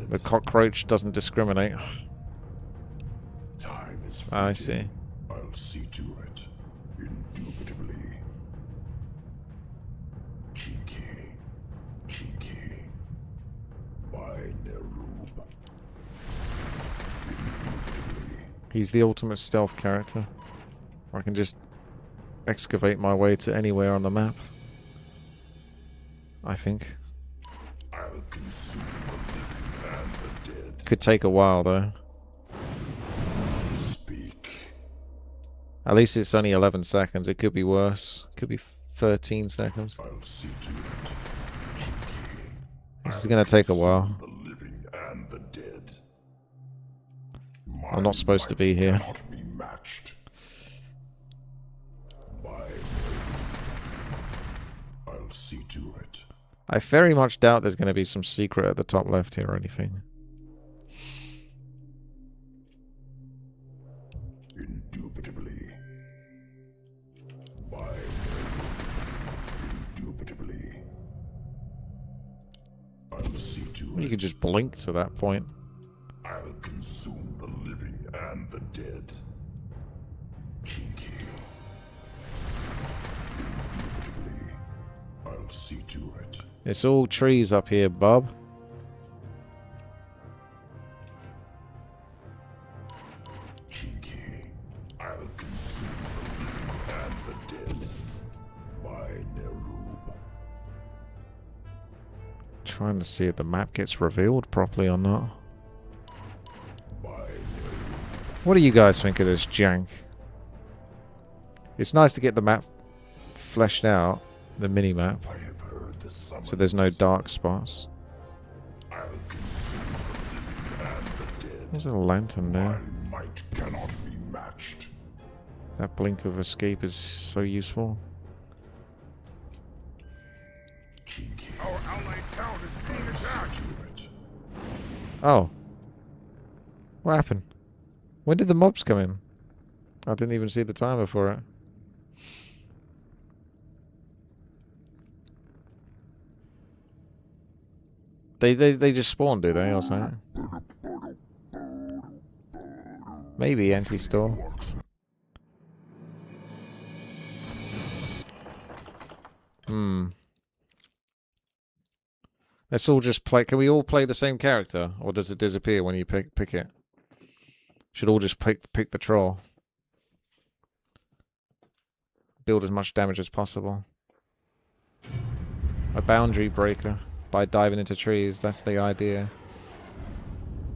The cockroach doesn't discriminate. I see. I'll see to it, indubitably. Kinky. By Nerub. Indubitably. He's the ultimate stealth character. I can just excavate my way to anywhere on the map. I think. I'll consume the living and the dead. Could take a while though. At least it's only 11 seconds. It could be worse. Could be 13 seconds. I'll see to it. This is going to take a while. The living and the dead. I'm not supposed to be here. Cannot be matched. I'll see to it. I very much doubt there's going to be some secret at the top left here or anything. Indubitably. Indubitably. I'll see to it. You could just blink to that point. I'll consume the living and the dead. Kinky. Indubitably. I'll see to it. It's all trees up here, bub. Kinky. I'll consume the living and the dead. By Nerub. Trying to see if the map gets revealed properly or not. By Nerub. What do you guys think of this jank? It's nice to get the map fleshed out, the mini-map, I have heard the summons. so there's no dark spots. I'll consume the living and the dead. There's a lantern there. My might cannot be matched. That blink of escape is so useful. Kinky. Our allied town is being attacked. To it. Oh. What happened? When did the mobs come in? I didn't even see the timer for it. They just spawn, do they, or something? Maybe anti-store. Let's all just play. Can we all play the same character, or does it disappear when you pick it? Should all just pick the troll. Build as much damage as possible. A boundary breaker by diving into trees. That's the idea.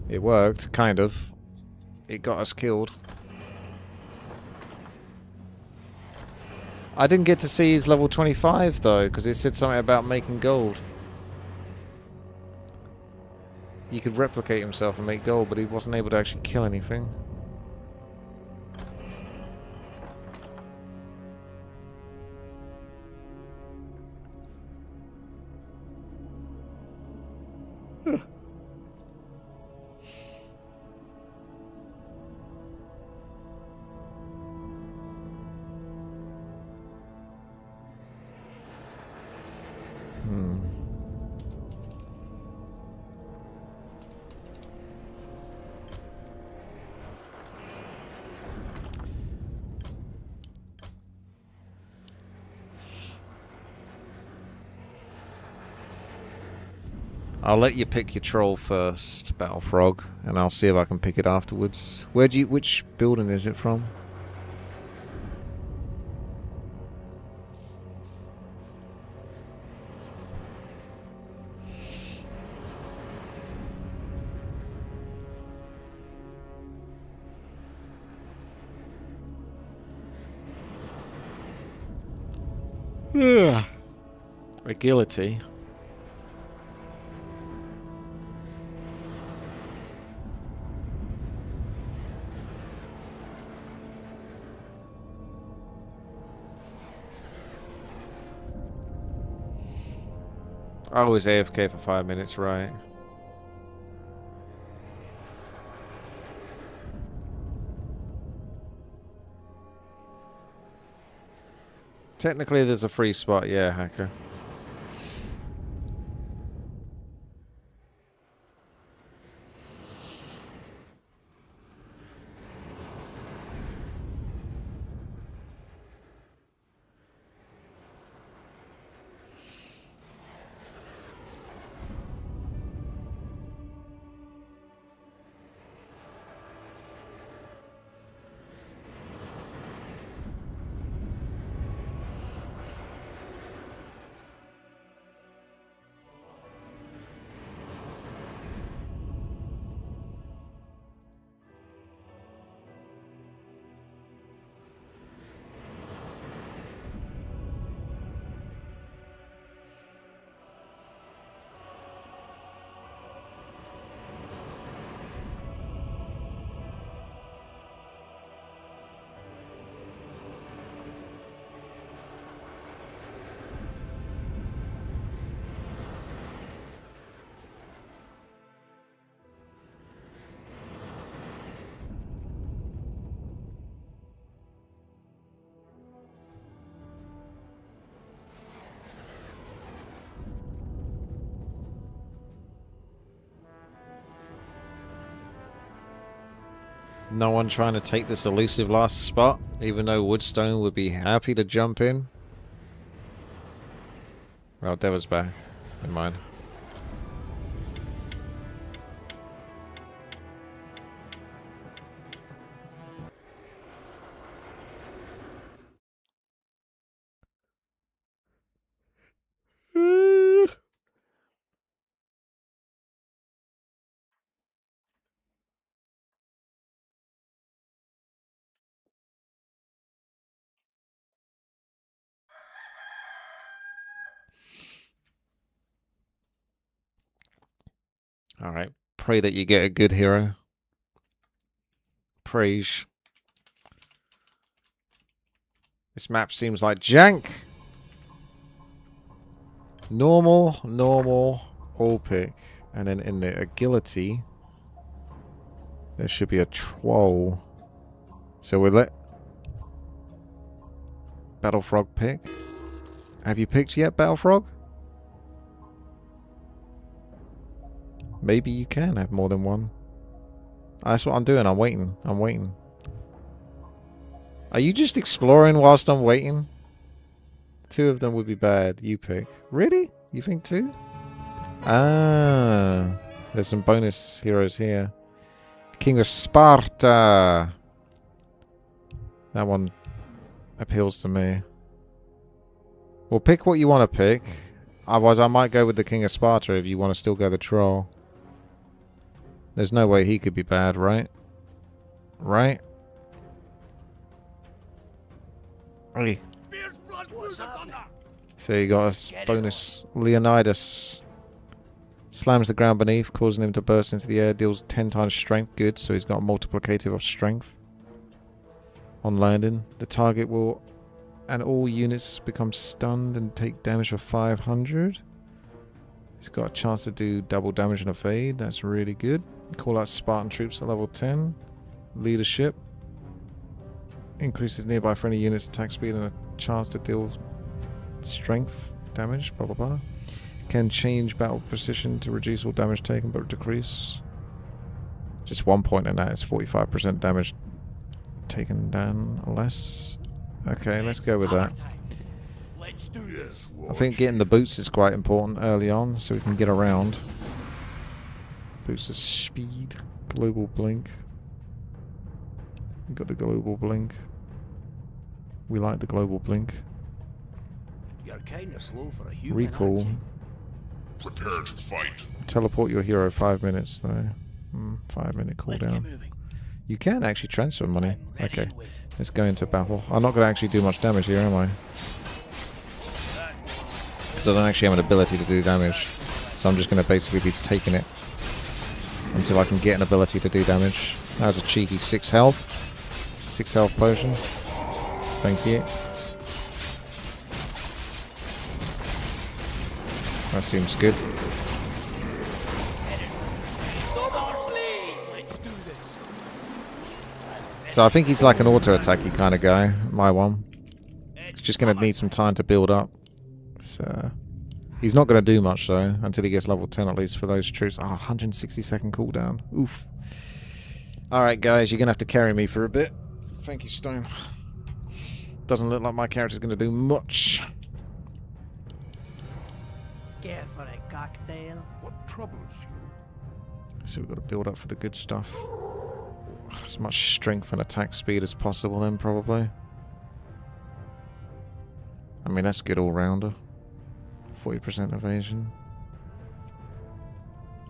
It worked, kind of. It got us killed. I didn't get to see his level 25 though, because it said something about making gold. You could replicate himself and make gold, but he wasn't able to actually kill anything. I'll let you pick your troll first, Battle Frog, and I'll see if I can pick it afterwards. Which building is it from? Agility. I was AFK for 5 minutes, right? Technically, there's a free spot, yeah, hacker. No one trying to take this elusive last spot, even though Woodstone would be happy to jump in. Well, Deva's back. Never mind. Alright. Pray that you get a good hero. Praise. This map seems like jank. Normal, all pick. And then in the agility, there should be a troll. So we'll let Battle Frog pick. Have you picked yet, Battle Frog? Maybe you can have more than one. That's what I'm doing. I'm waiting. Are you just exploring whilst I'm waiting? 2 of them would be bad. You pick. Really? You think 2? Ah. There's some bonus heroes here. King of Sparta. That one appeals to me. Well, pick what you want to pick. Otherwise, I might go with the King of Sparta if you want to still go the troll. There's no way he could be bad, right? Right? Hey. So you got a bonus. Leonidas slams the ground beneath, causing him to burst into the air. Deals 10 times strength. Good, so he's got a multiplicative of strength. On landing, the target will... and all units become stunned and take damage for 500. He's got a chance to do double damage and evade. That's really good. Call out Spartan troops at level 10. Leadership. Increases nearby friendly units' attack speed and a chance to deal strength damage. Blah blah blah. Can change battle precision to reduce all damage taken but decrease. Just 1 point in that is 45% damage taken down less. Okay, let's go with that. Let's do this. I think getting the boots is quite important early on so we can get around. Boosts of speed. Global blink. We've got the global blink. We like the global blink. You're kind of slow for a human. Recall. aren't you? Prepare to fight. Teleport your hero 5 minutes though. 5 minute Let's get cooldown. moving. You can actually transfer money. I'm ready Okay, and waiting. let's go into battle. I'm not going to actually do much damage here, am I? Because I don't actually have an ability to do damage. So I'm just going to basically be taking it until I can get an ability to do damage. That was a cheeky 6 health. 6 health potion. Thank you. That seems good. Let's do this. So I think he's like an auto-attacky kind of guy, my one. He's just going to need some time to build up. So he's not going to do much though, until he gets level 10 at least for those troops. 160-second cooldown. Oof. Alright guys, you're going to have to carry me for a bit. Thank you, Stone. Doesn't look like my character's going to do much. Care for a cocktail? What troubles you? So we've got to build up for the good stuff. As much strength and attack speed as possible then, probably. I mean, that's good all-rounder. 40% evasion.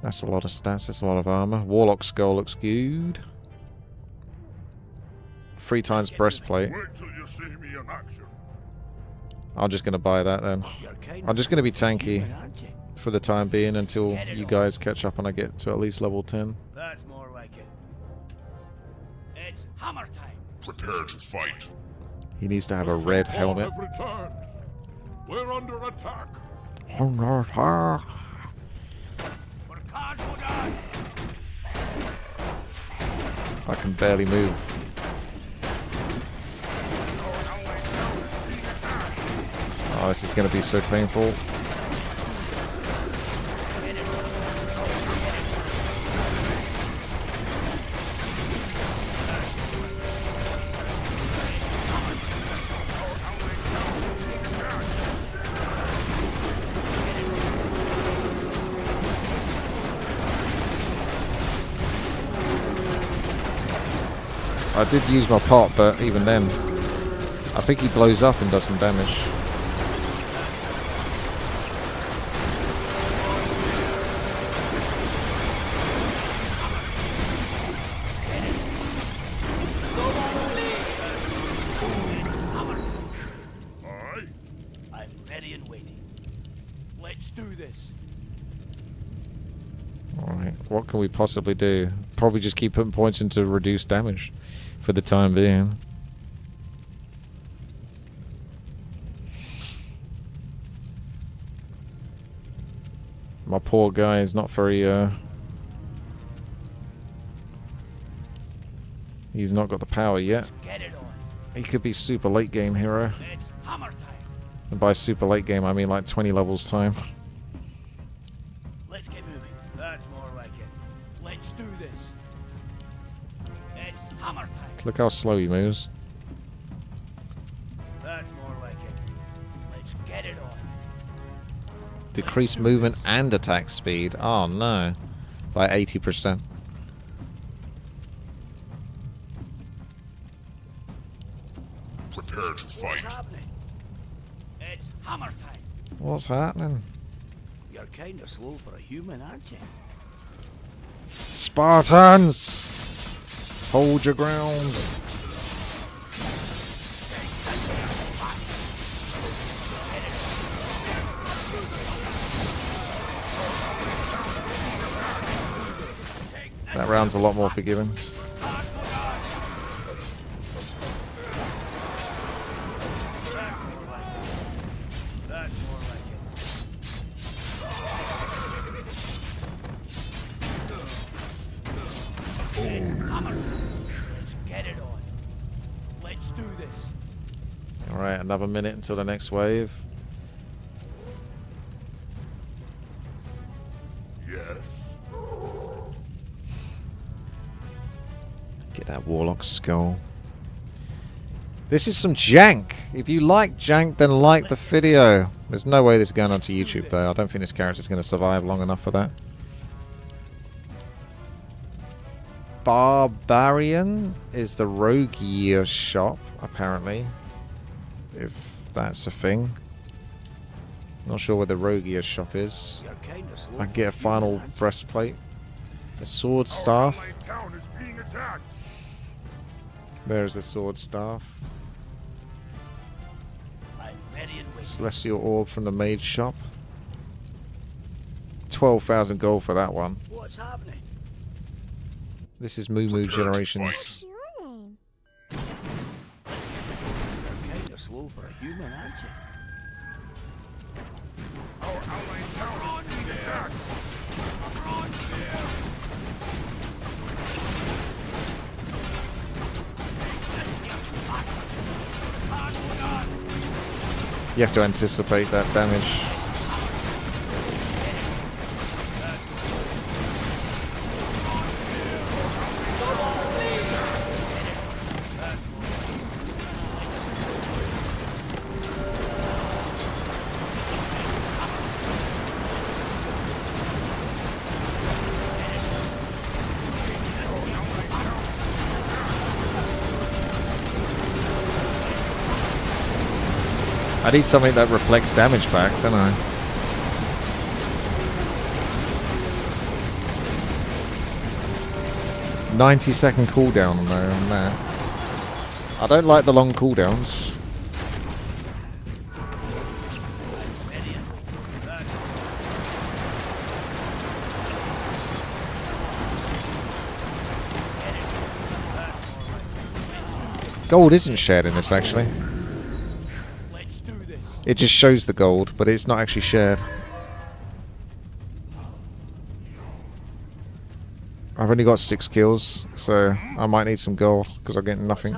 That's a lot of stats, that's a lot of armor. Warlock skull looks good. 3 times breastplate. Wait till you see me in action. I'm just going to buy that then. You're kind I'm just going to be tanky human, aren't you? for the time being until you guys catch up and I get to at least level 10. That's more like it. It's hammer time. Prepare to fight. He needs to have a red helmet. Have returned. We're under attack. For cards will die. I can barely move. Oh, this is going to be so painful. I did use my pot, but even then, I think he blows up and does some damage. Aye. I'm ready and waiting. Let's do this. Alright, what can we possibly do? Probably just keep putting points into reduced damage for the time being. My poor guy is not very, he's not got the power yet. Get it on. He could be super late game hero. It's hammer time. And by super late game, I mean like 20 levels time. Let's get moving. That's more like it. Let's do this. It's hammer time. Look how slow he moves. That's more like it. Let's get it on. Decreased movement and attack speed. Oh no. By 80%. Prepare to What's fight. happening? It's hammer time. What's happening? You're kind of slow for a human, aren't you? Spartans! Hold your ground. That round's a lot more forgiving. That's more like it. Hammer. Let's get it on. Let's do this. Alright, another minute until the next wave. Yes. Get that Warlock skull. This is some jank. If you like jank, then like the video. There's no way this is going onto YouTube, though. I don't think this character's going to survive long enough for that. Barbarian is the rogue gear shop, apparently. If that's a thing. Not sure where the rogue gear shop is. I can get a final breastplate. A sword staff. Town is being attacked. There's the sword staff. Celestial orb from the mage shop. 12,000 gold for that one. What's happening? This is Moo Moo Generations. Your name? You're kind of slow for a human, aren't you? Our allied town is being attacked. You have to anticipate that damage. I need something that reflects damage back, don't I? "90-second cooldown on that. I don't like the long cooldowns. Gold isn't shared in this, actually. It just shows the gold, but it's not actually shared. I've only got 6 kills, so I might need some gold because I'm getting nothing.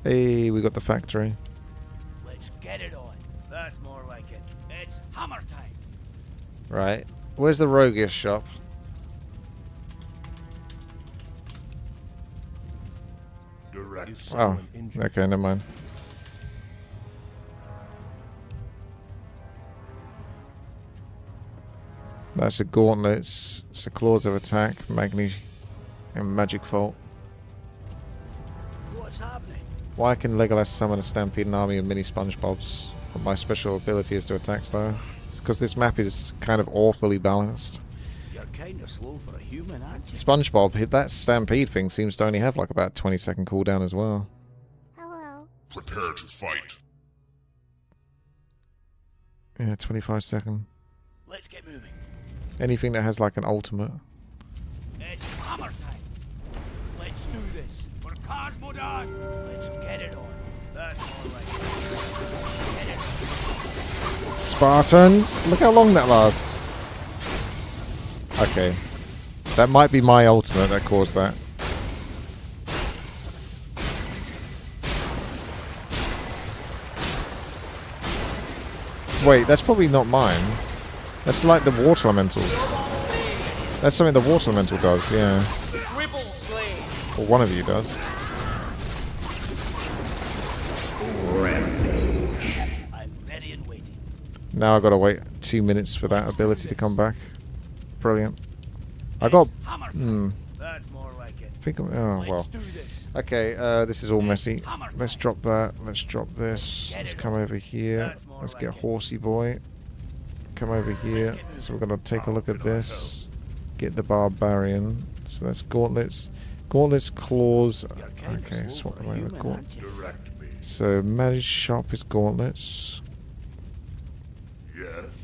Hey, we got the factory. Let's get it on. That's more like it. It's hammer time. Right. Where's the roguish shop? Direct. Oh, okay, never mind. That's the gauntlets, it's the claws of attack, Magni, and magic fault. What's happening? Why can Legolas summon a stampeding army of mini SpongeBobs? But my special ability is to attack style. It's because this map is kind of awfully balanced. You're kind of slow for a human, aren't you? SpongeBob, that stampede thing seems to only have like about 20-second cooldown as well. Hello. Prepare to fight. Yeah, 25-second. Let's get moving. Anything that has like an ultimate. It's hammer time. Let's do this. For Cosmodan. Let's get it on. That's more like it. Get it. Spartans! Look how long that lasts. Okay. That might be my ultimate that caused that. Wait, that's probably not mine. That's like the water elementals. That's something the water elemental does, yeah. Or one of you does. I'm ready and waiting. Now I've got to wait 2 minutes for that ability to come back. Brilliant. I got... That's more like it. I think I'm, oh, well. Let's do this. Okay, this is all messy. Let's drop that. Let's drop this. Let's come over here. Let's get Horsey Boy. Come over here. So we're going to take a look at this. Get the Barbarian. So that's gauntlets. Gauntlets, claws. Okay, swap them over. Gauntlets. Direct me. So managed shop is gauntlets. Yes.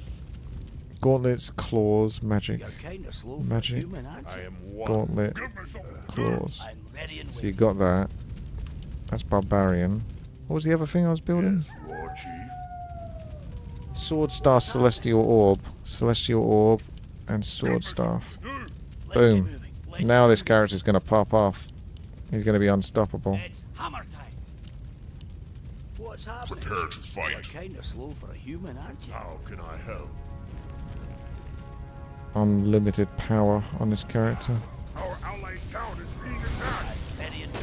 Gauntlets, claws, magic. You're kind of slow for a Magic. human, aren't I you? am one. Gauntlet, Give me some. claws. I'm ready and So you waiting. got that. That's Barbarian. What was the other thing I was building? Yes, Lord Chief. Sword Star, Celestial Orb. Celestial Orb and Sword Staff. Let's Boom. get moving. Now this character's going to pop off. He's going to be unstoppable. It's hammer time. What's happening? Prepare to fight. You're kinda slow for a human, aren't you? How can I help? Unlimited power on this character. Our allied town is being attacked. Ready and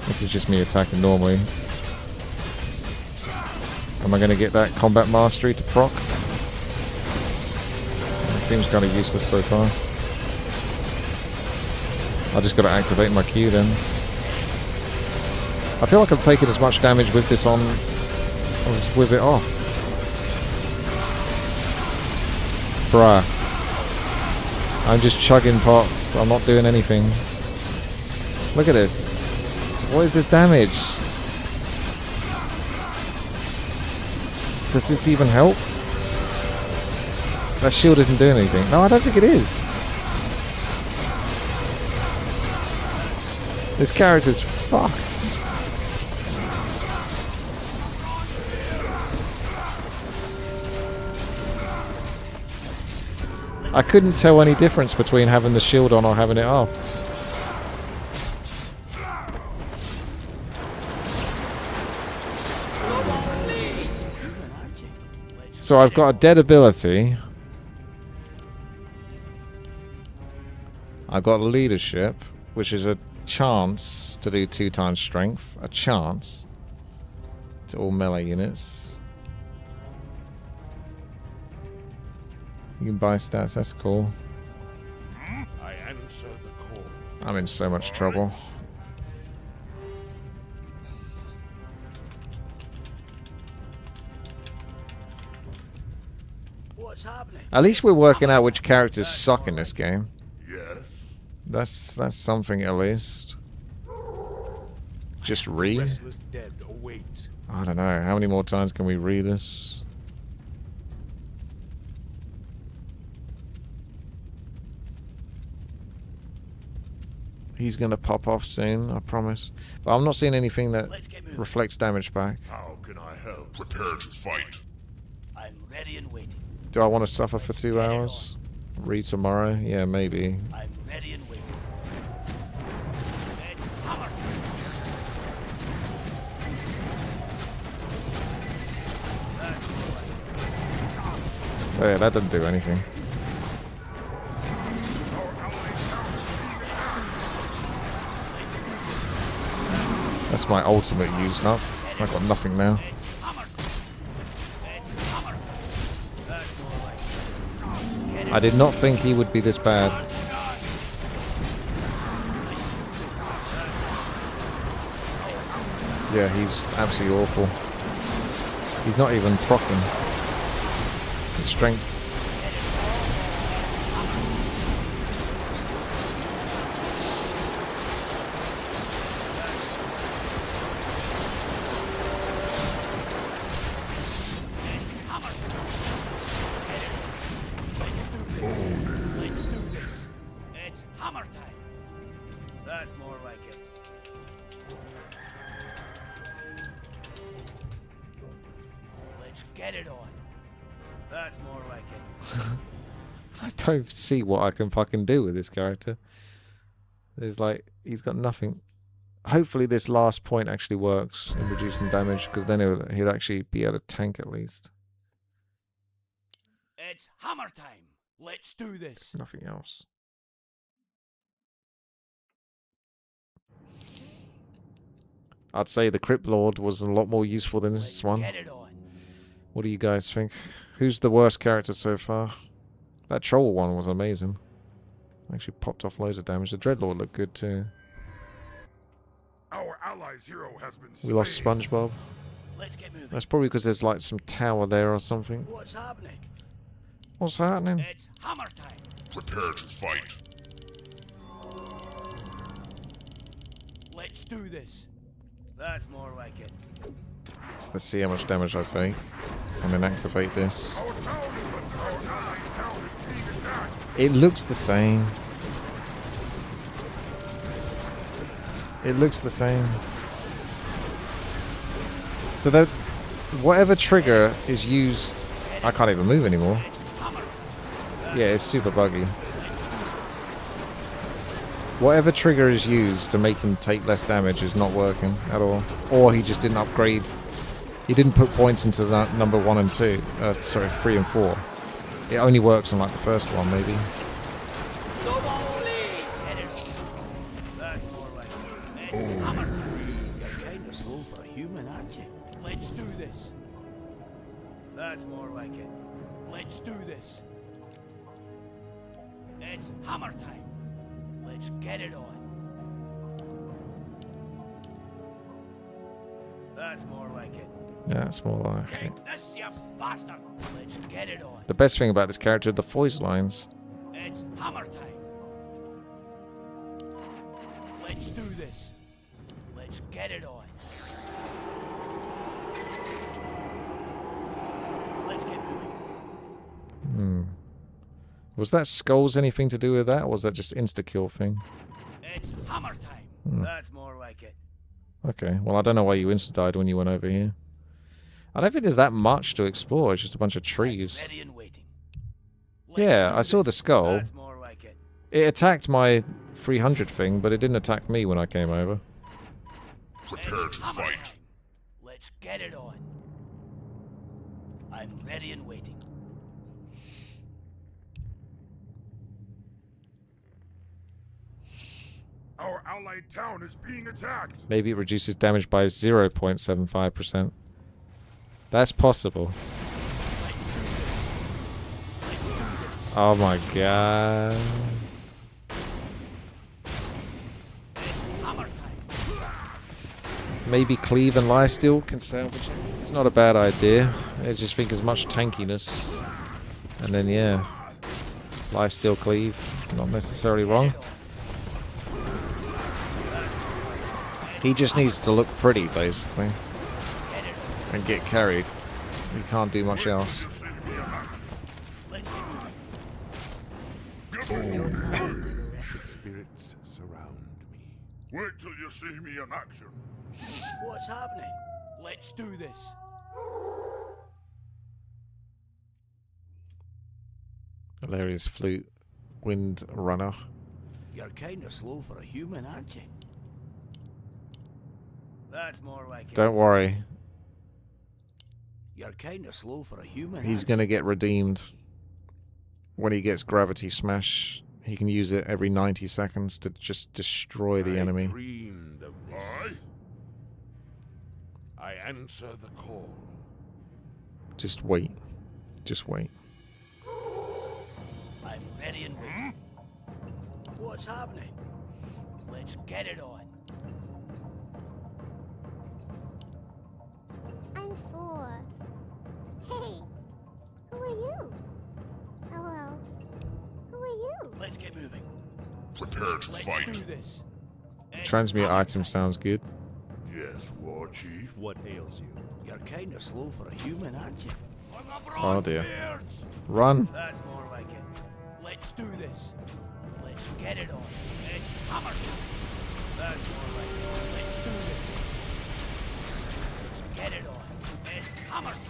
This is just me attacking normally. Am I going to get that combat mastery to proc? It seems kind of useless so far. I just got to activate my Q then. I feel like I'm taking as much damage with this on as with it off. Bruh. I'm just chugging pots. I'm not doing anything. Look at this. What is this damage? Does this even help? That shield isn't doing anything. No, I don't think it is. This character's fucked. I couldn't tell any difference between having the shield on or having it off. So I've got a dead ability. I've got leadership, which is a chance to do 2 times strength. A chance to all melee units. You can buy stats, that's cool. I answer the call. I'm in so much trouble. what's happening? At least we're working out which characters suck in this game. Yes. That's something at least. Just re? Restless dead await. I don't know. How many more times can we re this? He's gonna pop off soon, I promise. But I'm not seeing anything that reflects damage back. How can I help? Prepare to fight. I'm ready and waiting. Do I want to suffer for 2 hours? Re tomorrow? Yeah, maybe. I'm ready and waiting. It's hammer time. Oh yeah, that doesn't do anything. That's my ultimate used up. I've got nothing now. I did not think he would be this bad. Yeah, he's absolutely awful. He's not even proccing. His strength. Let's do this. It's hammer time. That's more like it. Let's get it on. That's more like it. I don't see what I can fucking do with this character. There's like, he's got nothing. Hopefully this last point actually works in reducing damage, because then he'll actually be able to tank at least. It's hammer time. Let's do this. Nothing else. I'd say the Crypt Lord was a lot more useful than this Let's one. get it on. What do you guys think? Who's the worst character so far? That troll one was amazing. Actually popped off loads of damage. The Dreadlord looked good too. Our allies' hero has been We lost SpongeBob. Let's get moving. That's probably because there's like some tower there or something. What's happening? What's happening? It's hammer time. Prepare to fight. Let's do this. That's more like it. Let's see how much damage I take. And then activate this. Our allied town is being attacked. It looks the same. It looks the same. So that whatever trigger is used, I can't even move anymore. Yeah, it's super buggy. Whatever trigger is used to make him take less damage is not working at all. Or he just didn't upgrade. He didn't put points into that number 1 and 2. Sorry, 3 and 4. It only works on like the first one, maybe. That's more like it. It's hammer time. You're kind of slow for a human, aren't you? Let's do this. That's more like it. Let's do this. It's hammer time. Let's get it on. That's more like it. Yeah, it's more like it. Take this, you bastard. Let's get it on. The best thing about this character are the voice lines. It's hammer time. Let's do this. Let's get it on. Let's get moving. Was that skulls anything to do with that, or was that just insta-kill thing? It's hammer time. That's more like it. Okay, well I don't know why you insta-died when you went over here. I don't think there's that much to explore, it's just a bunch of trees. Ready and waiting. Yeah, do I saw the this. skull. That's more like it. It attacked my 300 thing, but it didn't attack me when I came over. Prepare It's to hammer fight. time. Let's get it on. I'm ready and waiting. Our allied town is being attacked. Maybe it reduces damage by 0.75%. That's possible. Let's do this. Let's do this. Oh my god. Hammer time. Maybe cleave and lifesteal can salvage it. It's not a bad idea. I just think as much tankiness. And then yeah. Lifesteal cleave. Not necessarily wrong. He just needs to look pretty, basically. And get carried. He can't do much else. Let's get moving. Spirits surround me. Wait till you see me in action. What's happening? Let's do this. Hilarious flute. Wind runner. You're kind of slow for a human, aren't you? That's more like it. Don't worry. You're kind of slow for a human. He's aren't gonna get redeemed. When he gets gravity smash, he can use it every 90 seconds to just destroy the enemy. Dreamed of this. I answer the call. Just wait. Just wait. you? I'm ready and waiting. What's happening? Let's get it on. I'm 4. Hey, who are you? Hello, who are you? Let's get moving. Prepare to Let's fight. do this. It's Transmute hammer item time. sounds good. Yes, War Chief. What ails you? You're kind of slow for a human, aren't you? Oh dear. Run. That's more like it. Let's do this. Let's get it on. It's hammer time. That's more like it. Let's do this. Let's get it on. It's hammer time.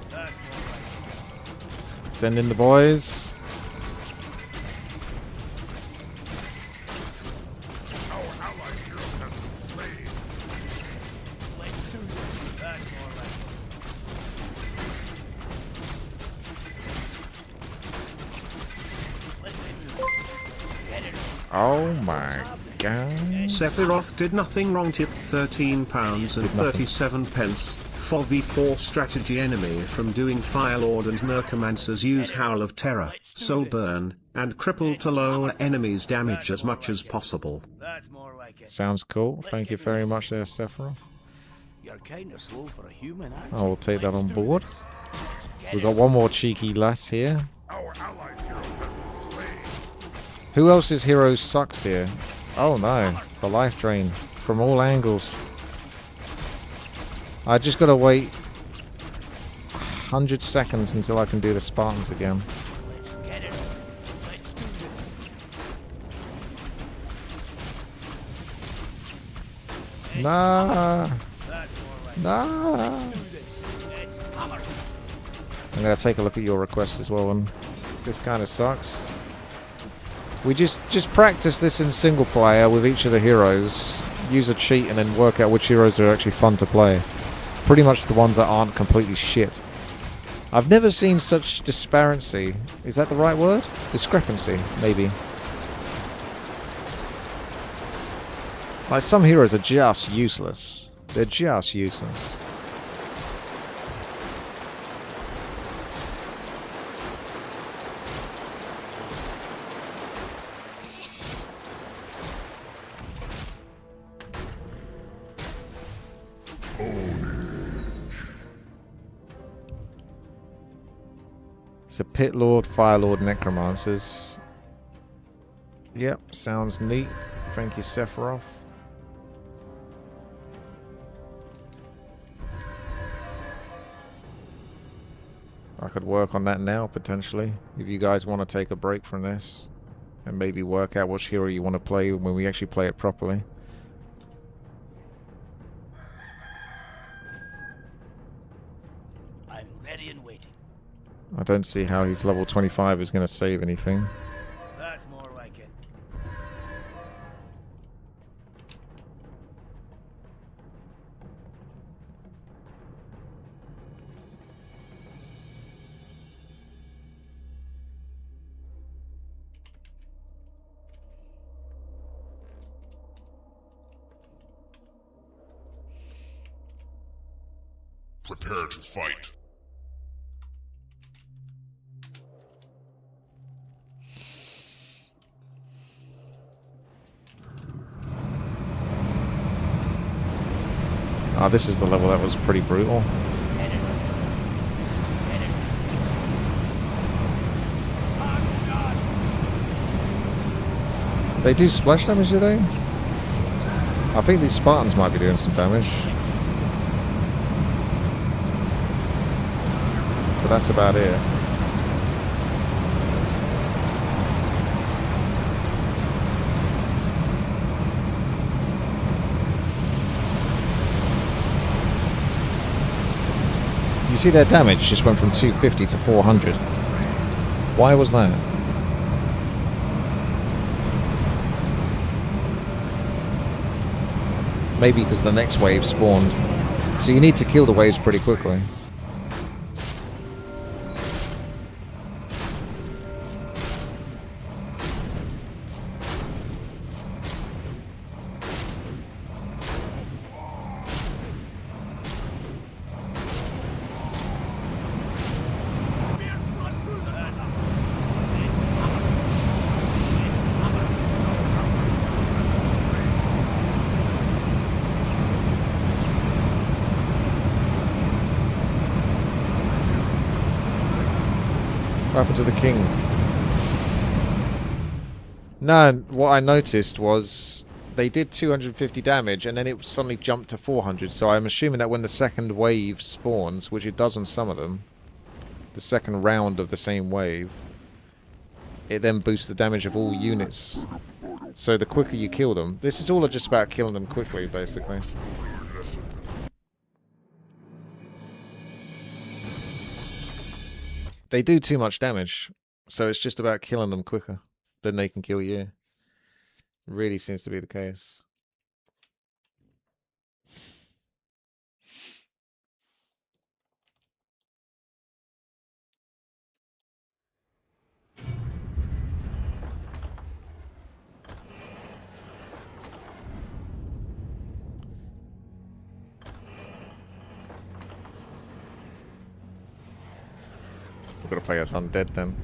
That's more like it. Send in the boys. Our allied hero has been slain. Let's do this. That's more like it. Let's get moving. Let's get it on. Oh my god. Sephiroth did nothing wrong. Tipped £13.37 for the 4 strategy enemy from doing Firelord and Necromancer's use Howl of Terror, Soul Burn, and Cripple to lower enemies' damage as much as possible. That's more like it. Sounds cool. Thank you very much there, Sephiroth. You're kind of slow for a human, aren't I will take that Let's on do board. this. Let's We've get got one more cheeky lass here. Our allied hero has been slain. Who else's hero sucks here? Oh no, the life drain from all angles. I just gotta wait 100 seconds until I can do the Spartans again. Let's get it. Let's do this. Nah, That's more like nah. do this. It's hammer. I'm gonna take a look at your request as well and This kind of sucks. We just practice this in single player with each of the heroes. Use a cheat and then work out which heroes are actually fun to play. Pretty much the ones that aren't completely shit. I've never seen such disparity. Is that the right word? Discrepancy, maybe. Like, some heroes are just useless. They're just useless. So Pit Lord, Fire Lord, Necromancers. Yep, sounds neat. Thank you, Sephiroth. I could work on that now, potentially, if you guys want to take a break from this. And maybe work out which hero you want to play when we actually play it properly. I'm ready and waiting. I don't see how he's level 25 is going to save anything. That's more like it. Prepare to fight. Ah, this is the level that was pretty brutal. They do splash damage, do they? I think these Spartans might be doing some damage. But that's about it. You see their damage just went from 250 to 400. Why was that? Maybe because the next wave spawned. So you need to kill the waves pretty quickly. What happened to the king? No, what I noticed was they did 250 damage and then it suddenly jumped to 400. So I'm assuming that when the second wave spawns, which it does on some of them, the second round of the same wave, it then boosts the damage of all units. So the quicker you kill them, this is all just about killing them quickly, basically. They do too much damage, so it's just about killing them quicker than they can kill you. Really seems to be the case. We're gonna play as undead then.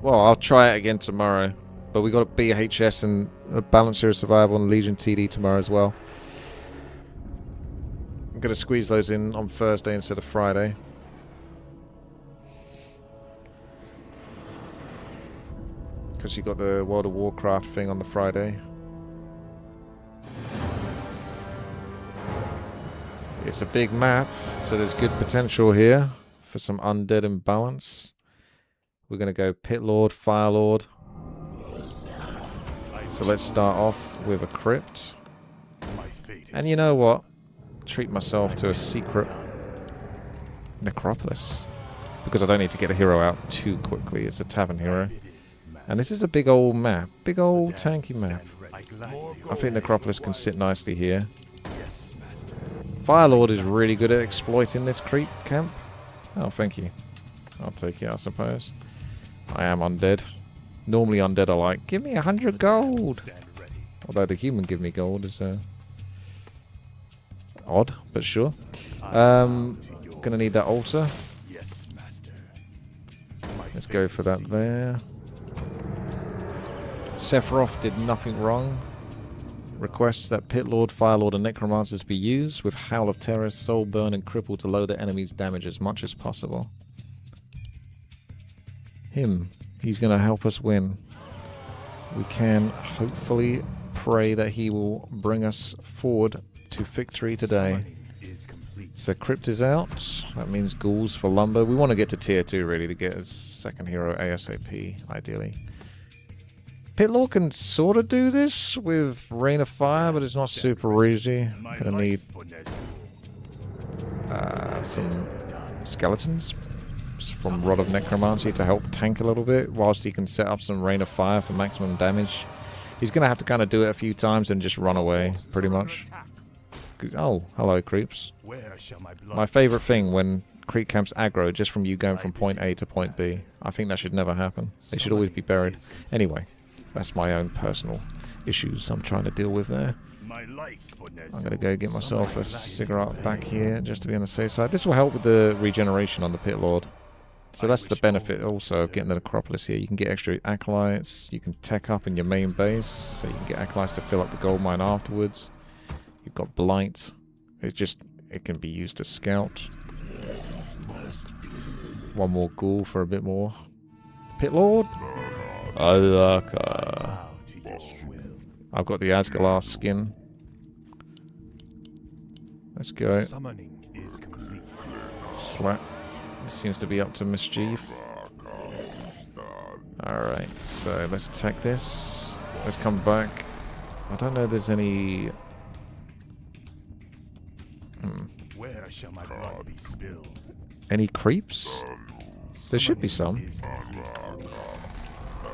Well, I'll try it again tomorrow. But we got a BHS and a Balancer of Survival and Legion TD tomorrow as well. I'm gonna squeeze those in on Thursday instead of Friday. Because you got the World of Warcraft thing on the Friday. It's a big map, so there's good potential here for some undead imbalance. We're going to go Pit Lord, Fire Lord. So let's start off with a crypt. My fate And you know what? Treat myself to a secret necropolis. Because I don't need to get a hero out too quickly. It's a tavern hero. And this is a big old map. Big old tanky map. I think necropolis can sit nicely here. Firelord is really good at exploiting this creep camp. Oh, thank you. I'll take it, I suppose. I am undead. Normally undead are like, give me 100 gold. Although the human give me gold is odd, but sure. Gonna need that altar. Let's go for that there. Sephiroth did nothing wrong. Requests that Pit Lord, Fire Lord, and Necromancers be used with Howl of Terror, Soul Burn, and Cripple to lower the enemy's damage as much as possible. He's going to help us win. We can hopefully pray that he will bring us forward to victory today. So Crypt is out. That means ghouls for lumber. We want to get to tier 2 really to get a second hero ASAP, ideally. Pitlord can sort of do this with Rain of Fire, but it's not super easy. Gonna need some skeletons from Rod of Necromancy to help tank a little bit, whilst he can set up some Rain of Fire for maximum damage. He's gonna have to kind of do it a few times and just run away, pretty much. Oh, hello, creeps. My favourite thing when creep camps aggro just from you going from point A to point B. I think that should never happen. They should always be buried. Anyway. That's my own personal issues I'm trying to deal with there. I'm going to go get myself a cigarette back here just to be on the safe side. This will help with the regeneration on the Pit Lord. So that's the benefit also of getting the Necropolis here. You can get extra Acolytes, you can tech up in your main base, so you can get Acolytes to fill up the gold mine afterwards. You've got Blight. It can be used to scout. One more ghoul for a bit more. Pit Lord? I've got the Asgalar skin. Let's go. Slap. This seems to be up to mischief. Alright, so let's attack this. Let's come back. I don't know if there's any... Any creeps? There should be some.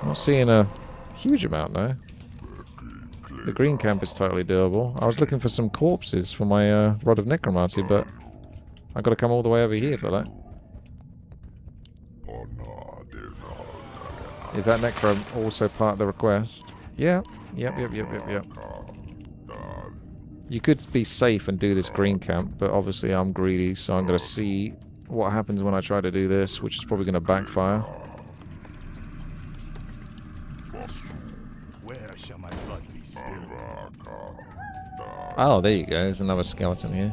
I'm not seeing a huge amount though. The green camp is totally doable. I was looking for some corpses for my Rod of Necromancy, but I've got to come all the way over here for that. Is that Necro also part of the request? Yeah. Yep. You could be safe and do this green camp, but obviously I'm greedy, so I'm going to see what happens when I try to do this, which is probably going to backfire. Oh, there you go. There's another skeleton here.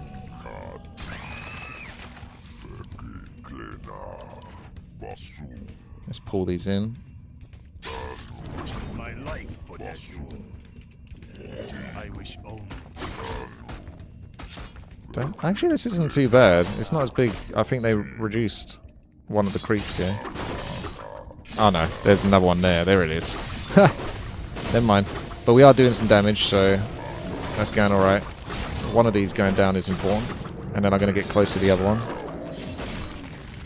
Let's pull these in. Actually, this isn't too bad. It's not as big. I think they reduced one of the creeps here. Oh no, there's another one there. There it is. Never mind. But we are doing some damage, so that's going alright. One of these going down is important. And then I'm going to get close to the other one.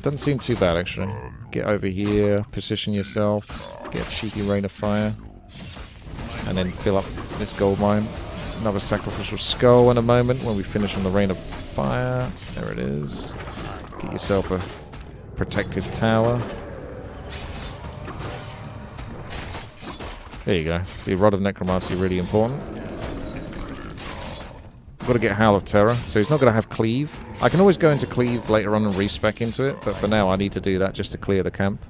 Doesn't seem too bad, actually. Get over here, position yourself, get a cheeky Rain of Fire. And then fill up this gold mine. Another sacrificial skull in a moment when we finish on the Rain of Fire. There it is. Get yourself a protective tower. There you go. See, Rod of Necromancy really important. I've got to get Howl of Terror, so he's not going to have Cleave. I can always go into Cleave later on and respec into it, but for now I need to do that just to clear the camp.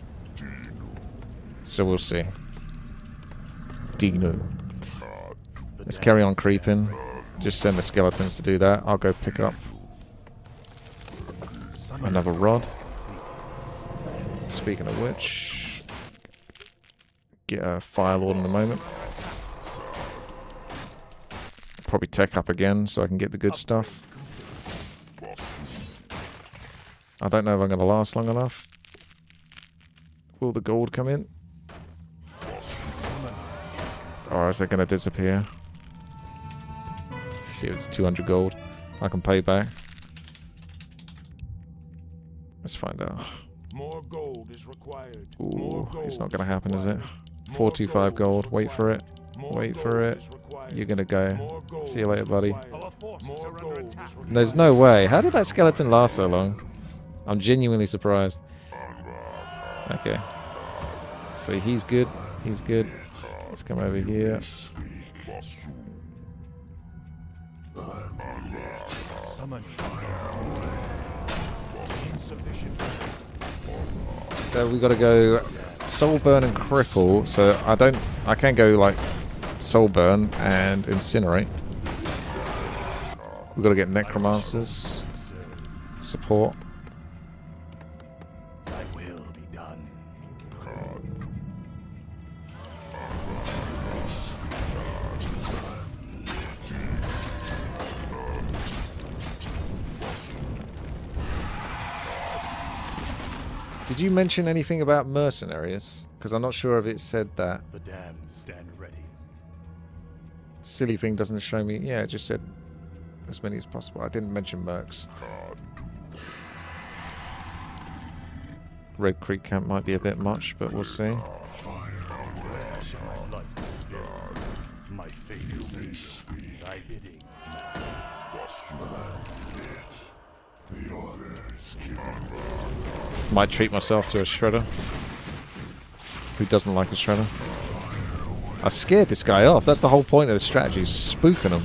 So we'll see. Dino. Let's carry on creeping. Just send the skeletons to do that. I'll go pick up another rod. Speaking of which, get a Fire Lord in a moment. Probably tech up again so I can get the good stuff. I don't know if I'm going to last long enough. Will the gold come in? Or is it going to disappear? See if it's 200 gold I can pay back. Let's find out. More gold is required. Ooh, it's not gonna happen, is it? 425 gold. Wait for it. Wait for it. You're gonna go. See you later, buddy. There's no way. How did that skeleton last so long? I'm genuinely surprised. Okay. So he's good. He's good. Let's come over here. So we gotta go soul burn and cripple. So I can go like soul burn and incinerate. We've got to get necromancers support. I will be done. Did you mention anything about mercenaries? Because I'm not sure if it said that. The damned stand ready. Silly thing doesn't show me. Yeah, it just said as many as possible. I didn't mention mercs. Red Creek camp might be a bit much, but we'll see. Where shall my light dispel? My fate is sealed. Thy bidding, Might treat myself to a shredder. Who doesn't like a shredder? I scared this guy off. That's the whole point of the strategy, is spooking him.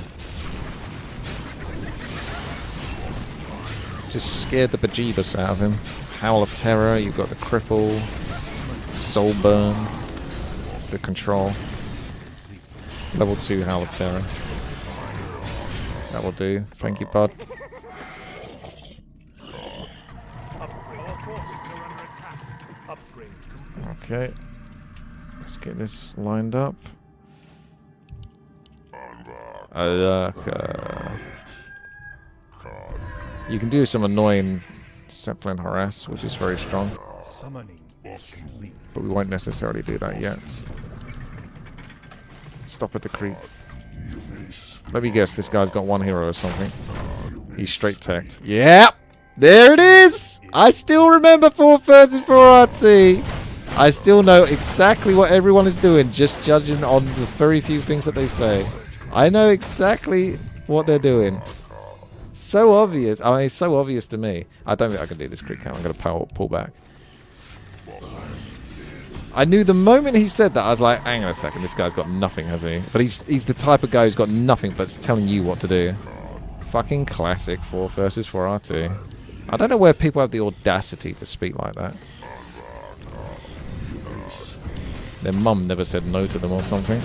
Just scared the bejeebus out of him. Howl of Terror, you've got the cripple, soul burn, the control. Level 2 Howl of Terror. That will do. Thank you, bud. Okay. Let's get this lined up. You can do some annoying Zeppelin harass, which is very strong. But we won't necessarily do that yet. Stop at the creep. Let me guess, this guy's got one hero or something. He's straight teched. Yep! There it is! I still remember 4 versus 4 RT. I still know exactly what everyone is doing, just judging on the very few things that they say. I know exactly what they're doing. So obvious. I mean, it's so obvious to me. I don't think I can do this crit count. I'm going to pull back. I knew the moment he said that, I was like, hang on a second, this guy's got nothing, has he? But he's the type of guy who's got nothing but telling you what to do. Fucking classic 4 versus 4 RT. I don't know where people have the audacity to speak like that. Their mum never said no to them or something.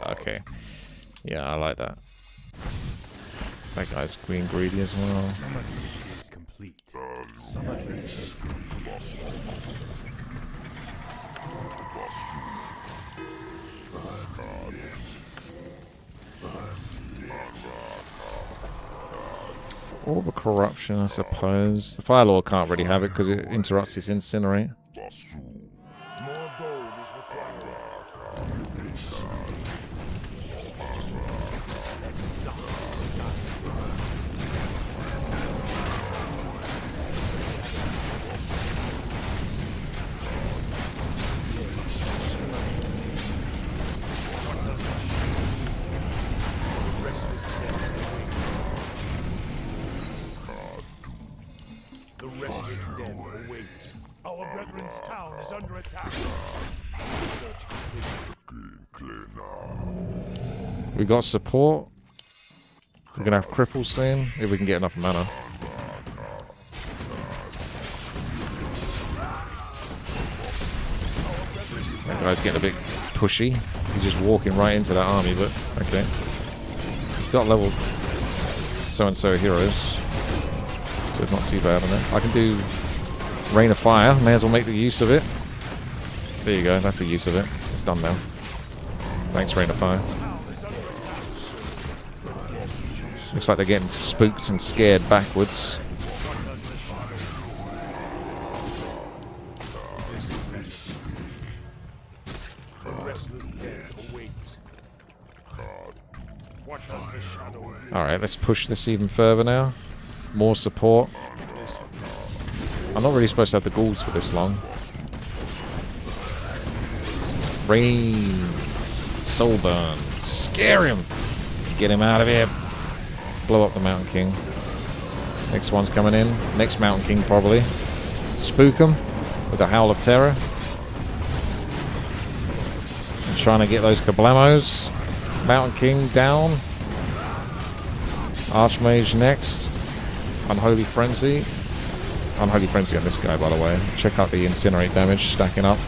Okay. Yeah, I like that. That guy's green greedy as well. Orb of Corruption, I suppose. The Firelord can't really have it because it interrupts his Incinerate. restless dead await. Our brethren's town is under attack. Search complete. We got support. We're gonna have cripples soon if we can get enough mana. That guy's getting a bit pushy. He's just walking right into that army, but okay. He's got level so-and-so heroes, so it's not too bad on it. I can do Rain of Fire. May as well make the use of it. There you go. That's the use of it. It's done now. Thanks, Rain of Fire. Looks like they're getting spooked and scared backwards. Alright, let's push this even further now. More support. I'm not really supposed to have the ghouls for this long. Rain. Soulburn. Scare him. Get him out of here. Blow up the Mountain King. Next one's coming in. Next Mountain King probably. Spook him with a Howl of Terror. I'm trying to get those kablamos. Mountain King down. Archmage next. Unholy Frenzy. Unholy Frenzy on this guy, by the way. Check out the Incinerate damage stacking up.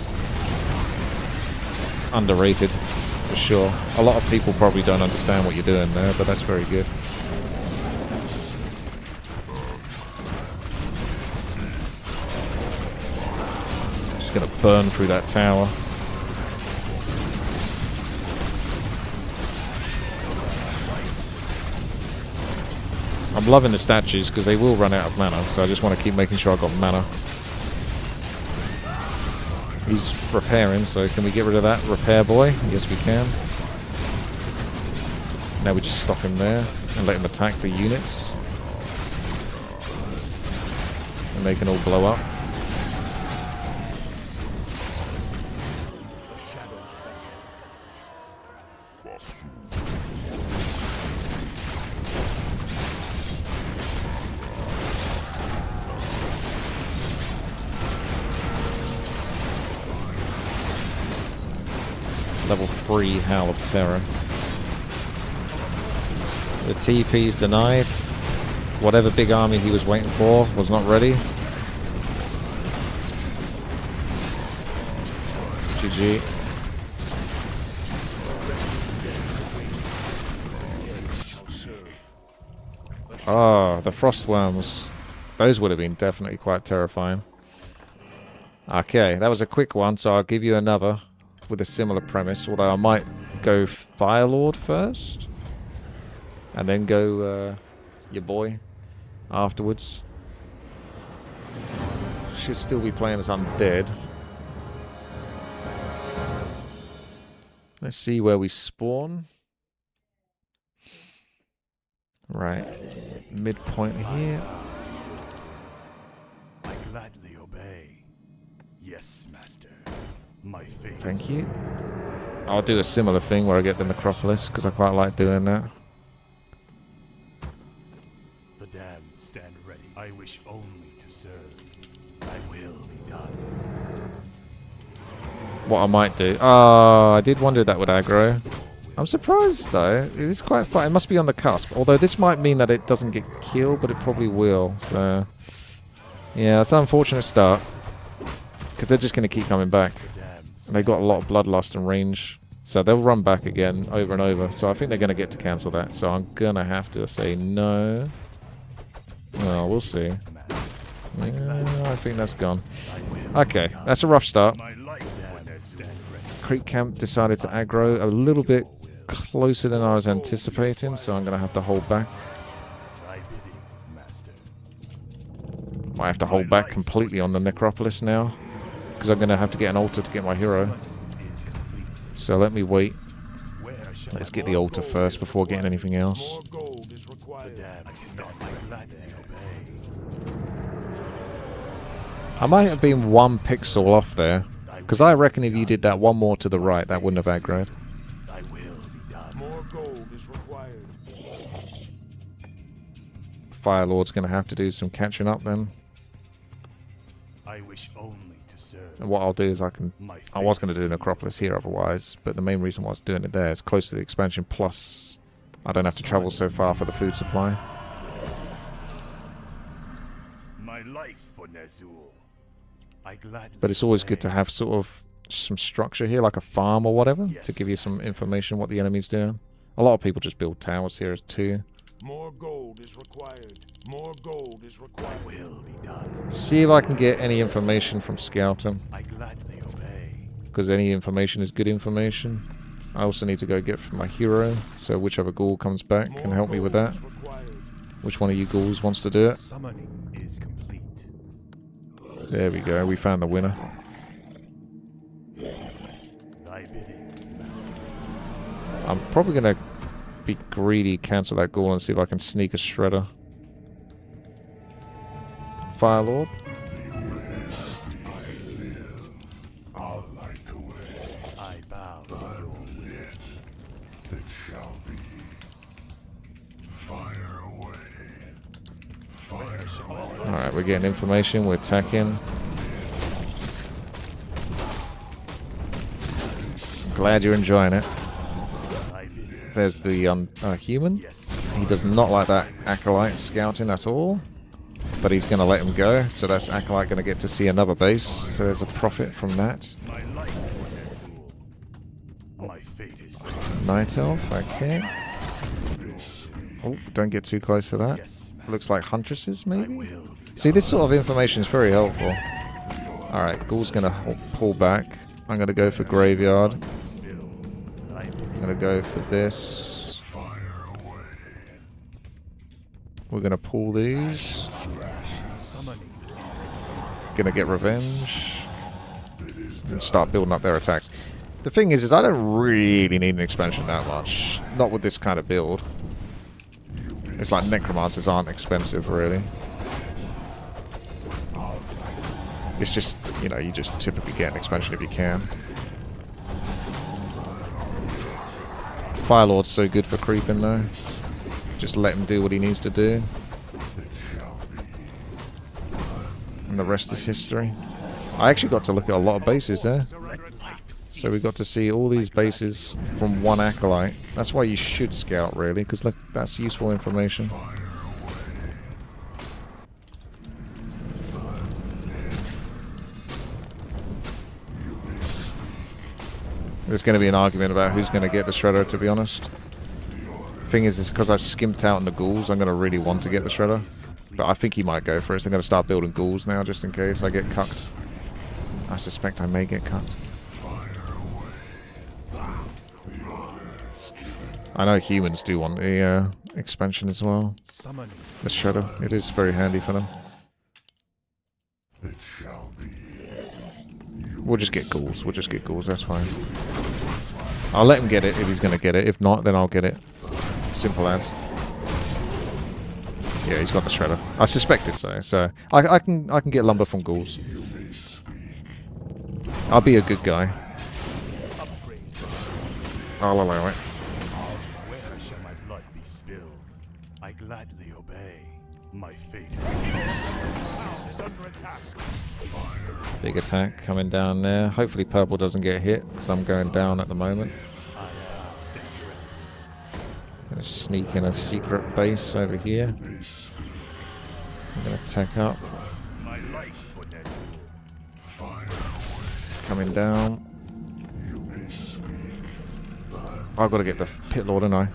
It's underrated, for sure. A lot of people probably don't understand what you're doing there, but that's very good. Just gonna burn through that tower. I'm loving the statues because they will run out of mana, so I just want to keep making sure I've got mana. He's repairing, so can we get rid of that repair boy? Yes, we can. Now we just stop him there and let him attack the units. And they can all blow up. Level 3 Howl of Terror. The TP's denied. Whatever big army he was waiting for was not ready. GG. Ah, the Frostworms. Those would have been definitely quite terrifying. Okay, that was a quick one, so I'll give you another with a similar premise, although I might go Firelord first and then go your boy afterwards. Should still be playing as Undead. Let's see where we spawn. Right, midpoint here. I gladly obey. Yes, master. My fate. Thank you. I'll do a similar thing where I get the Necropolis because I quite like doing that. The damned stand ready. I wish only to serve. I will be done. What I might do. Oh, I did wonder that would aggro. I'm surprised though. It is quite fun. It must be on the cusp. Although this might mean that it doesn't get killed, but it probably will. So, yeah, it's an unfortunate start because they're just going to keep coming back. They got a lot of bloodlust and range, so they'll run back again over and over. So I think they're going to get to cancel that. So I'm going to have to say no. Well, we'll see. Yeah, I think that's gone. Okay, that's a rough start. Creep Camp decided to aggro a little bit closer than I was anticipating, so I'm going to have to hold back. Might have to hold back completely on the Necropolis now, because I'm going to have to get an altar to get my hero. So let me wait. Let's get the altar first before getting anything else. I might have been 1 pixel off there, because I reckon if you did that one more to the right, that wouldn't have aggroed. Firelord's going to have to do some catching up then. I wish only to serve. And what I'll do is I was going to do an Acropolis here otherwise, but the main reason why I was doing it there is close to the expansion, plus I don't have to travel so far for the food supply. My life for Ner'zhul. I gladly But it's always good to have sort of some structure here, like a farm or whatever, to give you some information what the enemy's doing. A lot of people just build towers here too. More gold is required. More gold is required. will be done. See if I can get any information from scouting, I gladly obey. because any information is good information. I also need to go get from my hero, so whichever ghoul comes back can help me with that. Which one of you ghouls wants to do it? Summoning is complete. There we go, we found the winner. Thy bidding. I'm probably going to be greedy, cancel that ghoul, and see if I can sneak a shredder. Firelord. I'll light the way. I bow to your It shall be. Fire away. Fire away. Alright, we're getting information, we're attacking. Glad you're enjoying it. There's the human. He does not like that Acolyte scouting at all. But he's going to let him go, so that's Acolyte going to get to see another base. So there's a profit from that. My life for Ner'zhul. My fate is Night Elf, okay. Oh, don't get too close to that. Looks like Huntresses, maybe? See, this sort of information is very helpful. Alright, Ghoul's going to pull back. I'm going to go for Graveyard. I'm going to go for this. We're going to pull these. Gonna get revenge. And start building up their attacks. The thing is I don't really need an expansion that much. Not with this kind of build. It's like Necromancers aren't expensive, really. It's just, you know, you just typically get an expansion if you can. Firelord's so good for creeping, though. Just let him do what he needs to do. And the rest is history. I actually got to look at a lot of bases there. So we got to see all these bases from one Acolyte. That's why you should scout, really, because that's useful information. There's going to be an argument about who's going to get the Shredder, to be honest. Thing is because I've skimped out on the ghouls, I'm going to really want to get the Shredder. But I think he might go for it, so I'm going to start building ghouls now, just in case I get cucked. I suspect I may get cucked. I know humans do want the expansion as well. The Shredder, it is very handy for them. We'll just get ghouls, that's fine. I'll let him get it if he's going to get it. If not, then I'll get it. Simple as. Yeah, he's got the Shredder. I suspected so. So I can get lumber from ghouls. I'll be a good guy. I'll allow it. Where shall my blood be spilled? I gladly obey. My fate is under attack. Big attack coming down there. Hopefully purple doesn't get hit, because I'm going down at the moment. Gonna sneak in a secret base over here. I'm gonna attack up. Coming down. I've got to get the Pit Lord, don't I?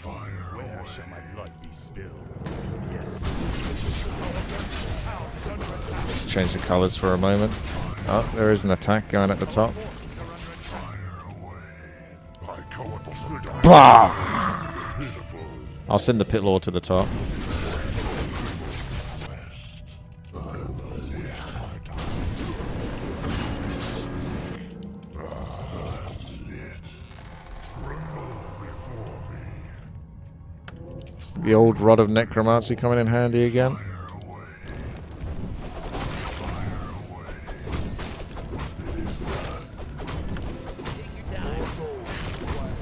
Where shall my blood be spilled? Yes. Let's change the colours for a moment. Oh, there is an attack going at the top. Blah! I'll send the Pit Lord to the top. The old Rod of Necromancy coming in handy again.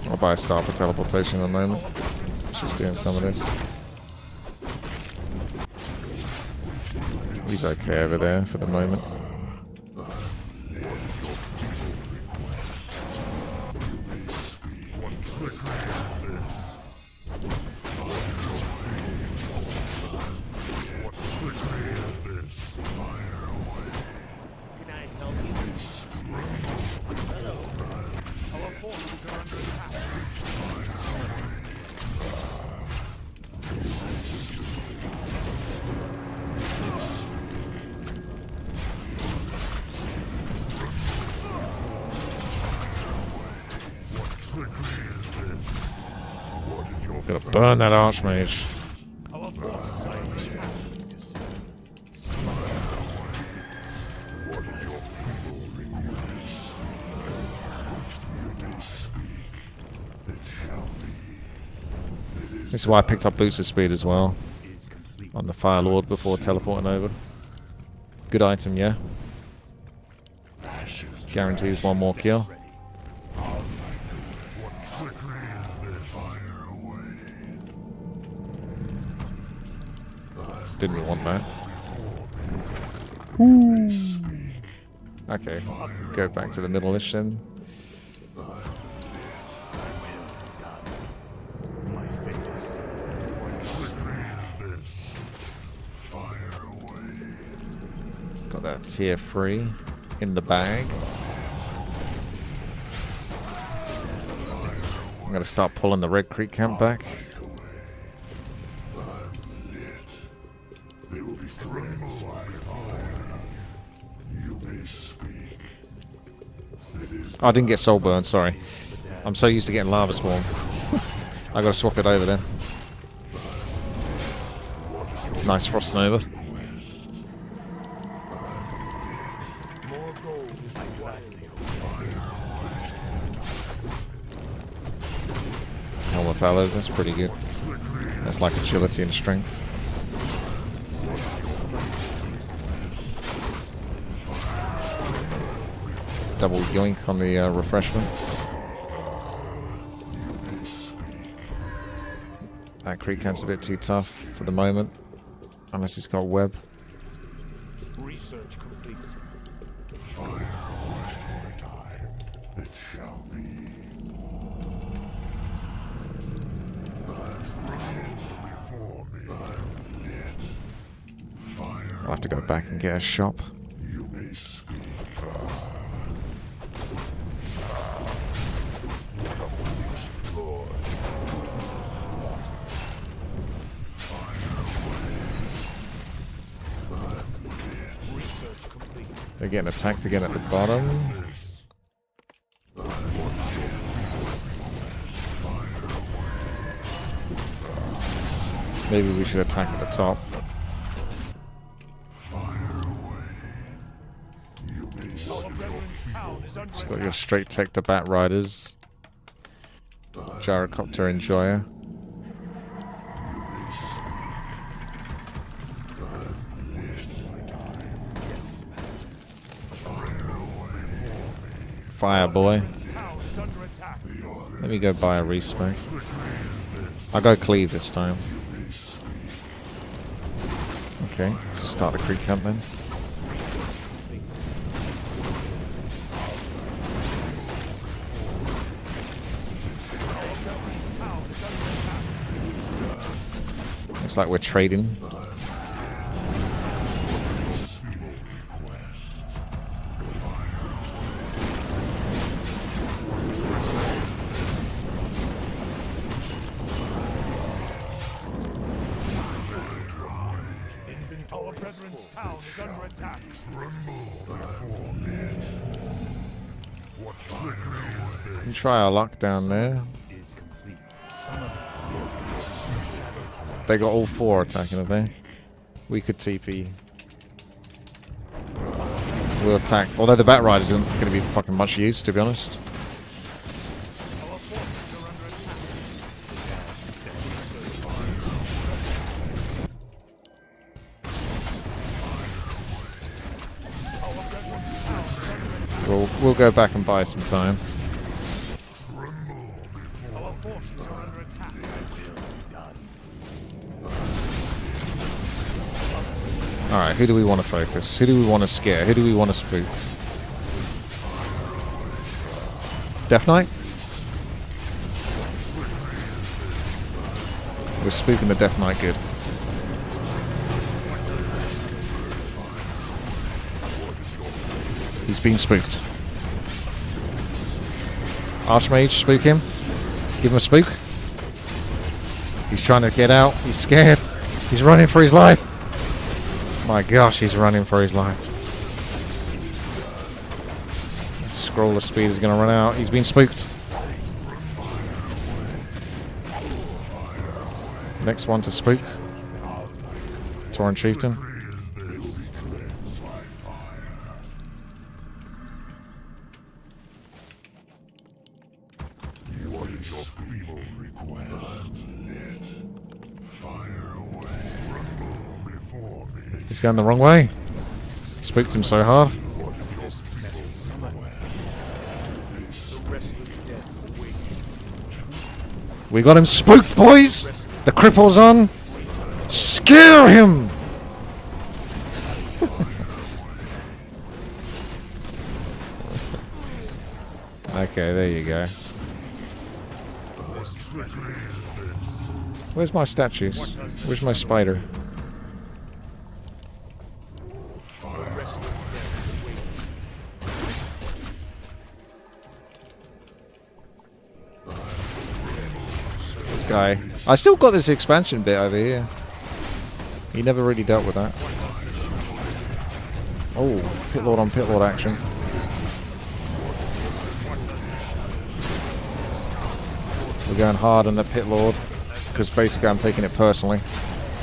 I'll buy a star for teleportation in a moment. She's doing some of this. He's okay over there for the moment. Gotta burn that Archmage. This is why I picked up boosted speed as well on the Fire Lord before teleporting over. Good item, yeah. Guarantees one more kill. Didn't want that. Ooh. Okay, go back to the middle-ish then. Got that tier 3 in the bag. I'm gonna start pulling the Red Creek camp back. Oh, I didn't get soul burn, sorry. I'm so used to getting lava swarm. I gotta swap it over then. Nice frost nova. Helm of Valor, that's pretty good. That's like agility and strength. Double yoink on the refreshment. That creek camp's a bit too tough for the moment, unless it's got web. Research complete. It shall be. I'll have to go back and get a shop. You may speak. They're getting attacked again at the bottom. Maybe we should attack at the top. It's got your straight tech to Bat Riders. Gyrocopter Enjoyer. Fire boy. Let me go buy a respec. I'll go cleave this time. Okay, just start the creek camp then. Looks like we're trading. Our brethren's town is under attack. We can try our luck down there. They got all 4 attacking, have they? We could TP. We'll attack. Although the Bat Rider isn't going to be fucking much use, to be honest. We'll go back and buy some time. Our forces are under attack. Alright, who do we want to focus? Who do we want to scare? Who do we want to spook? Death Knight? We're spooking the Death Knight good. He's been spooked. Archmage, spook him. Give him a spook. He's trying to get out. He's scared. He's running for his life. My gosh, he's running for his life. Scroller speed is going to run out. He's been spooked. Next one to spook. Tauren Chieftain. What is your feeble request? Fire away. Tremble before me. He's going the wrong way. Spooked him so hard. We got him spooked, boys! The cripple's on! Scare him! Okay, there you go. Where's my statues? Where's my spider? This guy. I still got this expansion bit over here. He never really dealt with that. Oh, pit lord on pit lord action. We're going hard on the pit lord because basically I'm taking it personally.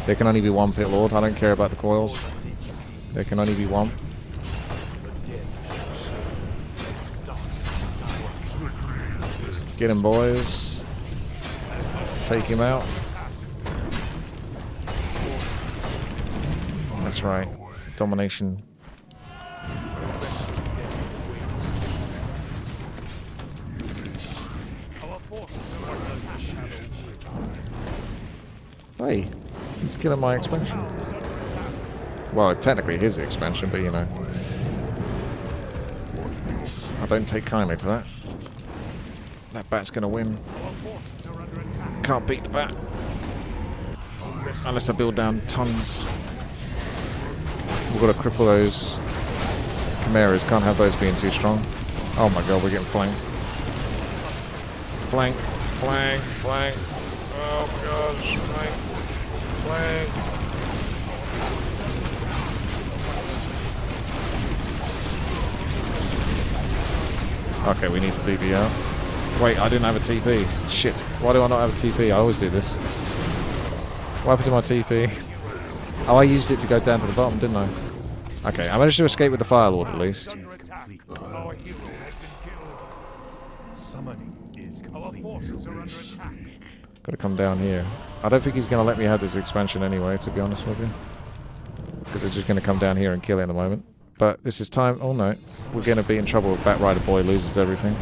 There can only be one pit lord. I don't care about the coils. There can only be one. Get him, boys. Take him out. That's right. Domination. Hey, he's killing my expansion. Well, it's technically his expansion, but you know. I don't take kindly to that. That bat's gonna win. Can't beat the bat. Unless I build down tons. We've got to cripple those chimeras. Can't have those being too strong. Oh my god, we're getting flanked. Flank, flank, flank. Oh my gosh, flank, flank. Okay, we need to TP out. Wait, I didn't have a TP. Shit. Why do I not have a TP? I always do this. What happened to my TP? Oh, I used it to go down to the bottom, didn't I? Okay, I managed to escape with the Fire Lord at least. Gotta come down here. I don't think he's gonna let me have this expansion anyway, to be honest with you. Because they're just gonna come down here and kill it in a moment. But this is time. Oh no. We're gonna be in trouble if Bat Rider Boy loses everything.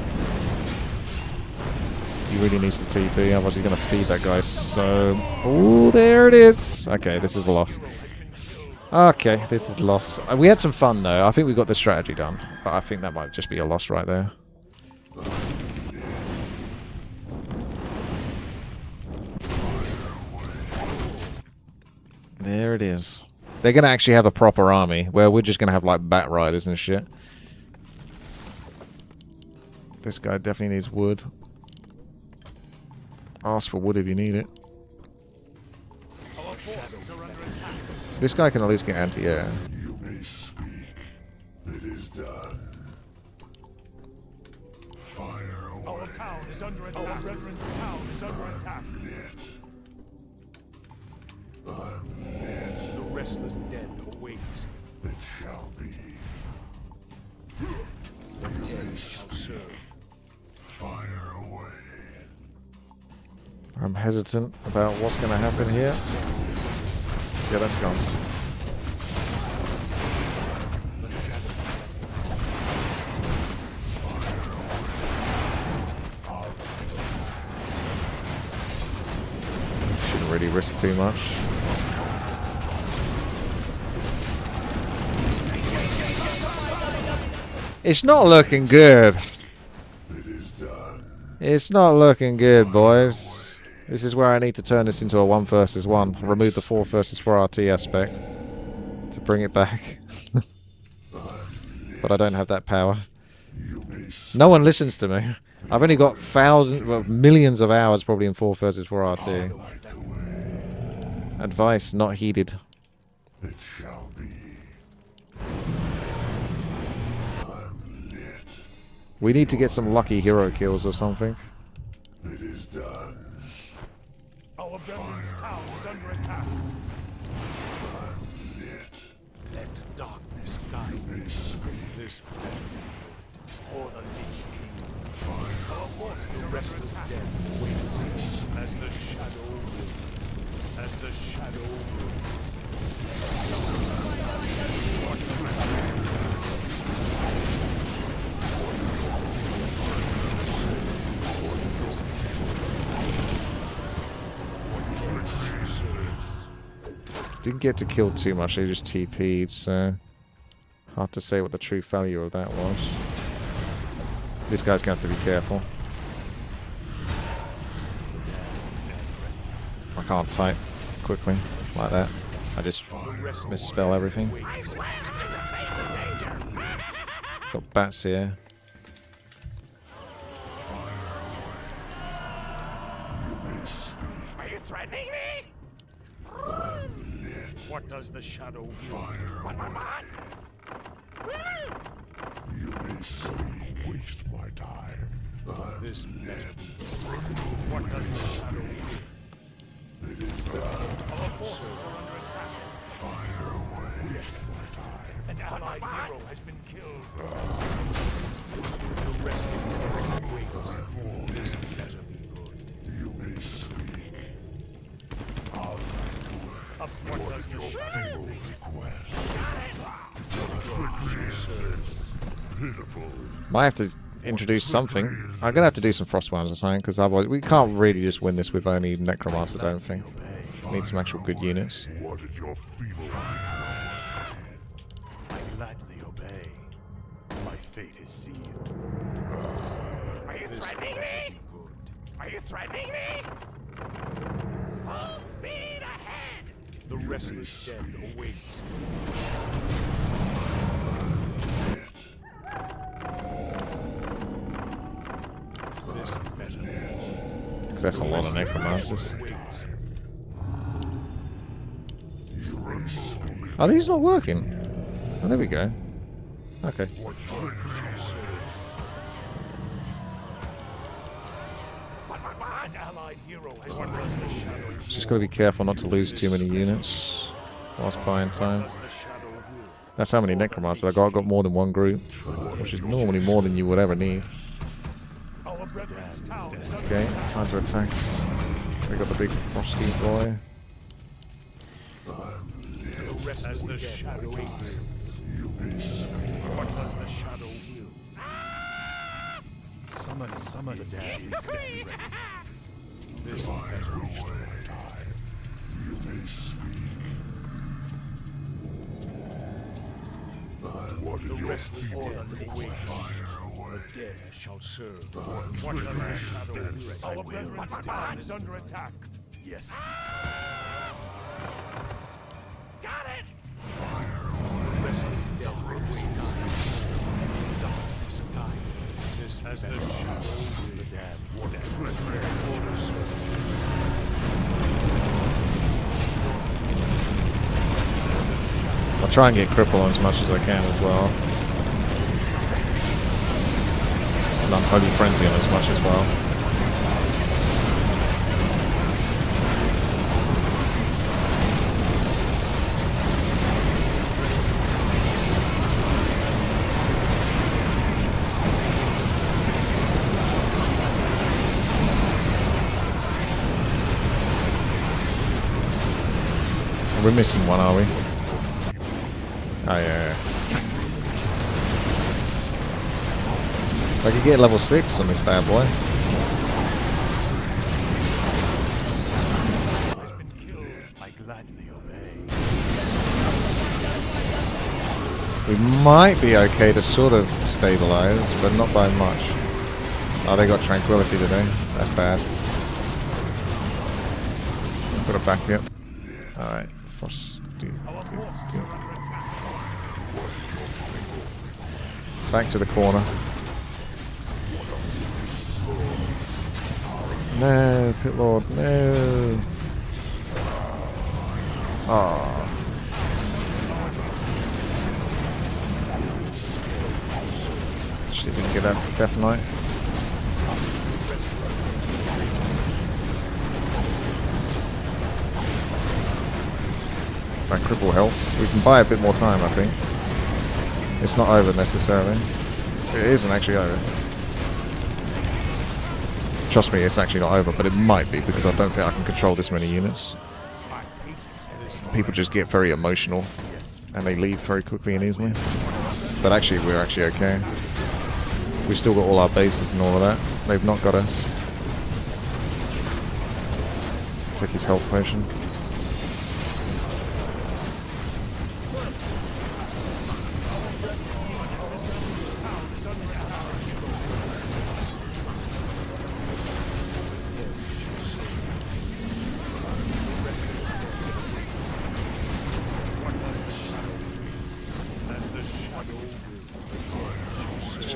He really needs to TP, otherwise he's going to feed that guy so... Ooh, there it is! Okay, this is a loss. Okay, this is a loss. We had some fun though. I think we got the strategy done. But I think that might just be a loss right there. There it is. They're going to actually have a proper army, where we're just going to have like Bat Riders and shit. This guy definitely needs wood. Ask for wood if you need it. This guy can at least get anti-air. You may speak. It is done. Fire away. Our town is under attack. Our brethren's town is under attack. The restless dead await. It shall be. The dead shall serve. Fire away. I'm hesitant about what's going to happen here. Yeah, that's gone. Shouldn't really risk too much. It's not looking good. It's not looking good, boys. This is where I need to turn this into a 1 versus 1. Remove the 4 versus 4 RT aspect to bring it back. But I don't have that power. No one listens to me. I've only got millions of hours probably in 4 versus 4 RT. Advice not heeded. It shall be. We need to get some lucky hero kills or something. It is done. Our brethren's town is under attack. Let darkness guide me. This for the Lich King. Our forces are under attack. Wait as the shadow will. As the shadow will. Didn't get to kill too much, they just TP'd, so hard to say what the true value of that was. This guy's going to have to be careful. I can't type quickly like that. I just misspell everything. Got bats here. Are you threatening me? What does the shadow Fire. You may simply waste my time. This better be. What does the shadow will? It is done. Our forces are under attack. Fire away. Yes, my time. An allied hero has been killed. The rest of the wait. This better be good. You may sleep. What does the shadow will? Pitiful. Might have to introduce something. I'm gonna have to do some Frostbounds or something, because otherwise we can't really just win this with only Necromancers, I don't think. Need some actual good units. What did your feeble I gladly obey. My fate is sealed. Are you threatening me? Are you threatening me? Full speed ahead! The restless dead await. This better. Because that's a lot of Necromancers. Are these not working? Oh, there we go. Okay. An allied hero has what does the shadow Just gotta be careful not to lose too many units whilst buying time. That's how many Necromancers I got. I got more than one group, which is normally more than you would ever need. Okay, time to attack. We got the big frosty boy. as the shadow will. What does the shadow will? Summon the dead is ready. This has reached my time. You may speak. What the rest is dead away. The dead shall serve. What does the shadow will? Our brethren's town is under attack. Yes. Got it! The rest is dead away. Darkness guide. This has the shadow will. The damned. What I'll try and get cripple on as much as I can as well. And Unholy Frenzy on as much as well. We're missing one, are we? Oh yeah. If I could get level 6 on this bad boy. I gladly obey. We might be okay to sort of stabilize, but not by much. Oh, they got tranquility today. That's bad. Got a back yet. Alright. Back to the corner. No, Pit Lord, no. Oh. See if we can get that Death Knight. That cripple helps. We can buy a bit more time, I think. It's not over necessarily. It isn't actually over. Trust me, it's actually not over, but it might be because I don't think I can control this many units. People just get very emotional and they leave very quickly and easily. But actually, we're actually okay. We still got all our bases and all of that. They've not got us. Take his health potion.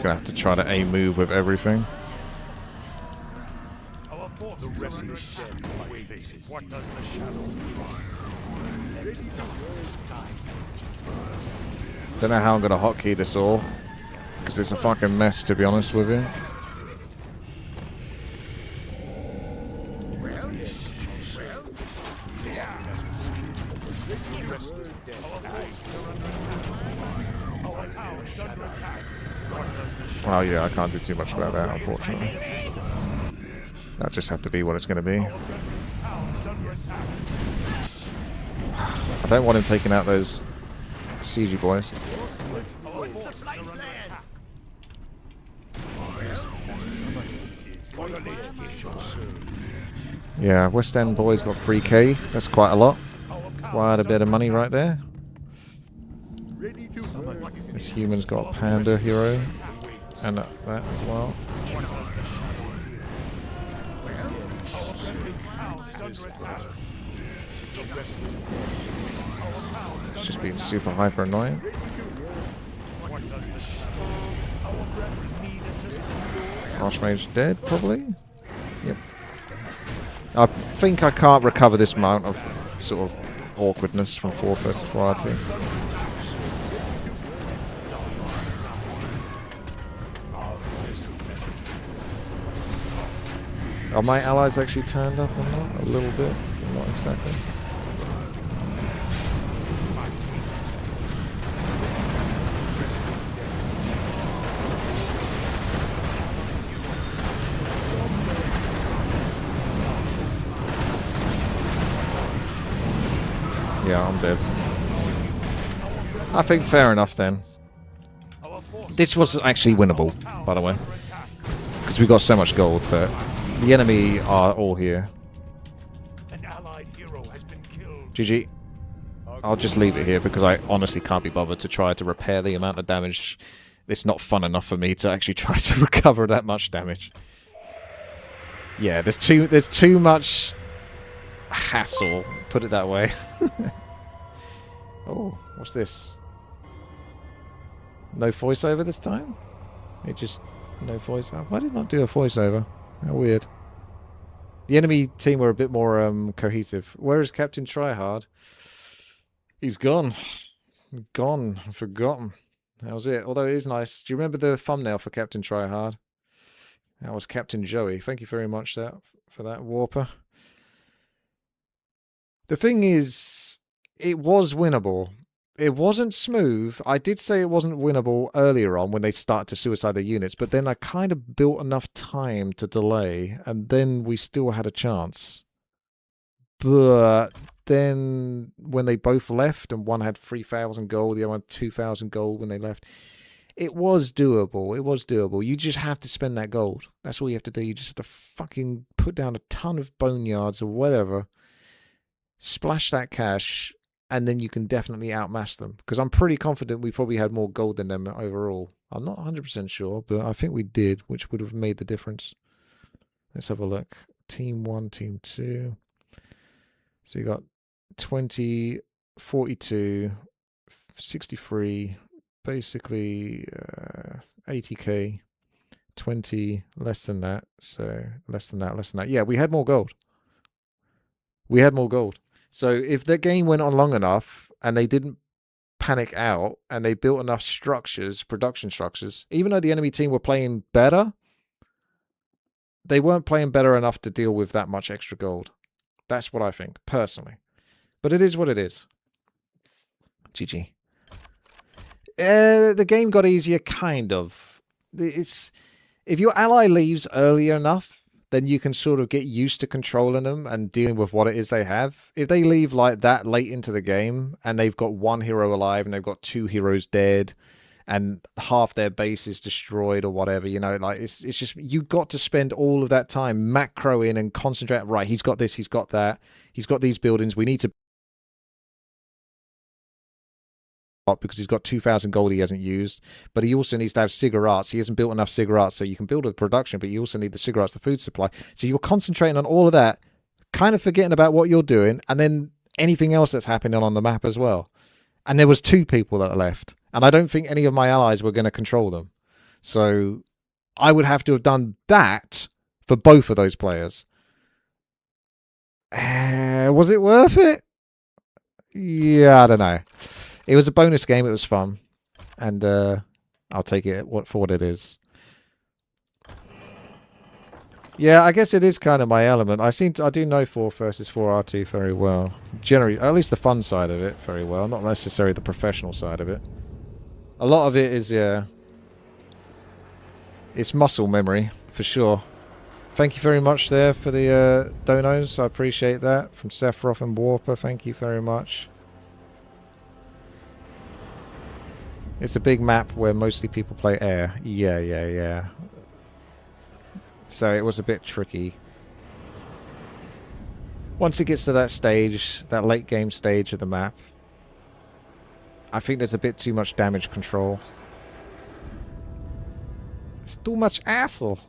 Gonna have to try to A move with everything. Don't know how I'm gonna hotkey this all, because it's a fucking mess, to be honest with you. Oh yeah, I can't do too much about that, unfortunately. That'll just have to be what it's going to be. I don't want him taking out those siege boys. Yeah, West End boys got 3k. That's quite a lot. Quite a bit of money right there. This human's got a panda hero. And that as well. It's just being super hyper annoying. Archmage dead, probably? Yep. I think I can't recover this amount of sort of awkwardness from 4 versus 4 RT. Are my allies actually turned up or not? A little bit, but not exactly. Yeah, I'm dead. I think fair enough then. This was actually winnable, by the way. Because we got so much gold, but the enemy are all here. GG. I'll just leave it here because I honestly can't be bothered to try to repair the amount of damage. It's not fun enough for me to actually try to recover that much damage. Yeah, there's too much hassle, put it that way. Oh, what's this? No voiceover this time? It just no voiceover. Why did it not do a voiceover? How weird. The enemy team were a bit more cohesive. Where is Captain Tryhard? He's gone. Gone. Forgotten. That was it. Although it is nice. Do you remember the thumbnail for Captain Tryhard? That was Captain Joey. Thank you very much for that, Warper. The thing is, it was winnable. It wasn't smooth. I did say it wasn't winnable earlier on when they started to suicide their units, but then I kind of built enough time to delay, and then we still had a chance. But then when they both left, and one had 3,000 gold, the other had 2,000 gold when they left, it was doable. It was doable. You just have to spend that gold. That's all you have to do. You just have to fucking put down a ton of boneyards or whatever, splash that cash, and then you can definitely outmatch them. Because I'm pretty confident we probably had more gold than them overall. I'm not 100% sure, but I think we did, which would have made the difference. Let's have a look. Team 1, Team 2. So you got 20, 42, 63, basically 80k, 20, less than that. So less than that, less than that. Yeah, we had more gold. We had more gold. So if the game went on long enough and they didn't panic out and they built enough structures, production structures, even though the enemy team were playing better, they weren't playing better enough to deal with that much extra gold. That's what I think, personally. But it is what it is. GG. The game got easier, kind of. It's if your ally leaves early enough, then you can sort of get used to controlling them and dealing with what it is they have. If they leave like that late into the game and they've got one hero alive and they've got 2 heroes dead and half their base is destroyed or whatever, you know, like it's just, you've got to spend all of that time macroing and concentrate. Right, he's got this, he's got that, he's got these buildings, we need to, because he's got 2,000 gold he hasn't used, but he also needs to have cigarettes. He hasn't built enough cigarettes, so you can build with production, but you also need the cigarettes, the food supply. So you're concentrating on all of that, kind of forgetting about what you're doing, and then anything else that's happening on the map as well. And there was 2 people that are left, and I don't think any of my allies were going to control them. So I would have to have done that for both of those players. Was it worth it? Yeah, I don't know. It was a bonus game. It was fun, and I'll take it for what it is. Yeah, I guess it is kind of my element. I do know 4 versus 4 R2 very well. Generally, at least the fun side of it very well, not necessarily the professional side of it. A lot of it is, yeah, it's muscle memory for sure. Thank you very much there for the donos. I appreciate that. From Sephiroth and Warper, thank you very much. It's a big map where mostly people play air. Yeah. So it was a bit tricky. Once it gets to that stage, that late game stage of the map, I think there's a bit too much damage control. It's too much asshole.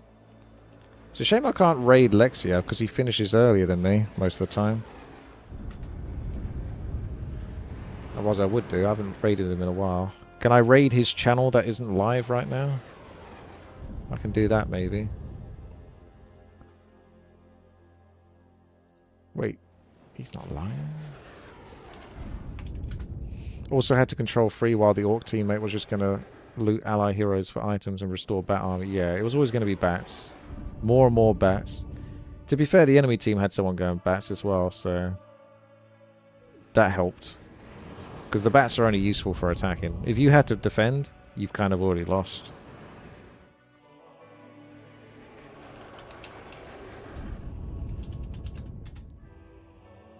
It's a shame I can't raid Lexia because he finishes earlier than me most of the time. Otherwise I would do. I haven't raided him in a while. Can I raid his channel that isn't live right now? I can do that maybe. Wait, he's not lying. Also had to control 3 while the Orc teammate was just going to loot ally heroes for items and restore bat armor. Yeah, it was always going to be bats. More and more bats. To be fair, the enemy team had someone going bats as well, so that helped. Because the bats are only useful for attacking. If you had to defend, you've kind of already lost.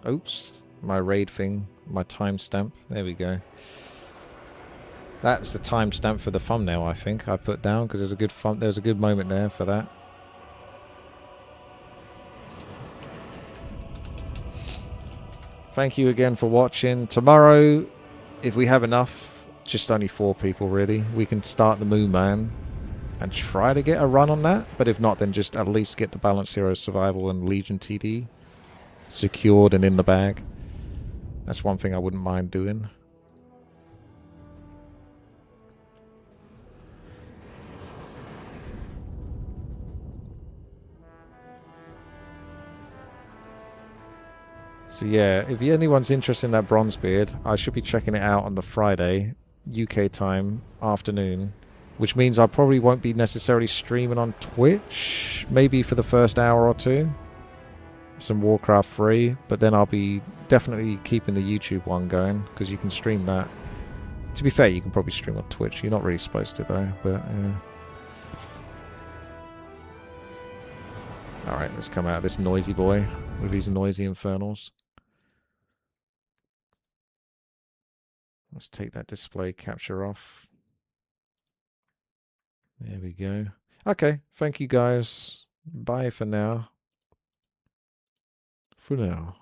Oops. My raid thing. My timestamp. There we go. That's the timestamp for the thumbnail, I think, I put down. Because there's a good moment there for that. Thank you again for watching. Tomorrow, if we have enough, just only 4 people really, we can start the Moon Man and try to get a run on that. But if not, then just at least get the Balanced Heroes Survival and Legion TD secured and in the bag. That's one thing I wouldn't mind doing. So yeah, if anyone's interested in that Bronzebeard, I should be checking it out on the Friday, UK time, afternoon. Which means I probably won't be necessarily streaming on Twitch. Maybe for the first hour or 2. Some Warcraft 3. But then I'll be definitely keeping the YouTube one going. Because you can stream that. To be fair, you can probably stream on Twitch. You're not really supposed to though. But alright, let's come out of this noisy boy. With these noisy infernals. Let's take that display capture off. There we go. Okay, thank you guys. Bye for now. For now.